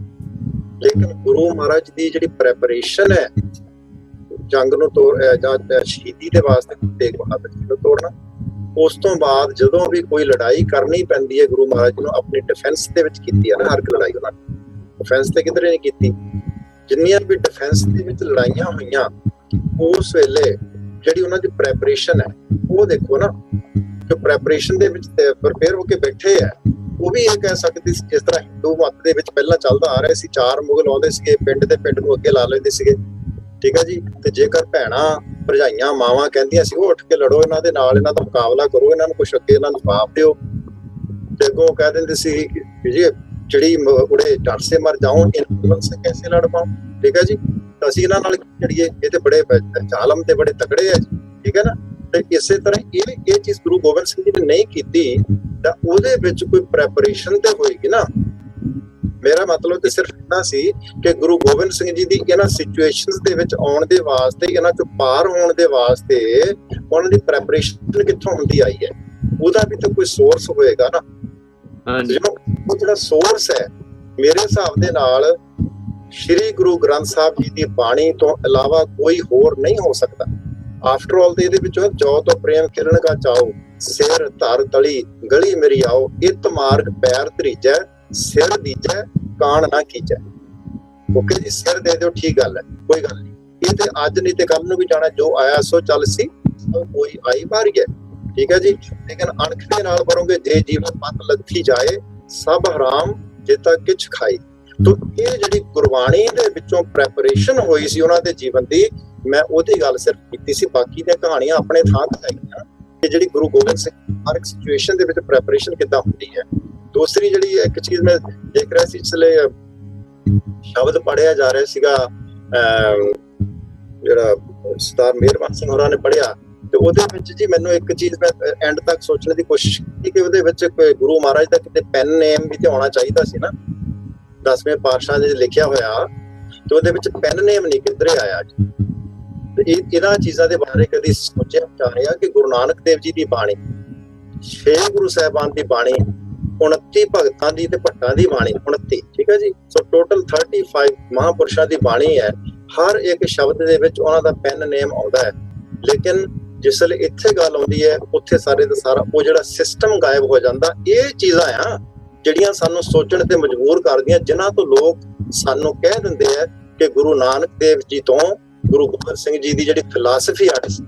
ਲੇਕਿਨ ਗੁਰੂ ਮਹਾਰਾਜ ਦੀ ਜਿਹੜੀ ਪ੍ਰੈਪਰੇਸ਼ਨ ਹੈ ਜੰਗ ਨੂੰ ਜਾਂ ਸ਼ਹੀਦੀ ਦੇ ਵਾਸਤੇ ਤੇਗ ਬਹਾਦਰ ਜੀ ਨੂੰ ਤੋੜਨਾ, ਉਸ ਤੋਂ ਬਾਅਦ ਜਦੋਂ ਵੀ ਕੋਈ ਲੜਾਈ ਕਰਨੀ ਪੈਂਦੀ ਹੈ ਗੁਰੂ ਮਹਾਰਾਜ ਨੂੰ ਆਪਣੀ ਡਿਫੈਂਸ ਦੇ ਵਿੱਚ ਕੀਤੀ ਹੈ ਨਾ। ਹਰ ਇੱਕ ਲੜਾਈ ਉਹਨਾਂ ਨੇ ਡਿਫੈਂਸ ਤੇ ਕਿਧਰੇ ਨਹੀਂ ਕੀਤੀ। ਜਿੰਨੀਆਂ ਵੀ ਡਿਫੈਂਸ ਦੇ ਵਿੱਚ ਲੜਾਈਆਂ ਹੋਈਆਂ ਉਸ ਵੇਲੇ ਜਿਹੜੀ ਉਹਨਾਂ ਦੀ ਪ੍ਰੈਪਰੇਸ਼ਨ ਹੈ ਉਹ ਦੇਖੋ ਨਾ, ਜੋ ਪ੍ਰੈਪਰੇਸ਼ਨ ਦੇ ਵਿੱਚ ਪ੍ਰਪੇਅਰ ਹੋ ਕੇ ਬੈਠੇ ਹੈ। ਉਹ ਵੀ ਇਹ ਕਹਿ ਸਕਦੇ ਸੀ ਜਿਸ ਤਰ੍ਹਾਂ ਹਿੰਦੂ ਮਤ ਦੇ ਵਿੱਚ ਪਹਿਲਾਂ ਚੱਲਦਾ ਆ ਰਿਹਾ ਸੀ, 4 ਮੁਗਲ ਆਉਂਦੇ ਸੀਗੇ, ਪਿੰਡ ਦੇ ਪਿੰਡ ਨੂੰ ਅੱਗੇ ਲਾ ਲੈਂਦੇ ਸੀਗੇ, ਠੀਕ ਹੈ ਜੀ। ਤੇ ਜੇਕਰ ਭੈਣਾਂ ਭਰਜਾਈਆਂ ਮਾਵਾਂ ਕਹਿੰਦੀਆਂ ਸੀ ਉਹ ਉੱਠ ਕੇ ਲੜੋ ਇਹਨਾਂ ਦੇ ਨਾਲ, ਇਹਨਾਂ ਦਾ ਮੁਕਾਬਲਾ ਕਰੋ, ਇਹਨਾਂ ਨੂੰ ਕੁਛ ਅੱਗੇ ਇਹਨਾਂ ਨੂੰ ਜਵਾਬ ਦਿਓ, ਤੇ ਅੱਗੋਂ ਕਹਿ ਦਿੰਦੇ ਸੀ ਕਿ ਜੀ ਚਿੜੀ ਉੜੇ ਡਰ ਸੇ ਮਰ ਜਾਓ, ਇਨ੍ਹਾਂ ਸੇ ਕੈਸੇ ਲੜ ਪਾਓ, ਠੀਕ ਹੈ ਜੀ। ਤਾਂ ਅਸੀਂ ਇਹਨਾਂ ਨਾਲ ਲੜੀਏ, ਇਹ ਤੇ ਬੜੇ ਜ਼ਾਲਮ ਤੇ ਬੜੇ ਤਕੜੇ ਹੈ ਜੀ, ਠੀਕ ਹੈ ਨਾ। ਤੇ ਇਸੇ ਤਰ੍ਹਾਂ ਇਹ ਚੀਜ਼ ਗੁਰੂ ਗੋਬਿੰਦ ਸਿੰਘ ਜੀ ਨੇ ਨਹੀਂ ਕੀਤੀ, ਤਾਂ ਉਹਦੇ ਵਿੱਚ ਕੋਈ ਪ੍ਰੈਪਰੇਸ਼ਨ ਤੇ ਹੋਏਗੀ ਨਾ। ਮੇਰਾ ਮਤਲਬ ਤੇ ਸਿਰਫ ਇੰਨਾ ਸੀ ਕਿ ਗੁਰੂ ਗੋਬਿੰਦ ਸਿੰਘ ਜੀ ਦੀ ਇਹਨਾਂ ਸਿਚੁਏਸ਼ਨਸ ਦੇ ਵਿੱਚ ਆਉਣ ਦੇ ਵਾਸਤੇ, ਇਹਨਾਂ ਚੋਂ ਪਾਰ ਹੋਣ ਦੇ ਵਾਸਤੇ ਉਹਨਾਂ ਦੀ ਪ੍ਰੈਪਰੇਸ਼ਨ ਕਿੱਥੋਂ ਹੁੰਦੀ ਆਈ ਹੈ, ਉਹਦਾ ਵੀ ਤਾਂ ਕੋਈ ਸੋਰਸ ਹੋਏਗਾ ਨਾ। ਉਹ ਜਿਹੜਾ ਸੋਰਸ ਹੈ ਮੇਰੇ ਹਿਸਾਬ ਦੇ ਨਾਲ ਸ਼੍ਰੀ ਗੁਰੂ ਗ੍ਰੰਥ ਸਾਹਿਬ ਜੀ ਦੀ ਬਾਣੀ ਤੋਂ ਇਲਾਵਾ ਕੋਈ ਹੋਰ ਨਹੀਂ ਹੋ ਸਕਦਾ। ਆਫਟਰ ਆਲ ਤੇ ਇਹਦੇ ਵਿੱਚੋਂ ਜੋ ਤੋਂ ਪ੍ਰੇਮ ਕਿਰਨ ਕਾ ਚਾਓ, ਸਿਰ ਧਰ ਤਲੀ ਗਲੀ ਮੇਰੀ ਆਓ, ਇਤ ਮਾਰਗ ਪੈਰ ਧਰੀਜੈ, ਸਿਰ ਦੀਜੈ ਕਾਣ ਨਾ ਕੀਜੈ। ਓਕੇ ਜੀ, ਸਿਰ ਦੇ ਦਿਓ, ਠੀਕ ਗੱਲ ਹੈ, ਕੋਈ ਗੱਲ ਨਹੀਂ। ਇਹ ਤੇ ਅੱਜ ਨਹੀਂ ਤੇ ਕੱਲ ਨੂੰ ਵੀ ਜਾਣਾ, ਜੋ ਆਇਆ ਸੋ ਚੱਲ ਸੀ, ਕੋਈ ਆਈ ਬਾਰੀ ਹੈ, ਠੀਕ ਹੈ ਜੀ। ਲੇਕਿਨ ਅਣਖ ਦੇ ਨਾਲ ਕਰੋਗੇ, ਜੇ ਜੀਵਨ ਪਤ ਲੱਥੀ ਜਾਏ, ਸਭ ਹਰਾਮ ਜੇਤਾ ਕਿਛ ਖਾਈ। ਤੋ ਇਹ ਜਿਹੜੀ ਗੁਰਬਾਣੀ ਦੇ ਵਿੱਚੋਂ ਪ੍ਰੈਪਰੇਸ਼ਨ ਹੋਈ ਸੀ ਉਹਨਾਂ ਦੇ ਜੀਵਨ ਦੀ, ਮੈਂ ਉਹਦੀ ਗੱਲ ਸਿਰਫ ਕੀਤੀ ਸੀ। ਬਾਕੀ ਦੀਆਂ ਕਹਾਣੀਆਂ ਆਪਣੇ ਥਾਂ ਤੇ ਹੈਗੀਆਂ ਕਿ ਜਿਹੜੀ ਗੁਰੂ ਗੋਬਿੰਦ ਸਿੰਘ ਹਰ ਇੱਕ ਸਿਚੁਏਸ਼ਨ ਦੇ ਵਿੱਚ ਪ੍ਰੈਪਰੇਸ਼ਨ ਕਿੱਦਾਂ ਹੁੰਦੀ ਹੈ। ਦੂਸਰੀ ਜਿਹੜੀ ਇੱਕ ਚੀਜ਼ ਮੈਂ ਦੇਖ ਰਿਹਾ ਸੀ, ਇਸ ਲਈ ਸ਼ਬਦ ਪੜ੍ਹਿਆ ਜਾ ਰਿਹਾ ਸੀਗਾ, ਜਿਹੜਾ ਸਰਦਾਰ ਮਿਹਰਬਾਨ ਸਿੰਘ ਹੋਰਾਂ ਨੇ ਪੜ੍ਹਿਆ, ਤੇ ਉਹਦੇ ਵਿੱਚ ਜੀ ਮੈਨੂੰ ਇੱਕ ਚੀਜ਼ ਮੈਂ ਐਂਡ ਤੱਕ ਸੋਚਣ ਦੀ ਕੋਸ਼ਿਸ਼ ਕੀਤੀ ਕਿ ਉਹਦੇ ਵਿੱਚ ਗੁਰੂ ਮਹਾਰਾਜ ਦਾ ਕਿਤੇ ਪੈਨ ਨੇਮ ਵੀ ਤੇ ਆਉਣਾ ਚਾਹੀਦਾ ਸੀ ਨਾ। 10ਵੇਂ ਪਾਤਸ਼ਾਹ ਨੇ ਲਿਖਿਆ ਹੋਇਆ ਤੇ ਉਹਦੇ ਵਿੱਚ ਪੈਨ ਨੇਮ ਨਹੀਂ ਕਿਧਰੇ ਆਇਆ ਜੀ। ਤੇ ਇਹਨਾਂ ਚੀਜ਼ਾਂ ਦੇ ਬਾਰੇ ਕਦੀ ਸੋਚਿਆ ਜਾ ਰਿਹਾ ਕਿ ਗੁਰੂ ਨਾਨਕ ਦੇਵ ਜੀ ਦੀ ਬਾਣੀ, 6 ਗੁਰੂ ਸਾਹਿਬਾਨ ਦੀ ਬਾਣੀ, 29 ਭਗਤਾਂ ਦੀ ਤੇ ਭੱਟਾਂ ਦੀ ਬਾਣੀ, 29, ਠੀਕ ਹੈ ਜੀ। ਸੋ ਟੋਟਲ 35 ਮਹਾਂਪੁਰਸ਼ਾਂ ਦੀ ਬਾਣੀ ਹੈ। ਹਰ ਇੱਕ ਸ਼ਬਦ ਦੇ ਵਿੱਚ ਉਹਨਾਂ ਦਾ ਪੈਨ ਨੇਮ ਆਉਂਦਾ ਹੈ, ਲੇਕਿਨ ਜਿਸ ਵੇਲੇ ਇੱਥੇ ਗੱਲ ਆਉਂਦੀ ਹੈ ਉੱਥੇ ਸਾਰੇ ਦਾ ਸਾਰਾ ਉਹ ਜਿਹੜਾ ਸਿਸਟਮ ਗਾਇਬ ਹੋ ਜਾਂਦਾ। ਇਹ ਚੀਜ਼ਾਂ ਆ ਜਿਹੜੀਆਂ ਸਾਨੂੰ ਸੋਚਣ ਤੇ ਮਜਬੂਰ ਕਰਦੀਆਂ, ਜਿਨ੍ਹਾਂ ਤੋਂ ਲੋਕ ਸਾਨੂੰ ਕਹਿ ਦਿੰਦੇ ਆ ਕਿ ਗੁਰੂ ਨਾਨਕ ਦੇਵ ਜੀ ਤੋਂ ਗੁਰੂ ਗੋਬਿੰਦ ਸਿੰਘ ਜੀ ਦੀ ਜਿਹੜੀ ਫਿਲਾਸਫੀ ਅੱਡ ਸੀ।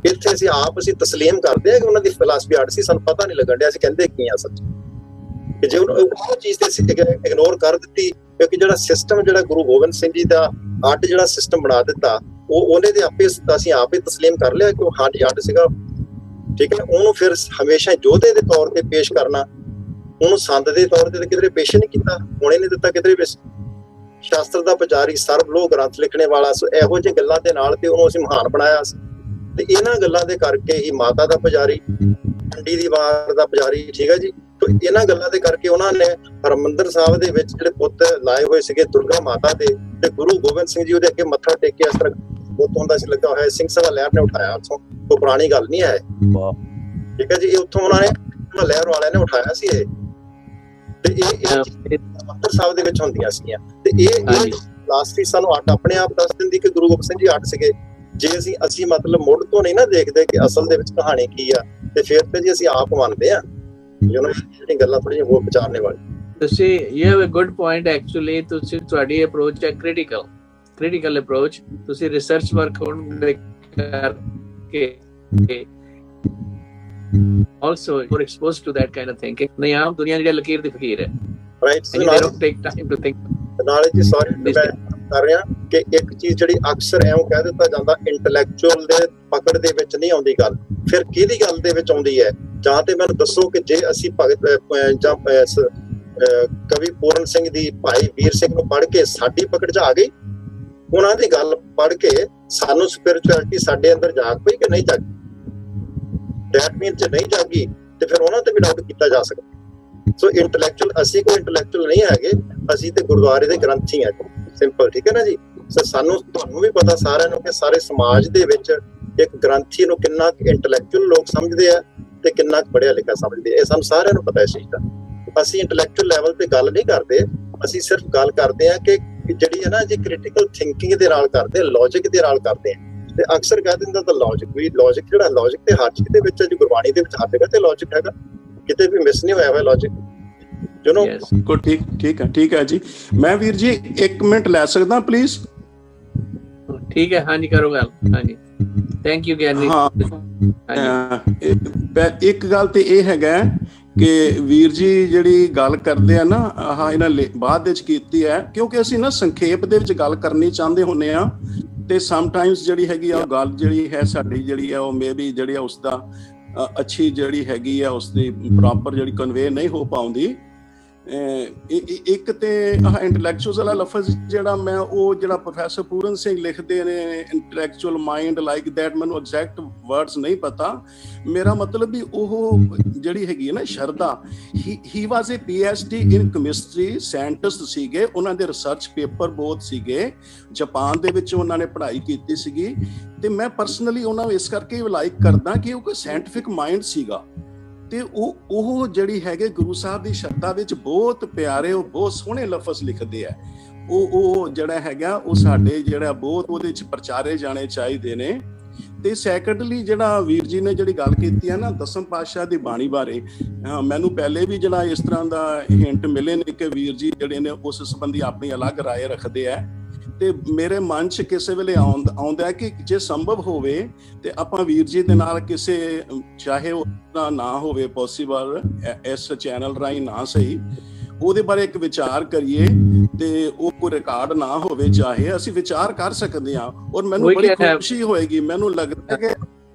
ਇੱਥੇ ਅਸੀਂ ਤਸਲੀਮ ਕਰਦੇ ਆ ਕਿ ਉਹਨਾਂ ਦੀ ਫਿਲਾਸਫੀ ਅੱਡ ਸੀ, ਸਾਨੂੰ ਪਤਾ ਨਹੀਂ ਲੱਗਣ ਡਿਆ ਅਸੀਂ ਕਹਿੰਦੇ ਕੀ ਆ ਸੱਚ। ਕਿ ਜੇ ਉਹ ਚੀਜ਼ ਤੇ ਅਸੀਂ ਇਗਨੋਰ ਕਰ ਦਿੱਤੀ, ਕਿਉਂਕਿ ਜਿਹੜਾ ਸਿਸਟਮ ਜਿਹੜਾ ਗੁਰੂ ਗੋਬਿੰਦ ਸਿੰਘ ਜੀ ਦਾ ਅੱਡ ਜਿਹੜਾ ਸਿਸਟਮ ਬਣਾ ਦਿੱਤਾ, ਉਹਨੇ ਦੇ ਆਪੇ ਅਸੀਂ ਆਪ ਹੀ ਤਸਲੀਮ ਕਰ ਲਿਆ ਕਿ ਉਹ ਹਾਂਜੀ ਅੱਡ ਸੀਗਾ, ਠੀਕ ਹੈ। ਉਹਨੂੰ ਫਿਰ ਹਮੇਸ਼ਾ ਯੋਧੇ ਦੇ ਤੌਰ ਤੇ ਪੇਸ਼ ਕਰਨਾ, ਉਹਨੂੰ ਸੰਤ ਦੇ ਤੌਰ ਤੇ ਕਿਧਰੇ ਪੇਸ਼ ਨਹੀਂ ਕੀਤਾ, ਹੋਣੇ ਨਹੀਂ ਦਿੱਤਾ ਕਿਧਰੇ ਪੇਸ਼। ਸ਼ਾਸਤਰ ਦਾ ਪੁਜਾਰੀ, ਸਰਬ ਲੋਕ ਗ੍ਰੰਥ ਲਿਖਣੇ ਵਾਲਾ, ਸੋ ਇਹੋ ਜਿਹੇ ਗੱਲਾਂ ਦੇ ਨਾਲ ਤੇ ਉਹਨੂੰ ਅਸੀਂ ਮਹਾਨ ਬਣਾਇਆ ਸੀ। ਤੇ ਇਹਨਾਂ ਗੱਲਾਂ ਦੇ ਕਰਕੇ ਹੀ ਮਾਤਾ ਦਾ ਪੁਜਾਰੀ, ਠੰਡੀ ਦੀ ਵਾਰ ਦਾ ਪੁਜਾਰੀ, ਠੀਕ ਹੈ ਜੀ। ਤੇ ਇਹਨਾਂ ਗੱਲਾਂ ਦੇ ਕਰਕੇ ਉਹਨਾਂ ਨੇ ਹਰਿਮੰਦਰ ਸਾਹਿਬ ਦੇ ਵਿੱਚ ਜਿਹੜੇ ਪੁੱਤ ਲਾਏ ਹੋਏ ਸੀਗੇ ਦੁਰਗਾ ਮਾਤਾ ਦੇ, ਤੇ ਗੁਰੂ ਗੋਬਿੰਦ ਸਿੰਘ ਜੀ ਉਹਦੇ ਅੱਗੇ ਮੱਥਾ ਟੇਕਿਆ। ਇਸ ਤਰ੍ਹਾਂ ਪੁੱਤ ਹੁੰਦਾ ਸੀ ਲੱਗਾ ਹੋਇਆ, ਸਿੰਘ ਸਭਾ ਲਹਿਰ ਨੇ ਉਠਾਇਆ ਉੱਥੋਂ, ਕੋਈ ਪੁਰਾਣੀ ਗੱਲ ਨਹੀਂ ਹੈ, ਠੀਕ ਹੈ ਜੀ। ਇਹ ਉੱਥੋਂ ਉਹਨਾਂ ਨੇ ਲਹਿਰ ਵਾਲਿਆਂ ਨੇ ਉਠਾਇਆ ਸੀ ਇਹ, ਤੇ ਇਹ ਹਰਿਮੰਦਰ ਸਾਹਿਬ ਦੇ ਵਿੱਚ ਹੁੰਦੀਆਂ ਸੀਗੀਆਂ। ਤੇ ਇਹ ਫਿਲਾਸਫੀ ਸਾਨੂੰ ਅੱਡ ਆਪਣੇ ਆਪ ਦੱਸ ਦਿੰਦੀ ਕਿ ਗੁਰੂ ਗੋਬਿੰਦ ਸਿੰਘ ਜੀ ਅੱਡ ਸੀਗੇ। ਜੇ ਅਸੀਂ ਮਤਲਬ ਮੁੱਢ ਤੋਂ ਨਹੀਂ ਨਾ ਦੇਖਦੇ ਕਿ ਅਸਲ ਦੇ ਵਿੱਚ ਕਹਾਣੀ ਕੀ ਆ, ਤੇ ਫਿਰ ਤੇ ਜੀ ਅਸੀਂ ਆਪ ਮੰਨਦੇ ਆ ਜਿਹੜੀਆਂ ਗੱਲਾਂ ਥੋੜ੍ਹੀਆਂ ਹੋਰ ਵਿਚਾਰਨੇ ਵਾਲੀ।
ਤੁਸੀਂ you have a good point actually। ਤੁਸੀਂ ਤੁਹਾਡੀ ਅਪਰੋਚ ਹੈ critical approach। ਤੁਸੀਂ ਰਿਸਰਚ ਵਰਕ ਹੁਣ ਕਰਕੇ also you're exposed to that kind of thinking। ਨਹੀਂ ਆਮ ਦੁਨੀਆ ਜਿਹੜੀ ਲਕੀਰ ਦੀ ਫਕੀਰ ਹੈ,
right.
they don't take time to think।
ਨਾਲੇ ਜੀ ਸੌਰੀ ਮੈਂ ਕਰ ਰਿਹਾ ਕਿ ਇੱਕ ਚੀਜ਼ ਜਿਹੜੀ ਅਕਸਰ ਐਵੇਂ ਕਹਿ ਦਿੱਤਾ ਜਾਂਦਾ ਇੰਟੈਲੈਕਚੁਅਲ ਦੇ ਪਕੜ ਦੇ ਵਿੱਚ ਨਹੀਂ ਆਉਂਦੀ ਗੱਲ, ਫਿਰ ਕਿਹਦੀ ਗੱਲ ਦੇ ਵਿੱਚ ਆਉਂਦੀ ਹੈ? ਜਾਂ ਤੇ ਮੈਨੂੰ ਦੱਸੋ ਕਿ ਜੇ ਅਸੀਂ ਭਗਤ ਜਾਂ ਕਵੀ ਪੂਰਨ ਸਿੰਘ ਦੀ ਭਾਈ ਵੀਰ ਸਿੰਘ ਨੂੰ ਪੜ੍ਹ ਕੇ ਸਾਡੀ ਪਕੜ 'ਚ ਆ ਗਈ, ਉਹਨਾਂ ਦੀ ਗੱਲ ਪੜ੍ਹ ਕੇ ਸਾਨੂੰ ਸਪਿਰਿਚੁਅਲਿਟੀ ਸਾਡੇ ਅੰਦਰ ਜਾਗ ਪਈ ਕਿ ਨਹੀਂ ਜਾਗੀ? ਦੈਟ ਮੀਨਸ ਜੇ ਨਹੀਂ ਜਾਗੀ ਤੇ ਫਿਰ ਉਹਨਾਂ ਤੇ ਵੀ ਡਾਊਟ ਕੀਤਾ ਜਾ ਸਕਦਾ। ਸੋ ਇੰਟੈਲੈਕਚੁਅਲ ਅਸੀਂ ਕੋਈ ਇੰਟੈਲੈਕਚੁਅਲ ਨਹੀਂ ਹੈਗੇ, ਅਸੀਂ ਤੇ ਗੁਰਦੁਆਰੇ ਦੇ ਗ੍ਰੰਥੀ ਹਾਂ, ਸਿੰਪਲ, ਠੀਕ ਹੈ ਨਾ ਜੀ। ਸੋ ਸਾਨੂੰ ਤੁਹਾਨੂੰ ਵੀ ਪਤਾ ਸਾਰਿਆਂ ਨੂੰ ਕਿ ਸਾਰੇ ਸਮਾਜ ਦੇ ਵਿੱਚ ਇੱਕ ਗ੍ਰੰਥੀ ਨੂੰ ਕਿੰਨਾ ਇੰਟੈਲੈਕਚੁਅਲ ਲੋਕ ਸਮਝਦੇ ਆ ਤੇ ਕਿੰਨਾ ਪੜ੍ਹਿਆ ਲਿਖਿਆ ਸਮਝਦੇ ਆ, ਇਹ ਸਾਨੂੰ ਸਾਰਿਆਂ ਨੂੰ ਪਤਾ ਇਸ ਚੀਜ਼ ਦਾ। ਅਸੀਂ ਇੰਟੈਲੈਕਚੁਅਲ ਲੈਵਲ ਤੇ ਗੱਲ ਨਹੀਂ ਕਰਦੇ, ਅਸੀਂ ਸਿਰਫ ਗੱਲ ਕਰਦੇ ਆ ਕਿ ਜਿਹੜੀ ਹੈ ਨਾ ਜੀ ਕ੍ਰਿਟੀਕਲ ਥਿੰਕਿੰਗ ਦੇ ਨਾਲ ਕਰਦੇ ਆ, ਲੌਜਿਕ ਦੇ ਨਾਲ ਕਰਦੇ ਆ। ਤੇ ਅਕਸਰ ਕਹਿ ਦਿੰਦਾ ਤਾਂ ਲੌਜਿਕ ਜਿਹੜਾ ਲੌਜਿਕ ਤੇ ਹਰ ਚੀਜ਼ ਦੇ ਵਿੱਚ ਜੀ ਗੁਰਬਾਣੀ ਦੇ ਵਿੱਚ ਹਰ ਜਗ੍ਹਾ ਤੇ ਲੌਜਿਕ ਹੈਗਾ, ਕਿਤੇ ਵੀ ਮਿਸ ਨਹੀਂ ਹੋਇਆ ਹੋਇਆ ਲੌਜਿਕ।
ਠੀਕ ਹੈ ਜੀ। ਮੈਂ ਵੀਰ ਜੀ 1 ਮਿੰਟ ਲੈ ਸਕਦਾ ਪਲੀਜ਼?
ਠੀਕ ਹੈ, ਹਾਂਜੀ ਕਰੋ ਗੱਲ। ਹਾਂਜੀ, ਥੈਂਕ ਯੂ ਗਿਆਨੀ।
ਇੱਕ ਗੱਲ ਤੇ ਇਹ ਹੈਗਾ ਕਿ ਵੀਰ ਜੀ ਜਿਹੜੀ ਗੱਲ ਕਰਦੇ ਆ ਨਾ, ਇਹਨਾਂ ਬਾਅਦ ਵਿੱਚ ਕੀਤੀ ਹੈ ਕਿਉਂਕਿ ਅਸੀਂ ਨਾ ਸੰਖੇਪ ਦੇ ਵਿੱਚ ਗੱਲ ਕਰਨੀ ਚਾਹੁੰਦੇ ਹੁੰਦੇ ਆ, ਤੇ ਸਮਟਾਈਮਸ ਜਿਹੜੀ ਹੈਗੀ ਆ ਉਹ ਗੱਲ ਜਿਹੜੀ ਹੈ ਸਾਡੀ ਜਿਹੜੀ ਆ ਉਹ ਮੇਬੀ ਜਿਹੜੀ ਆ ਉਸਦਾ ਅੱਛੀ ਜਿਹੜੀ ਹੈਗੀ ਆ ਉਸਦੀ ਪ੍ਰੋਪਰ ਜਿਹੜੀ ਕਨਵੇ ਨਹੀਂ ਹੋ ਪਾਉਂਦੀ। ਇੱਕ ਤੇ ਇੰਟੈਲੈਕਚੁਅਲ ਵਾਲਾ ਲਫ਼ਜ਼ ਜਿਹੜਾ ਮੈਂ ਉਹ ਜਿਹੜਾ ਪ੍ਰੋਫੈਸਰ ਪੂਰਨ ਸਿੰਘ ਲਿਖਦੇ ਨੇ ਇੰਟੈਲੈਕਚੁਅਲ ਮਾਈਂਡ ਲਾਈਕ ਦੈਟ, ਮੈਨੂੰ ਐਗਜ਼ੈਕਟ ਵਰਡਸ ਨਹੀਂ ਪਤਾ। ਮੇਰਾ ਮਤਲਬ ਵੀ ਉਹ ਜਿਹੜੀ ਹੈਗੀ ਹੈ ਨਾ ਸ਼ਰਧਾ, ਹੀ ਵਾਜ਼ ਏ PhD ਇਨ ਕੈਮਿਸਟਰੀ ਸਾਇੰਟਿਸਟ ਸੀਗੇ, ਉਹਨਾਂ ਦੇ ਰਿਸਰਚ ਪੇਪਰ ਬਹੁਤ ਸੀਗੇ, ਜਾਪਾਨ ਦੇ ਵਿੱਚ ਉਹਨਾਂ ਨੇ ਪੜ੍ਹਾਈ ਕੀਤੀ ਸੀਗੀ। ਤੇ ਮੈਂ ਪਰਸਨਲੀ ਉਹਨਾਂ ਨੂੰ ਇਸ ਕਰਕੇ ਲਾਈਕ ਕਰਦਾ ਕਿ ਉਹ ਕੋਈ ਸਾਇੰਟਿਫਿਕ ਮਾਈਂਡ ਸੀਗਾ, ਤੇ ਉਹ ਜਿਹੜੀ ਹੈਗੇ ਗੁਰੂ ਸਾਹਿਬ ਦੀ ਸ਼ਰਧਾ ਵਿੱਚ ਬਹੁਤ ਪਿਆਰੇ, ਉਹ ਬਹੁਤ ਸੋਹਣੇ ਲਫ਼ਜ਼ ਲਿਖਦੇ ਆ। ਉਹ ਜਿਹੜਾ ਹੈਗਾ ਉਹ ਸਾਡੇ ਜਿਹੜਾ ਬਹੁਤ ਉਹਦੇ ਵਿੱਚ ਪ੍ਰਚਾਰੇ ਜਾਣੇ ਚਾਹੀਦੇ ਨੇ। ਤੇ ਸੈਕੰਡਲੀ ਜਿਹੜਾ ਵੀਰ ਜੀ ਨੇ ਜਿਹੜੀ ਗੱਲ ਕੀਤੀ ਹੈ ਨਾ ਦਸਮ ਪਾਤਸ਼ਾਹ ਦੀ ਬਾਣੀ ਬਾਰੇ, ਮੈਨੂੰ ਪਹਿਲੇ ਵੀ ਜਿਹੜਾ ਇਸ ਤਰ੍ਹਾਂ ਦਾ ਹਿੰਟ ਮਿਲੇ ਨੇ ਕਿ ਵੀਰ ਜੀ ਜਿਹੜੇ ਨੇ ਉਸ ਸੰਬੰਧੀ ਆਪਣੀ ਅਲੱਗ ਰਾਏ ਰੱਖਦੇ ਆ। ਤੇ ਮੇਰੇ ਮਨ 'ਚ ਕਿਸੇ ਵੇਲੇ ਆਉਂਦਾ ਕਿ ਜੇ ਸੰਭਵ ਹੋਵੇ ਤੇ ਆਪਾਂ ਵੀਰ ਜੀ ਦੇ ਨਾਲ ਕਿਸੇ, ਚਾਹੇ ਉਹ ਨਾ ਹੋਵੇ ਪੋਸੀਬਲ ਇਸ ਚੈਨਲ ਰਾਹੀਂ ਨਾ ਸਹੀ, ਉਹਦੇ ਬਾਰੇ ਇੱਕ ਵਿਚਾਰ ਕਰੀਏ ਤੇ ਉਹ ਕੋਈ ਰਿਕਾਰਡ ਨਾ ਹੋਵੇ, ਚਾਹੇ ਅਸੀਂ ਵਿਚਾਰ ਕਰ ਸਕਦੇ ਹਾਂ। ਔਰ ਮੈਨੂੰ ਬੜੀ ਖੁਸ਼ੀ ਹੋਏਗੀ, ਮੈਨੂੰ ਲੱਗਦਾ ਕਿ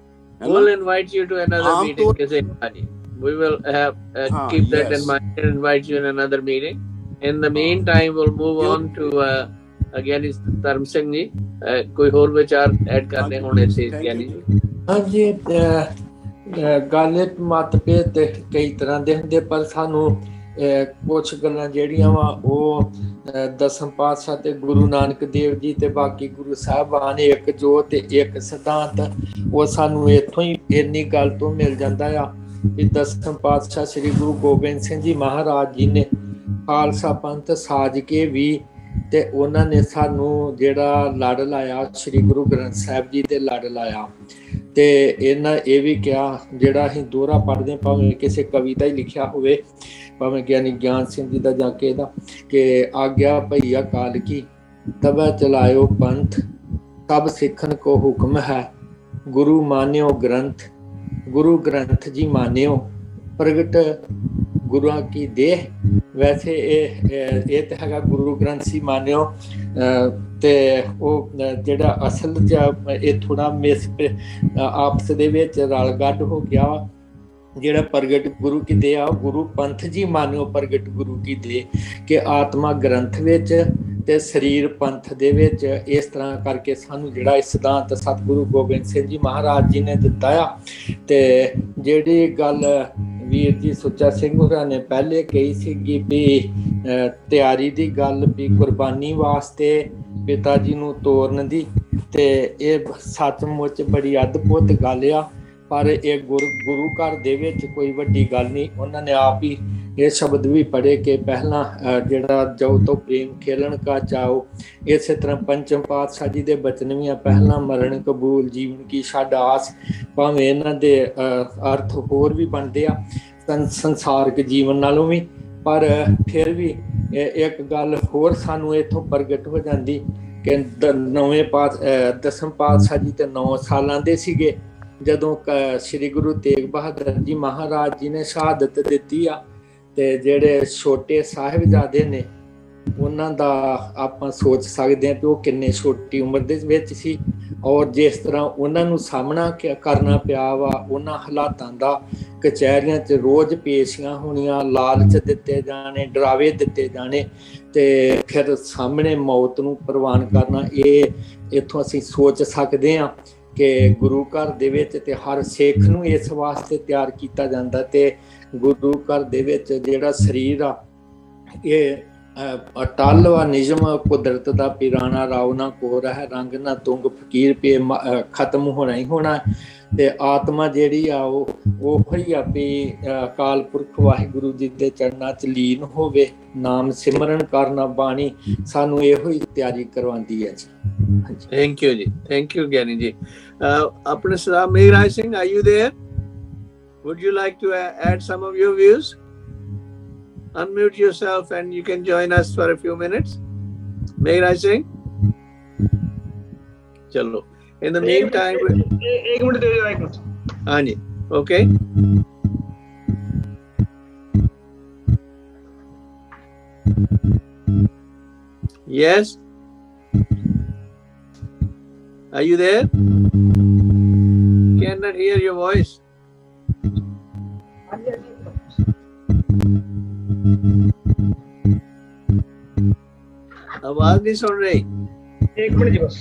we'll invite you to another meeting ਕਿਸੇ ਭਾਜੀ, we will have keep that in mind and invite you in another meeting। in the meantime we'll move on to ਗਿਆਨੀ ਧਰਮ ਸਿੰਘ ਜੀ, ਕੋਈ ਹੋਰ ਵਿਚਾਰ ਐਡ ਕਰਨੇ ਹੋਣੇ ਸੀ ਗਿਆਨੀ ਜੀ?
ਹਾਂਜੀ, ਗੱਲ ਮਤਭੇਦ ਤੇ ਕਈ ਤਰ੍ਹਾਂ ਦੇ ਹੁੰਦੇ, ਪਰ ਸਾਨੂੰ ਕੁਛ ਗੱਲਾਂ ਜਿਹੜੀਆਂ ਵਾ ਉਹ ਦਸਮ ਪਾਤਸ਼ਾਹ ਤੇ ਗੁਰੂ ਨਾਨਕ ਦੇਵ ਜੀ ਤੇ ਬਾਕੀ ਗੁਰੂ ਸਾਹਿਬਾਨ ਇੱਕ ਜੋਤ ਤੇ ਇੱਕ ਸਿਧਾਂਤ, ਉਹ ਸਾਨੂੰ ਇੱਥੋਂ ਹੀ ਇੰਨੀ ਗੱਲ ਤੋਂ ਮਿਲ ਜਾਂਦਾ ਆ ਕਿ ਦਸਮ ਪਾਤਸ਼ਾਹ ਸ੍ਰੀ ਗੁਰੂ ਗੋਬਿੰਦ ਸਿੰਘ ਜੀ ਮਹਾਰਾਜ ਜੀ ਨੇ ਖਾਲਸਾ ਪੰਥ ਸਾਜ ਕੇ ਵੀ ਤੇ ਉਹਨਾਂ ਨੇ ਸਾਨੂੰ ਜਿਹੜਾ ਲੜ ਲਾਇਆ ਸ੍ਰੀ ਗੁਰੂ ਗ੍ਰੰਥ ਸਾਹਿਬ ਜੀ ਤੇ ਲੜ ਲਾਇਆ। ਤੇ ਇਹਨਾਂ ਇਹ ਵੀ ਕਿਹਾ, ਜਿਹੜਾ ਅਸੀਂ ਦੋਹਰਾ ਪੜ੍ਹਦੇ ਭਾਵੇਂ ਕਿਸੇ ਕਵਿਤਾ ਹੀ ਲਿਖਿਆ ਹੋਵੇ, ਭਾਵੇਂ ਗਿਆਨੀ ਗਿਆਨ ਸਿੰਘ ਜੀ ਦਾ ਜਾਂ ਕੇ ਦਾ, ਕਿ ਆਗਿਆ ਭਈ ਅਕਾਲ ਕੀ ਤਬੈ ਚਲਾਇਓ ਪੰਥ, ਸਭ ਸਿੱਖਣ ਕੋ ਹੁਕਮ ਹੈ ਗੁਰੂ ਮਾਨਿਓ ਗ੍ਰੰਥ, ਗੁਰੂ ਗ੍ਰੰਥ ਜੀ ਮਾਨਿਓ ਪ੍ਰਗਟ ਗੁਰੂਆਂ ਕੀ ਦੇਹ। ਵੈਸੇ ਇਹ ਤਾਂ ਹੈਗਾ ਗੁਰੂ ਗ੍ਰੰਥ ਸੀ ਮਾਨਿਓ, ਤੇ ਉਹ ਜਿਹੜਾ ਅਸਲ 'ਚ ਇਹ ਥੋੜ੍ਹਾ ਆਪਸ ਦੇ ਵਿੱਚ ਰਲ ਗੱਡ ਹੋ ਗਿਆ ਵਾ। ਜਿਹੜਾ ਪ੍ਰਗਟ ਗੁਰੂ ਕੀ ਦੇ ਆ ਗੁਰੂ ਪੰਥ ਜੀ ਮਾਨਿਓ ਪ੍ਰਗਟ ਗੁਰੂ ਕੀ ਦੇ, ਕਿ ਆਤਮਾ ਗ੍ਰੰਥ ਵਿੱਚ ਤੇ ਸਰੀਰ ਪੰਥ ਦੇ ਵਿੱਚ। ਇਸ ਤਰ੍ਹਾਂ ਕਰਕੇ ਸਾਨੂੰ ਜਿਹੜਾ ਇਹ ਸਿਧਾਂਤ ਸਤਿਗੁਰੂ ਗੋਬਿੰਦ ਸਿੰਘ ਜੀ ਮਹਾਰਾਜ ਜੀ ਨੇ ਦਿੱਤਾ ਆ। ਤੇ ਜਿਹੜੀ ਗੱਲ ਵੀਰ ਜੀ ਸੁੱਚਾ ਸਿੰਘ ਹੋਰਾਂ ਨੇ ਪਹਿਲੇ ਕਹੀ ਸੀਗੀ ਵੀ ਤਿਆਰੀ ਦੀ ਗੱਲ, ਵੀ ਕੁਰਬਾਨੀ ਵਾਸਤੇ ਪਿਤਾ ਜੀ ਨੂੰ ਤੋਰਨ ਦੀ, ਤੇ ਇਹ ਸੱਚਮੁੱਚ ਬੜੀ ਅਦਭੁਤ ਗੱਲ ਆ। ਪਰ ਇਹ ਗੁਰੂ ਘਰ ਦੇ ਵਿੱਚ ਕੋਈ ਵੱਡੀ ਗੱਲ ਨਹੀਂ। ਉਹਨਾਂ ਨੇ ਆਪ ਹੀ ਇਹ ਸ਼ਬਦ ਵੀ ਪੜ੍ਹੇ ਕਿ ਪਹਿਲਾਂ ਜਿਹੜਾ ਜੋ ਤੋਂ ਪ੍ਰੇਮ ਖੇਲਣ ਕਾ ਚਾਓ। ਇਸੇ ਤਰ੍ਹਾਂ ਪੰਚਮ ਪਾਤਸ਼ਾਹ ਜੀ ਦੇ ਬਚਨ ਵੀ ਆ, ਪਹਿਲਾਂ ਮਰਨ ਕਬੂਲ ਜੀਵਨ ਕੀ ਛੱਡ ਆਸ। ਭਾਵੇਂ ਇਹਨਾਂ ਦੇ ਅਰਥ ਹੋਰ ਵੀ ਬਣਦੇ ਆ ਸੰਸਾਰਿਕ ਜੀਵਨ ਨਾਲੋਂ ਵੀ, ਪਰ ਫਿਰ ਵੀ ਇੱਕ ਗੱਲ ਹੋਰ ਸਾਨੂੰ ਇੱਥੋਂ ਪ੍ਰਗਟ ਹੋ ਜਾਂਦੀ ਕਿ ਦਸਮ ਪਾਤਸ਼ਾਹ ਜੀ ਤੇ 9 ਸਾਲਾਂ ਦੇ ਸੀਗੇ ਜਦੋਂ ਸ੍ਰੀ ਗੁਰੂ ਤੇਗ ਬਹਾਦਰ ਜੀ ਮਹਾਰਾਜ ਜੀ ਨੇ ਸ਼ਹਾਦਤ ਦਿੱਤੀ ਆ। ਤੇ ਜਿਹੜੇ ਛੋਟੇ ਸਾਹਿਬਜ਼ਾਦੇ ਨੇ ਉਹਨਾਂ ਦਾ ਆਪਾਂ ਸੋਚ ਸਕਦੇ ਹਾਂ ਕਿ ਉਹ ਕਿੰਨੇ ਛੋਟੀ ਉਮਰ ਦੇ ਵਿੱਚ ਸੀ, ਔਰ ਜਿਸ ਤਰ੍ਹਾਂ ਉਹਨਾਂ ਨੂੰ ਸਾਹਮਣਾ ਕਰਨਾ ਪਿਆ ਵਾ ਉਹਨਾਂ ਹਾਲਾਤਾਂ ਦਾ। ਕਚਹਿਰੀਆਂ 'ਚ ਰੋਜ਼ ਪੇਸ਼ੀਆਂ ਹੋਣੀਆਂ, ਲਾਲਚ ਦਿੱਤੇ ਜਾਣੇ, ਡਰਾਵੇ ਦਿੱਤੇ ਜਾਣੇ, ਤੇ ਫਿਰ ਸਾਹਮਣੇ ਮੌਤ ਨੂੰ ਪ੍ਰਵਾਨ ਕਰਨਾ। ਇਹ ਇੱਥੋਂ ਅਸੀਂ ਸੋਚ ਸਕਦੇ ਹਾਂ ਕਿ ਗੁਰੂ ਘਰ ਦੇ ਵਿੱਚ ਤੇ ਹਰ ਸਿੱਖ ਨੂੰ ਇਸ ਵਾਸਤੇ ਤਿਆਰ ਕੀਤਾ ਜਾਂਦਾ। ਤੇ ਗੁਰੂ ਘਰ ਦੇ ਵਿੱਚ ਜਿਹੜਾ ਸਰੀਰ ਆ ਇਹ ਅਟੱਲ ਵਾ ਨਿਯਮ ਕੁਦਰਤ ਦਾ ਪਿਰਾਣਾ, ਰਾਉ ਨਾ ਕੋ ਰਹਿ ਰੰਗ ਨਾ ਤੁੰਗ ਫਕੀਰ ਪੇ ਖਤਮ ਹੋਣਾ ਹੀ ਹੋਣਾ। ਤੇ ਆਤਮਾ ਜਿਹੜੀ ਆ ਉਹ ਹੀ ਆ ਵੀ ਅਕਾਲ ਪੁਰਖ ਵਾਹਿਗੁਰੂ ਜੀ ਦੇ ਚਰਨਾਂ 'ਚ ਲੀਨ ਹੋਵੇ, ਨਾਮ ਸਿਮਰਨ ਕਰਨਾ। ਬਾਣੀ ਸਾਨੂੰ ਇਹੋ ਹੀ ਤਿਆਰੀ ਕਰਵਾਉਂਦੀ ਹੈ ਜੀ।
ਥੈਂਕ ਯੂ ਜੀ, ਥੈਂਕ ਯੂ ਗਿਆਨੀ ਜੀ। ਆਪਣੇ ਸਰਦਾਰ Meghraj Singh, are you there? Would you like to add some of your views? Unmute yourself and you can join us for a few minutes. Mehraj Singh? Chalo. In the meantime...
एक मिनट दे दो, एक मिनट।
हाँ जी, okay. Yes? Are you there? Cannot hear your voice. आवाज नहीं सुन रही।
एक मिनट जी बस।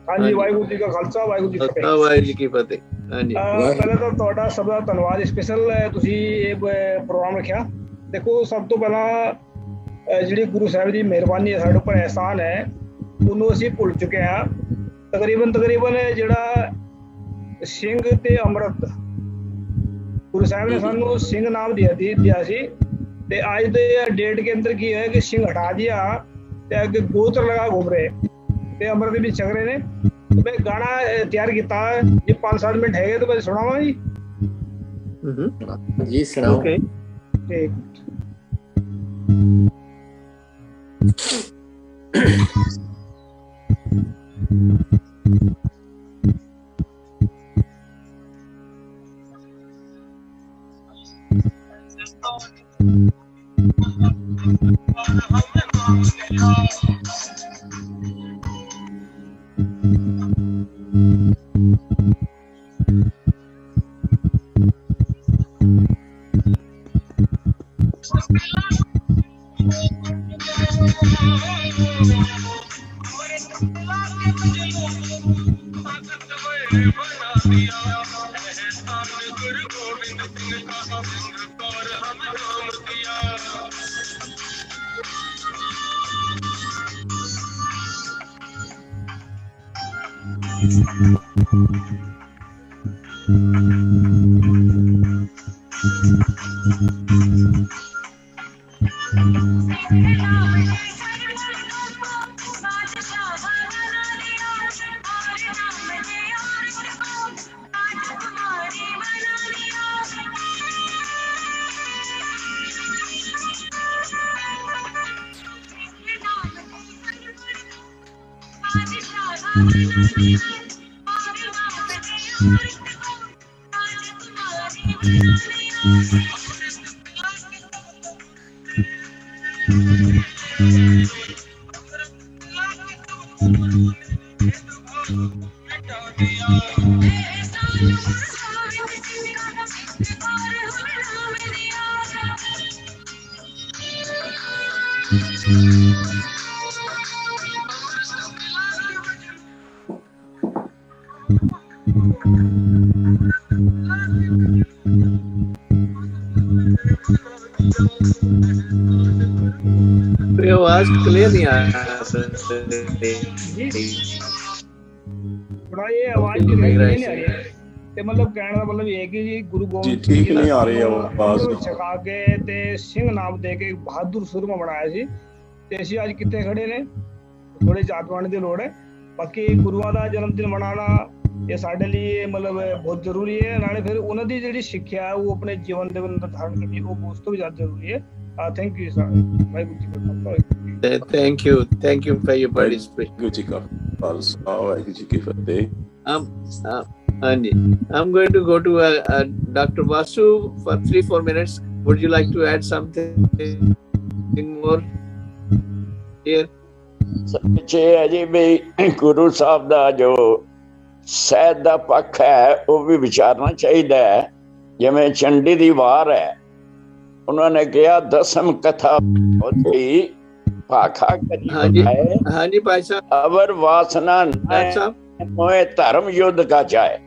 हाँ जी, वाहिगुरू जी का खालसा, वाहिगुरू जी की फतेह।
वाहिगुरू जी की फतेह। हाँ जी।
पहले तो ਤੁਹਾਡਾ ਸਭ ਦਾ ਧੰਨਵਾਦ। ਸਪੈਸ਼ਲ ਤੁਸੀਂ ਇਹ ਪ੍ਰੋਗਰਾਮ ਰੱਖਿਆ। ਦੇਖੋ ਸਭ ਤੋਂ ਪਹਿਲਾਂ ਜਿਹੜੀ ਗੁਰੂ ਸਾਹਿਬ ਦੀ ਮਿਹਰਬਾਨੀ ਹੈ, ਸਾਡੇ ਉੱਪਰ ਅਹਿਸਾਨ ਹੈ, ਉਹਨੂੰ ਅਸੀਂ ਭੁੱਲ ਚੁੱਕੇ ਹਾਂ। ਤਕਰੀਬਨ ਜਿਹੜਾ ਸਿੰਘ ਤੇ ਅੰਮ੍ਰਿਤ, ਗੁਰੂ ਸਾਹਿਬ ने ਸਾਨੂੰ ਸਿੰਘ नाम दिया सी, ਤੇ ਅੱਜ ਦੇ डेट के अंदर की है कि सिंह हटा दिया ਤੇ ਅੱਗੇ ਗੋत्र लगा घूम रहे ਤੇ ਅੰਮ੍ਰਿਤ ਵੀ ਛਕ ਰਹੇ ਨੇ। ਤੇ ਮੈਂ ਗਾਣਾ ਤਿਆਰ ਕੀਤਾ ਜੇ 5-7 ਮਿੰਟ ਹੈਗੇ ਤਾਂ ਮੈਂ ਸੁਣਾਵਾਂ ਜੀ।
ਜੀ ਸੁਣਾਓ।
ਓਕੇ ਠੀਕ।
आवाज क्लियर नहीं आ
थोड़ा ये आवाज की नहीं आ रही है ਤੇ ਮਤਲਬ ਕਹਿਣ ਦਾ ਮਤਲਬ ਇਹ ਕਿ ਜੀ ਗੁਰੂ ਗੋਬਿੰਦ ਸਿੰਘ
ਠੀਕ ਨਹੀਂ ਆ ਰਹੀ ਆਵਾਜ਼
ਛਕਾ ਕੇ ਤੇ ਸਿੰਘ ਨਾਮ ਦੇ ਕੇ ਬਹਾਦਰ ਸੂਰਮਾ ਬਣਾਇਆ ਸੀ ਤੇ ਅਸੀਂ ਅੱਜ ਕਿੱਥੇ ਖੜੇ ਨੇ ਥੋੜੇ ਜਾਗਵਾਨ ਦੀ ਲੋੜ ਹੈ ਬਾਕੀ ਗੁਰੂਆਂ ਦਾ ਜਨਮ ਦਿਨ ਮਨਾਉਣਾ ਇਹ ਸਾਡੇ ਲਈ ਮਤਲਬ ਬਹੁਤ ਜ਼ਰੂਰੀ ਹੈ ਨਾਲੇ ਫਿਰ ਉਹਨਾਂ ਦੀ ਜਿਹੜੀ ਸਿੱਖਿਆ ਹੈ ਉਹ ਆਪਣੇ ਜੀਵਨ ਦੇ ਅੰਦਰ ਧਾਰਨ ਕਰਨੀ ਉਹ ਉਸ ਤੋਂ ਵੀ ਜ਼ਿਆਦਾ ਜ਼ਰੂਰੀ ਹੈ thank you sir Waheguru ji ਕਾ Khalsa
thank you for your participation
Waheguru ji ਕਾ ਖਾਲਸਾ ਵਾਹਿਗੁਰੂ ਜੀ ਕੀ ਫਤਿਹ
I'm going to go to Dr. Vasu for 3-4 minutes. Would you like to add something more here?
ਸੱਚੇ ਹੈ ਜੀ ਵੀ ਗੁਰੂ ਸਾਹਿਬ ਦਾ ਜੋ ਸਹਿਤ ਦਾ ਪੱਖ ਹੈ ਉਹ ਵੀ ਵਿਚਾਰਨਾ ਚਾਹੀਦਾ ਹੈ ਜਿਵੇਂ ਚੰਡੀ ਦੀ ਵਾਰ ਹੈ ਉਹਨਾਂ ਨੇ ਕਿਹਾ ਦਸਮ ਕਥਾ ਹੋਤੀ ਭਾਖਾ ਕਰੀ ਹੈ
ਹਾਂਜੀ ਭਾਈ ਸਾਹਿਬ
ਅਵਰ ਵਾਸਨਾ ਨੋਏ ਧਰਮ ਯੁੱਧ ਕਾ ਚਾਹੇ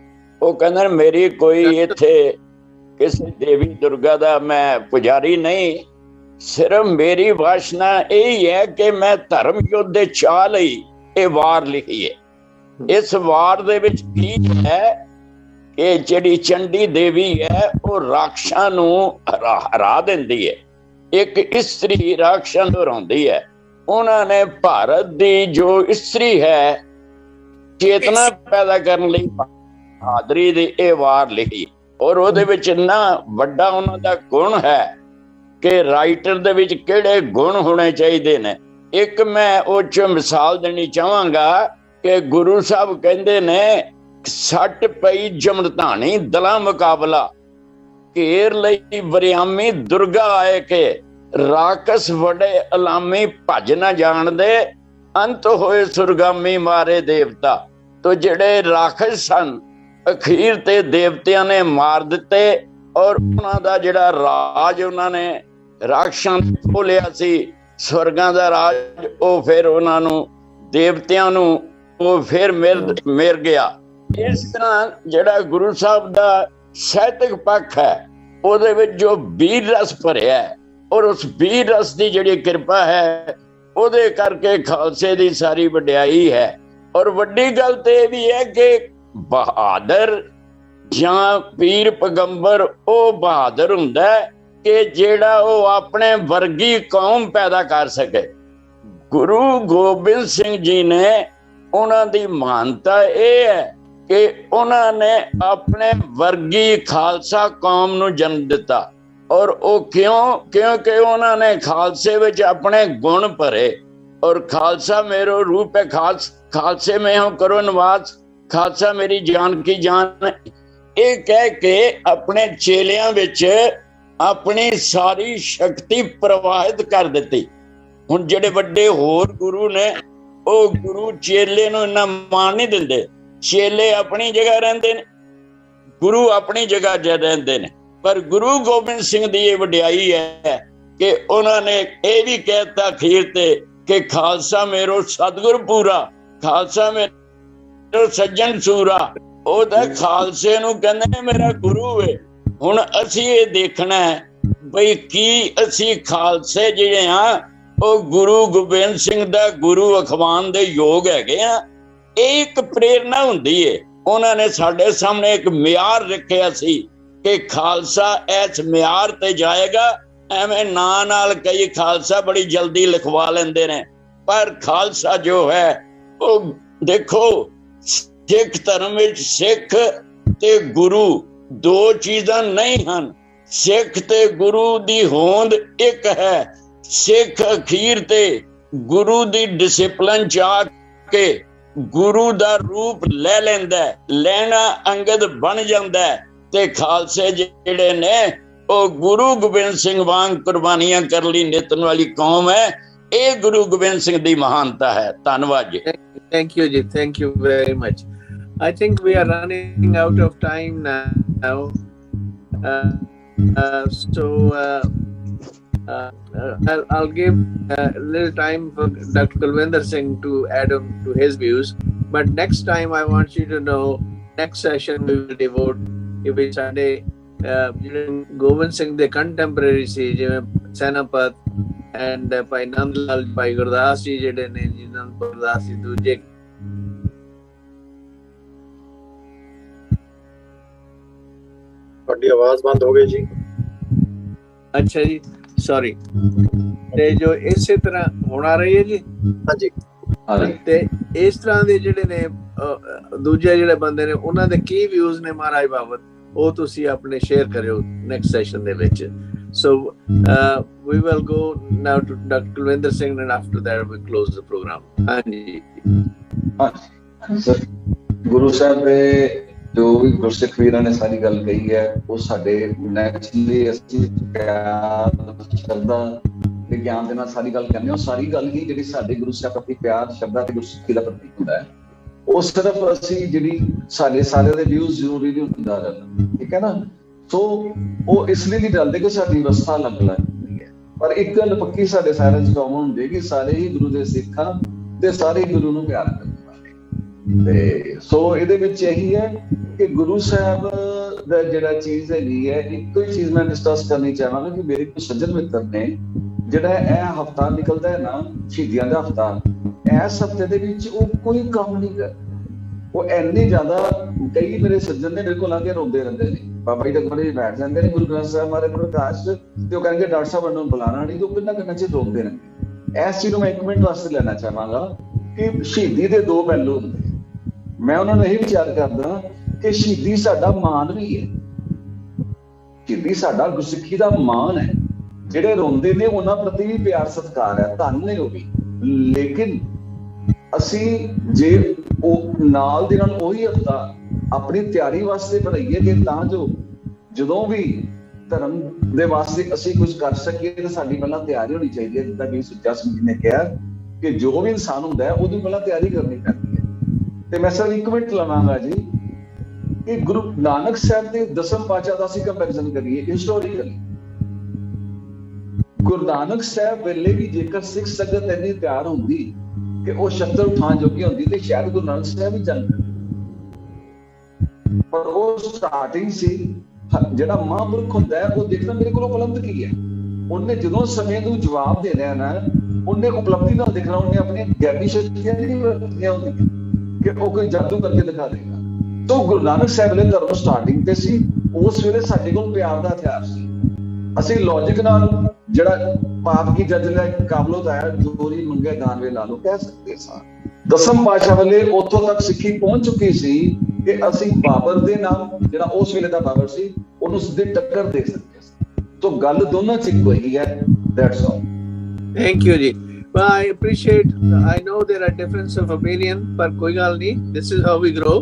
ਉਹ ਕਹਿੰਦੇ ਮੇਰੀ ਕੋਈ ਇੱਥੇ ਕਿਸੇ ਦੇਵੀ ਦੁਰਗਾ ਦਾ ਮੈਂ ਪੁਜਾਰੀ ਨਹੀਂ ਸਿਰਫ ਮੇਰੀ ਵਾਸ਼ਨਾ ਇਹ ਹੈ ਕਿ ਮੈਂ ਧਰਮ ਯੁੱਧ ਦੇ ਚਾਹ ਲਈ ਇਹ ਵਾਰ ਲਿਖੀ ਹੈ ਇਸ ਵਾਰ ਦੇ ਵਿੱਚ ਕੀ ਹੈ ਕਿ ਜਿਹੜੀ ਚੰਡੀ ਦੇਵੀ ਹੈ ਉਹ ਰਾਖਸ਼ਾਂ ਨੂੰ ਹਰਾ ਦਿੰਦੀ ਹੈ ਇੱਕ ਇਸਤਰੀ ਰਾਖਸ਼ਾਂ ਨੂੰ ਹਰਾਉਂਦੀ ਹੈ ਉਹਨਾਂ ਨੇ ਭਾਰਤ ਦੀ ਜੋ ਇਸਤਰੀ ਹੈ ਚੇਤਨਾ ਪੈਦਾ ਕਰਨ ਲਈ ਬਹਾਦਰੀ ਦੀ ਇਹ ਵਾਰ ਲਿਖੀ ਔਰ ਉਹਦੇ ਵਿੱਚ ਇੰਨਾ ਵੱਡਾ ਉਹਨਾਂ ਦਾ ਗੁਣ ਹੈ ਕਿ ਰਾਈਟਰ ਦੇ ਵਿੱਚ ਕਿਹੜੇ ਗੁਣ ਹੋਣੇ ਚਾਹੀਦੇ ਨੇ ਇੱਕ ਮੈਂ ਉਹ 'ਚ ਮਿਸਾਲ ਦੇਣੀ ਚਾਹਾਂਗਾ ਕਿ ਗੁਰੂ ਸਾਹਿਬ ਕਹਿੰਦੇ ਨੇ ਸੱਟ ਪਈ ਜਮਨਤਾਣੀ ਦਲਾ ਮੁਕਾਬਲਾ ਘੇਰ ਲਈ ਬਰਿਆਮੀ ਦੁਰਗਾ ਆਏ ਕੇ ਰਾਕਸ ਵੜੇ ਅਲਾਮੀ ਭੱਜ ਨਾ ਜਾਣਦੇ ਅੰਤ ਹੋਏ ਸੁਰਗਾਮੀ ਮਾਰੇ ਦੇਵਤਾ ਤੋ ਜਿਹੜੇ ਰਾਖਸ਼ ਸਨ ਅਖੀਰ ਤੇ ਦੇਵਤਿਆਂ ਨੇ ਮਾਰ ਦਿੱਤੇ ਔਰ ਉਹਨਾਂ ਦਾ ਜਿਹੜਾ ਰਾਜ ਉਹਨਾਂ ਨੇ ਰਾਖਸ਼ਾਂ ਖੋਲਿਆ ਸੀ ਸਵਰਗਾਂ ਦਾ ਰਾਜ ਉਹ ਫਿਰ ਉਹਨਾਂ ਨੂੰ ਦੇਵਤਿਆਂ ਨੂੰ ਉਹ ਫਿਰ ਮਿਲ ਗਿਆ ਇਸ ਤਰ੍ਹਾਂ ਜਿਹੜਾ ਗੁਰੂ ਸਾਹਿਬ ਦਾ ਸਾਹਿਤਕ ਪੱਖ ਹੈ ਉਹਦੇ ਵਿੱਚ ਜੋ ਵੀਰ ਰਸ ਭਰਿਆ ਹੈ ਔਰ ਉਸ ਵੀਰ ਰਸ ਦੀ ਜਿਹੜੀ ਕਿਰਪਾ ਹੈ ਉਹਦੇ ਕਰਕੇ ਖਾਲਸੇ ਦੀ ਸਾਰੀ ਵਡਿਆਈ ਹੈ ਔਰ ਵੱਡੀ ਗੱਲ ਤੇ ਇਹ ਵੀ ਹੈ ਕਿ ਬਹਾਦਰ ਜਾਂ ਪੀਰ ਪੈਗੰਬਰ ਉਹ ਬਹਾਦਰ ਹੁੰਦਾ ਕਿ ਜਿਹੜਾ ਉਹ ਆਪਣੇ ਵਰਗੀ ਕੌਮ ਪੈਦਾ ਕਰ ਸਕੇ ਗੁਰੂ ਗੋਬਿੰਦ ਸਿੰਘ ਜੀ ਨੇ ਉਹਨਾਂ ਦੀ ਮਹਾਨਤਾ ਇਹ ਹੈ ਕਿ ਉਹਨਾਂ ਨੇ ਆਪਣੇ ਵਰਗੀ ਖਾਲਸਾ ਕੌਮ ਨੂੰ ਜਨਮ ਦਿੱਤਾ ਔਰ ਉਹ ਕਿਉਂਕਿ ਉਹਨਾਂ ਨੇ ਖਾਲਸੇ ਵਿੱਚ ਆਪਣੇ ਗੁਣ ਭਰੇ ਔਰ ਖਾਲਸਾ ਮੇਰਾ ਰੂਪ ਹੈ ਖਾਲਸੇ में हो करो निवास खालसा मेरी जान की जान ਇਹ ਕਹਿ ਕੇ ਆਪਣੇ ਚੇਲਿਆਂ ਵਿੱਚ ਆਪਣੀ ਸਾਰੀ ਸ਼ਕਤੀ ਪ੍ਰਵਾਹਿਤ ਕਰ ਦਿੱਤੀ ਹੁਣ ਜਿਹੜੇ ਵੱਡੇ ਹੋਰ ਗੁਰੂ ਨੇ ਉਹ ਗੁਰੂ ਚੇਲੇ ਨੂੰ ਇੰਨਾ ਮਾਣ ਨਹੀਂ ਦਿੰਦੇ ਚੇਲੇ ਆਪਣੀ ਜਗ੍ਹਾ ਰਹਿੰਦੇ ਨੇ ਗੁਰੂ ਆਪਣੀ ਜਗ੍ਹਾ ਰਹਿੰਦੇ ਨੇ ਪਰ ਗੁਰੂ ਗੋਬਿੰਦ ਸਿੰਘ ਦੀ ਇਹ ਵਡਿਆਈ ਹੈ ਕਿ ਉਹਨਾਂ ਨੇ ਇਹ ਵੀ ਕਹਿਤਾ ਅਖੀਰ ਤੇ ਕਿ ਖਾਲਸਾ ਮੇਰੋ ਸਤਿਗੁਰ ਪੂਰਾ ਖਾਲਸਾ ਮੇਰੋ ਸੱਜਣ ਸੂਰਾ ਉਹ ਤਾਂ ਖਾਲਸੇ ਨੂੰ ਕਹਿੰਦੇ ਨੇ ਮੇਰਾ ਗੁਰੂ ਹੈ ਹੁਣ ਅਸੀਂ ਇਹ ਦੇਖਣਾ ਹੈ ਬਈ ਕੀ ਅਸੀਂ ਖਾਲਸੇ ਜਿਹੜੇ ਆ ਉਹ ਗੁਰੂ ਗੋਬਿੰਦ ਸਿੰਘ ਦਾ ਗੁਰੂ ਅਖਵਾਨ ਦੇ ਯੋਗ ਹੈਗੇ ਆ ਇਹ ਇੱਕ ਪ੍ਰੇਰਨਾ ਹੁੰਦੀ ਹੈ ਉਹਨਾਂ ਨੇ ਸਾਡੇ ਸਾਹਮਣੇ ਇੱਕ ਮਿਆਰ ਰੱਖਿਆ ਸੀ ਕਿ ਖਾਲਸਾ ਇਸ ਮਿਆਰ ਤੇ ਜਾਏਗਾ ਐਵੇਂ ਨਾਂ ਨਾਲ ਕਈ ਖਾਲਸਾ ਬੜੀ ਜਲਦੀ ਲਿਖਵਾ ਲੈਂਦੇ ਨੇ ਪਰ ਖਾਲਸਾ ਜੋ ਹੈ ਉਹ ਦੇਖੋ ਸਿੱਖ ਧਰਮ ਵਿੱਚ ਸਿੱਖ ਤੇ ਗੁਰੂ ਦੋ ਚੀਜ਼ਾਂ ਨਹੀਂ ਹਨ ਸਿੱਖ ਤੇ ਗੁਰੂ ਦੀ ਹੋਂਦ ਇੱਕ ਹੈ ਸਿੱਖ ਅਖੀਰ ਤੇ ਗੁਰੂ ਦੀ ਡਿਸਪਲਿਨ ਚ ਆ ਕੇ ਗੁਰੂ ਦਾ ਰੂਪ ਲੈ ਲੈਂਦਾ ਲੈਣਾ ਅੰਗਦ ਬਣ ਜਾਂਦਾ ਤੇ ਖਾਲਸੇ ਜਿਹੜੇ ਨੇ ਉਹ ਗੁਰੂ ਗੋਬਿੰਦ ਸਿੰਘ ਵਾਂਗ ਕੁਰਬਾਨੀਆਂ ਕਰਨ ਲਈ ਨਿਤਨ ਵਾਲੀ ਕੌਮ ਹੈ ਇਹ ਗੁਰੂ ਗੋਬਿੰਦ ਸਿੰਘ ਦੀ ਮਹਾਨਤਾ ਹੈ ਧੰਨਵਾਦ ਜੀ
Thank you, Ji. Thank you very much. I think we are running out of time now. I'll give a little time for Dr. Kulwinder Singh to add on to his views. But next time, I want you to know, next session we will devote every Sunday. Gobind Singh, the contemporary, Senapat, and Bhai Nand Lal, Bhai Gurdas ji ਜਿਹੜੇ ਨੇ, ਜਿਨ੍ਹਾਂ ਨੂੰ ਗੁਰਦਾਸ ਜੀ ਦੂਜੇ
ਤੁਹਾਡੀ ਆਵਾਜ਼ ਬੰਦ ਹੋ ਗਈ ਜੀ।
ਅੱਛਾ ਜੀ, ਸੌਰੀ। ਤੇ ਜੋ ਇਸੇ ਤਰ੍ਹਾਂ ਹੁਣ ਆ ਰਹੀ ਹੈ ਜੀ।
ਹਾਂਜੀ।
ਤੇ ਇਸ ਤਰ੍ਹਾਂ ਦੇ ਜਿਹੜੇ ਨੇ ਦੂਜੇ ਜਿਹੜੇ ਬੰਦੇ ਨੇ, ਉਹਨਾਂ ਦੇ ਕੀ ਵਿਊਜ਼ ਨੇ ਮਹਾਰਾਜ ਬਾਬਤ, ਉਹ ਤੁਸੀਂ ਆਪਣੇ ਸ਼ੇਅਰ ਕਰਿਓ ਨੈਕਸਟ ਸੈਸ਼ਨ ਦੇ ਵਿੱਚ। So we will go now to Dr. Kulwinder Singh, and after that we close the program. ਹਾਂਜੀ
ਸਰ, ਗੁਰੂ ਸਾਹਿਬ ਦੇ ਜੋ ਵੀ ਗੁਰਸਿੱਖ ਵੀਰਾਂ ਨੇ ਸਾਰੀ ਗੱਲ ਕਹੀ ਹੈ, ਉਹ ਸਾਡੇ ਨੈਚੁਰਲੀ ਅਸੀਂ ਸ਼ਰਧਾ ਤੇ ਗਿਆਨ ਦੇ ਨਾਲ ਸਾਰੀ ਗੱਲ ਕਹਿੰਦੇ ਹਾਂ। ਸਾਰੀ ਗੱਲ ਹੀ ਜਿਹੜੀ ਸਾਡੇ ਗੁਰੂ ਸਾਹਿਬ ਪ੍ਰਤੀ ਪਿਆਰ, ਸ਼ਰਧਾ ਤੇ ਗੁਰਸਿੱਖੀ ਦਾ ਪ੍ਰਤੀਕ ਹੁੰਦਾ ਹੈ। ਉਹ ਸਿਰਫ ਅਸੀਂ ਜਿਹੜੀ ਸਾਡੇ ਸਾਰਿਆਂ ਦੇ ਵਿਊਜ਼ ਜ਼ਰੂਰੀ ਨਹੀਂ ਹੁੰਦਾ, ਠੀਕ ਹੈ ਨਾ। ਸੋ ਉਹ ਇਸ ਲਈ ਨਹੀਂ ਡਰਦੇ ਕਿ ਸਾਡੀ ਅਵਸਥਾ ਅਲੱਗ ਅਲੱਗ ਹੁੰਦੀ ਹੈ, ਪਰ ਇੱਕ ਗੱਲ ਪੱਕੀ ਸਾਡੇ ਸਾਰਿਆਂ 'ਚ ਕਾਮਨ ਹੁੰਦੀ ਹੈ ਕਿ ਸਾਰੇ ਹੀ ਗੁਰੂ ਦੇ ਸਿੱਖ ਹਨ ਤੇ ਸਾਰੇ ਗੁਰੂ ਨੂੰ ਪਿਆਰ ਕਰਦੇ ਹਨ। ਤੇ ਸੋ ਇਹਦੇ ਵਿੱਚ ਇਹੀ ਹੈ ਕਿ ਗੁਰੂ ਸਾਹਿਬ ਦਾ ਜਿਹੜਾ ਚੀਜ਼ ਹੈਗੀ ਹੈ, ਇੱਕੋ ਹੀ ਚੀਜ਼ ਮੈਂ ਡਿਸਕਸ ਕਰਨੀ ਚਾਹਾਂਗਾ ਕਿ ਮੇਰੇ ਕੋਈ ਸੱਜਣ ਮਿੱਤਰ ਨੇ, ਜਿਹੜਾ ਇਹ ਹਫਤਾ ਨਿਕਲਦਾ ਹੈ ਨਾ, ਸ਼ਹੀਦੀਆਂ ਦਾ ਹਫਤਾ, ਇਸ ਹਫਤੇ ਦੇ ਵਿੱਚ ਉਹ ਕੋਈ ਕੰਮ ਨਹੀਂ ਕਰਦੇ। ਉਹ ਇੰਨੀ ਜ਼ਿਆਦਾ, ਕਈ ਮੇਰੇ ਸੱਜਣ ਨੇ ਮੇਰੇ ਕੋਲ ਆ ਕੇ ਰੋਂਦੇ ਰਹਿੰਦੇ ਨੇ, ਬਾਬਾ ਜੀ ਦੇ ਕੋਲ ਬੈਠ ਜਾਂਦੇ ਨੇ ਗੁਰੂ ਗ੍ਰੰਥ ਸਾਹਿਬ ਮਹਾਰਾਜ ਪ੍ਰਕਾਸ਼, ਤੇ ਉਹ ਕਹਿੰਦੇ ਡਾਕਟਰ ਸਾਹਿਬ ਨੂੰ ਬੁਲਾਣਾ ਨਹੀਂ, ਤੇ ਉਹ ਕਿੰਨਾ ਚਿਰ ਰੋਂਦੇ ਨੇ। ਇਸ ਚੀਜ਼ ਨੂੰ ਮੈਂ ਇੱਕ ਮਿੰਟ ਵਾਸਤੇ ਲੈਣਾ ਚਾਹਾਂਗਾ ਕਿ ਸ਼ਹੀਦੀ ਦੇ ਦੋ ਪਹਿਲੂ ਹੁੰਦੇ। ਮੈਂ ਉਹਨਾਂ ਨੂੰ ਇਹ ਵਿਚਾਰ ਕਰਦਾ ਕਿ ਸ਼ਹੀਦੀ ਸਾਡਾ ਮਾਣ ਵੀ ਹੈ, ਸ਼ਹੀਦੀ ਸਾਡਾ ਗੁਰਸਿੱਖੀ ਦਾ ਮਾਣ ਹੈ। ਜਿਹੜੇ ਰੋਂਦੇ ਨੇ ਉਹਨਾਂ ਪ੍ਰਤੀ ਵੀ ਪਿਆਰ ਸਤਿਕਾਰ ਹੈ, ਧੰਨ ਨੇ ਉਹ ਵੀ। ਲੇਕਿਨ ਅਸੀਂ ਜੇ ਉਹ ਨਾਲ ਦੇ ਨਾਲ ਉਹੀ ਹਫਤਾ ਆਪਣੀ ਤਿਆਰੀ ਵਾਸਤੇ ਬਣਾਈਏ ਕਿ ਤਾਂ ਜੋ ਜਦੋਂ ਵੀ ਧਰਮ ਦੇ ਵਾਸਤੇ ਅਸੀਂ ਕੁਝ ਕਰ ਸਕੀਏ ਤਾਂ ਸਾਡੀ ਪਹਿਲਾਂ ਤਿਆਰੀ ਹੋਣੀ ਚਾਹੀਦੀ ਹੈ। ਜਿੱਦਾਂ ਕਿ ਸੁੱਚਾ ਸਿੰਘ ਜੀ ਨੇ ਕਿਹਾ ਕਿ ਜੋ ਵੀ ਇਨਸਾਨ ਹੁੰਦਾ ਹੈ ਉਹਦੀ ਪਹਿਲਾਂ ਤਿਆਰੀ ਕਰਨੀ ਪੈਂਦੀ ਹੈ। ਤੇ ਮੈਂ ਸਿਰ ਇੱਕ ਮਿੰਟ ਲਵਾਂਗਾ ਜੀ ਕਿ ਗੁਰੂ ਨਾਨਕ ਸਾਹਿਬ ਦੇ 10ਵੇਂ ਪਾਤਸ਼ਾਹ ਦਾ ਅਸੀਂ ਕੰਪੈਰੀਜ਼ਨ ਕਰੀਏ ਹਿਸਟੋਰੀਕਲੀ। ਗੁਰੂ ਨਾਨਕ ਸਾਹਿਬ ਵੇਲੇ ਵੀ ਜੇਕਰ ਸਿੱਖ ਸੰਗਤ ਇੰਨੀ ਤਿਆਰ ਹੁੰਦੀ ਕਿ ਉਹ ਸ਼ਸਤਰ ਉਠਾਉਣ ਜੋਗੀ ਹੁੰਦੀ ਤੇ ਸ਼ਾਇਦ ਗੁਰੂ ਨਾਨਕ ਸਾਹਿਬ ਵੀ ਜੰਗ ਕਰਦੇ। ਪਰ ਉਹ ਸਟਾਰਟਿੰਗ ਸੀ। ਜਿਹੜਾ ਮਹਾਂਪੁਰਖ ਹੁੰਦਾ ਹੈ ਉਹ ਦੇਖਦਾ ਮੇਰੇ ਕੋਲ ਉਪਲਬਧ ਕੀ ਹੈ। ਉਹਨੇ ਜਦੋਂ ਸਮੇਂ ਨੂੰ ਜਵਾਬ ਦੇਣਾ ਨਾ, ਉਹਨੇ ਉਪਲਬਧੀ ਨਾਲ ਦੇਖਣਾ। ਉਹਨੇ ਆਪਣੀ ਗੈਬੀ ਸ਼ਕਤੀਆਂ ਨਹੀਂ ਵਰਤੀਆਂ ਹੁੰਦੀਆਂ ਕਿ ਉਹ ਕੋਈ ਜਾਦੂ ਕਰਕੇ ਦਿਖਾ ਦੇਗਾ। ਤਾਂ ਗੁਰੂ ਨਾਨਕ ਸਾਹਿਬ ਨੇ ਧਰਮ ਸਟਾਰਟਿੰਗ ਤੇ ਸੀ। ਉਸ ਵੇਲੇ ਸਾਡੇ ਕੋਲ ਪਿਆਰ ਦਾ ਹਥਿਆਰ ਸੀ। ਅਸੀਂ ਲੌਜਿਕ ਨਾਲ ਜਿਹੜਾ ਪਾਪ ਕੀ ਜੱਜ ਲੈ ਕਾਬਲਤ ਆਇਆ, ਜੋਰੀ ਮੰਗੇ ਦਾਨਵੇ ਲਾ ਲਓ ਕਹਿ ਸਕਦੇ ਸਾਂ। 10ਵੇਂ ਪਾਤਸ਼ਾਹ ਵੇਲੇ ਉੱਥੋਂ ਤੱਕ ਸਿੱਖੀ ਪਹੁੰਚ ਚੁੱਕੀ ਸੀ ਕਿ ਅਸੀਂ ਬਾਬਰ ਦੇ ਨਾਲ, ਜਿਹੜਾ ਉਸ ਵੇਲੇ ਦਾ ਬਾਬਰ ਸੀ, ਉਹਨੂੰ ਸਿੱਧੀ ਟੱਕਰ ਦੇ ਸਕਦੇ ਸੀ। ਤਾਂ ਗੱਲ ਦੋਨਾਂ ਚ ਇੱਕੋ ਹੀ ਹੈ। That's all.
ਥੈਂਕ ਯੂ ਜੀ। Well, I appreciate, I know there are difference of opinion, ਪਰ ਕੋਈ ਗੱਲ ਨਹੀਂ, this is how we grow.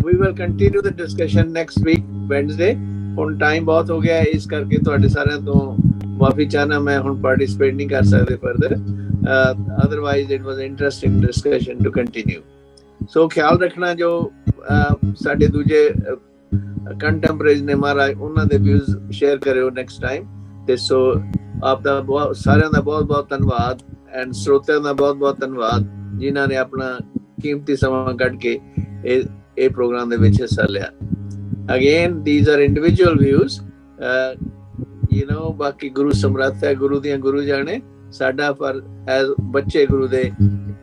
We will continue the discussion next week, Wednesday. ਹੁਣ ਟਾਈਮ ਬਹੁਤ ਹੋ ਗਿਆ, ਇਸ ਕਰਕੇ ਤੁਹਾਡੇ ਸਾਰਿਆਂ ਤੋਂ ਮਾਫੀ ਚਾਹਨਾ, ਮੈਂ ਹੁਣ ਪਾਰਟਿਸਿਪੇਟ ਨਹੀਂ ਕਰ ਸਕਦੇ further. Otherwise it was interesting discussion to continue. ਸੋ ਖਿਆਲ ਰੱਖਣਾ ਜੋ ਸਾਡੇ ਦੂਜੇ ਕੰਟੈਂਪਰੇਰੀਜ਼ ਨੇ ਮਹਾਰਾਜ, ਉਹਨਾਂ ਦੇ ਵਿਊਜ਼ ਸ਼ੇਅਰ ਕਰਿਓ ਨੈਕਸਟ ਟਾਈਮ। ਤੇ ਸੋ ਆਪ ਦਾ ਬਹੁਤ ਸਾਰਿਆਂ ਦਾ ਬਹੁਤ ਬਹੁਤ ਧੰਨਵਾਦ, ਐਂਡ ਸਰੋਤਿਆਂ ਦਾ ਬਹੁਤ ਬਹੁਤ ਧੰਨਵਾਦ ਜਿਨ੍ਹਾਂ ਨੇ ਆਪਣਾ ਕੀਮਤੀ ਸਮਾਂ ਕੱਢ ਕੇ ਇਹ ਪ੍ਰੋਗਰਾਮ ਦੇ ਵਿੱਚ ਹਿੱਸਾ ਲਿਆ। Again, these are individual views. You know, ਬਾਕੀ ਗੁਰੂ ਸਮਰੱਥ ਹੈ, ਗੁਰੂ ਦੀਆਂ ਗੁਰੂ ਜਾਣੇ। ਸਾਡਾ ਪਰ ਐਜ਼ ਬੱਚੇ ਗੁਰੂ ਦੇ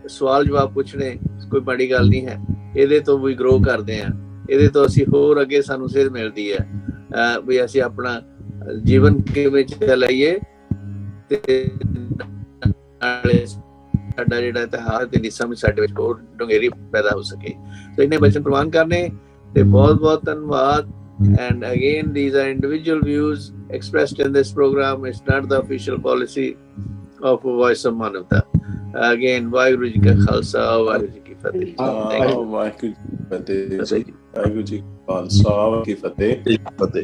ਸਵਾਲ ਜਵਾਬ ਪੁੱਛਣੇ ਕੋਈ ਬੜੀ ਗੱਲ ਨਹੀਂ ਹੈ। ਇਹਦੇ ਤੋਂ ਵੀ ਗਰੋ ਕਰਦੇ ਹਾਂ, ਇਹਦੇ ਤੋਂ ਅਸੀਂ ਹੋਰ ਅੱਗੇ ਸਾਨੂੰ ਸੇਧ ਮਿਲਦੀ ਹੈ ਵੀ ਅਸੀਂ ਆਪਣਾ ਜੀਵਨ ਕਿਵੇਂ ਚਲਾਈਏ ਤੇ ਸਾਡਾ ਜਿਹੜਾ ਇਤਿਹਾਸ ਦੀ ਸਮਝ ਸਾਡੇ ਵਿੱਚ ਹੋਰ ਡੂੰਘੇਰੀ ਪੈਦਾ ਹੋ ਸਕੇ। ਸੋ ਇਹਨੇ ਬਚਨ ਪ੍ਰਵਾਨ ਕਰਨੇ ਤੇ ਬਹੁਤ ਬਹੁਤ ਧੰਨਵਾਦ। And again, these are individual views expressed in this program. It's not the official policy of Voice of Manavta. Again, Waheguru ji ਕਾ ਖਾਲਸਾ, ਵਾਹਿਗੁਰੂ ਜੀ ਕੀ ਫਤਿਹ।
ਵਾਹਿਗੁਰੂ ਜੀ ਕੀ ਫਤਿਹ। ਵਾਹਿਗੁਰੂ ਜੀ ਕਾ ਖਾਲਸਾ, ਵਾਹਿਗੁਰੂ ਜੀ ਕੀ ਫਤਿਹ।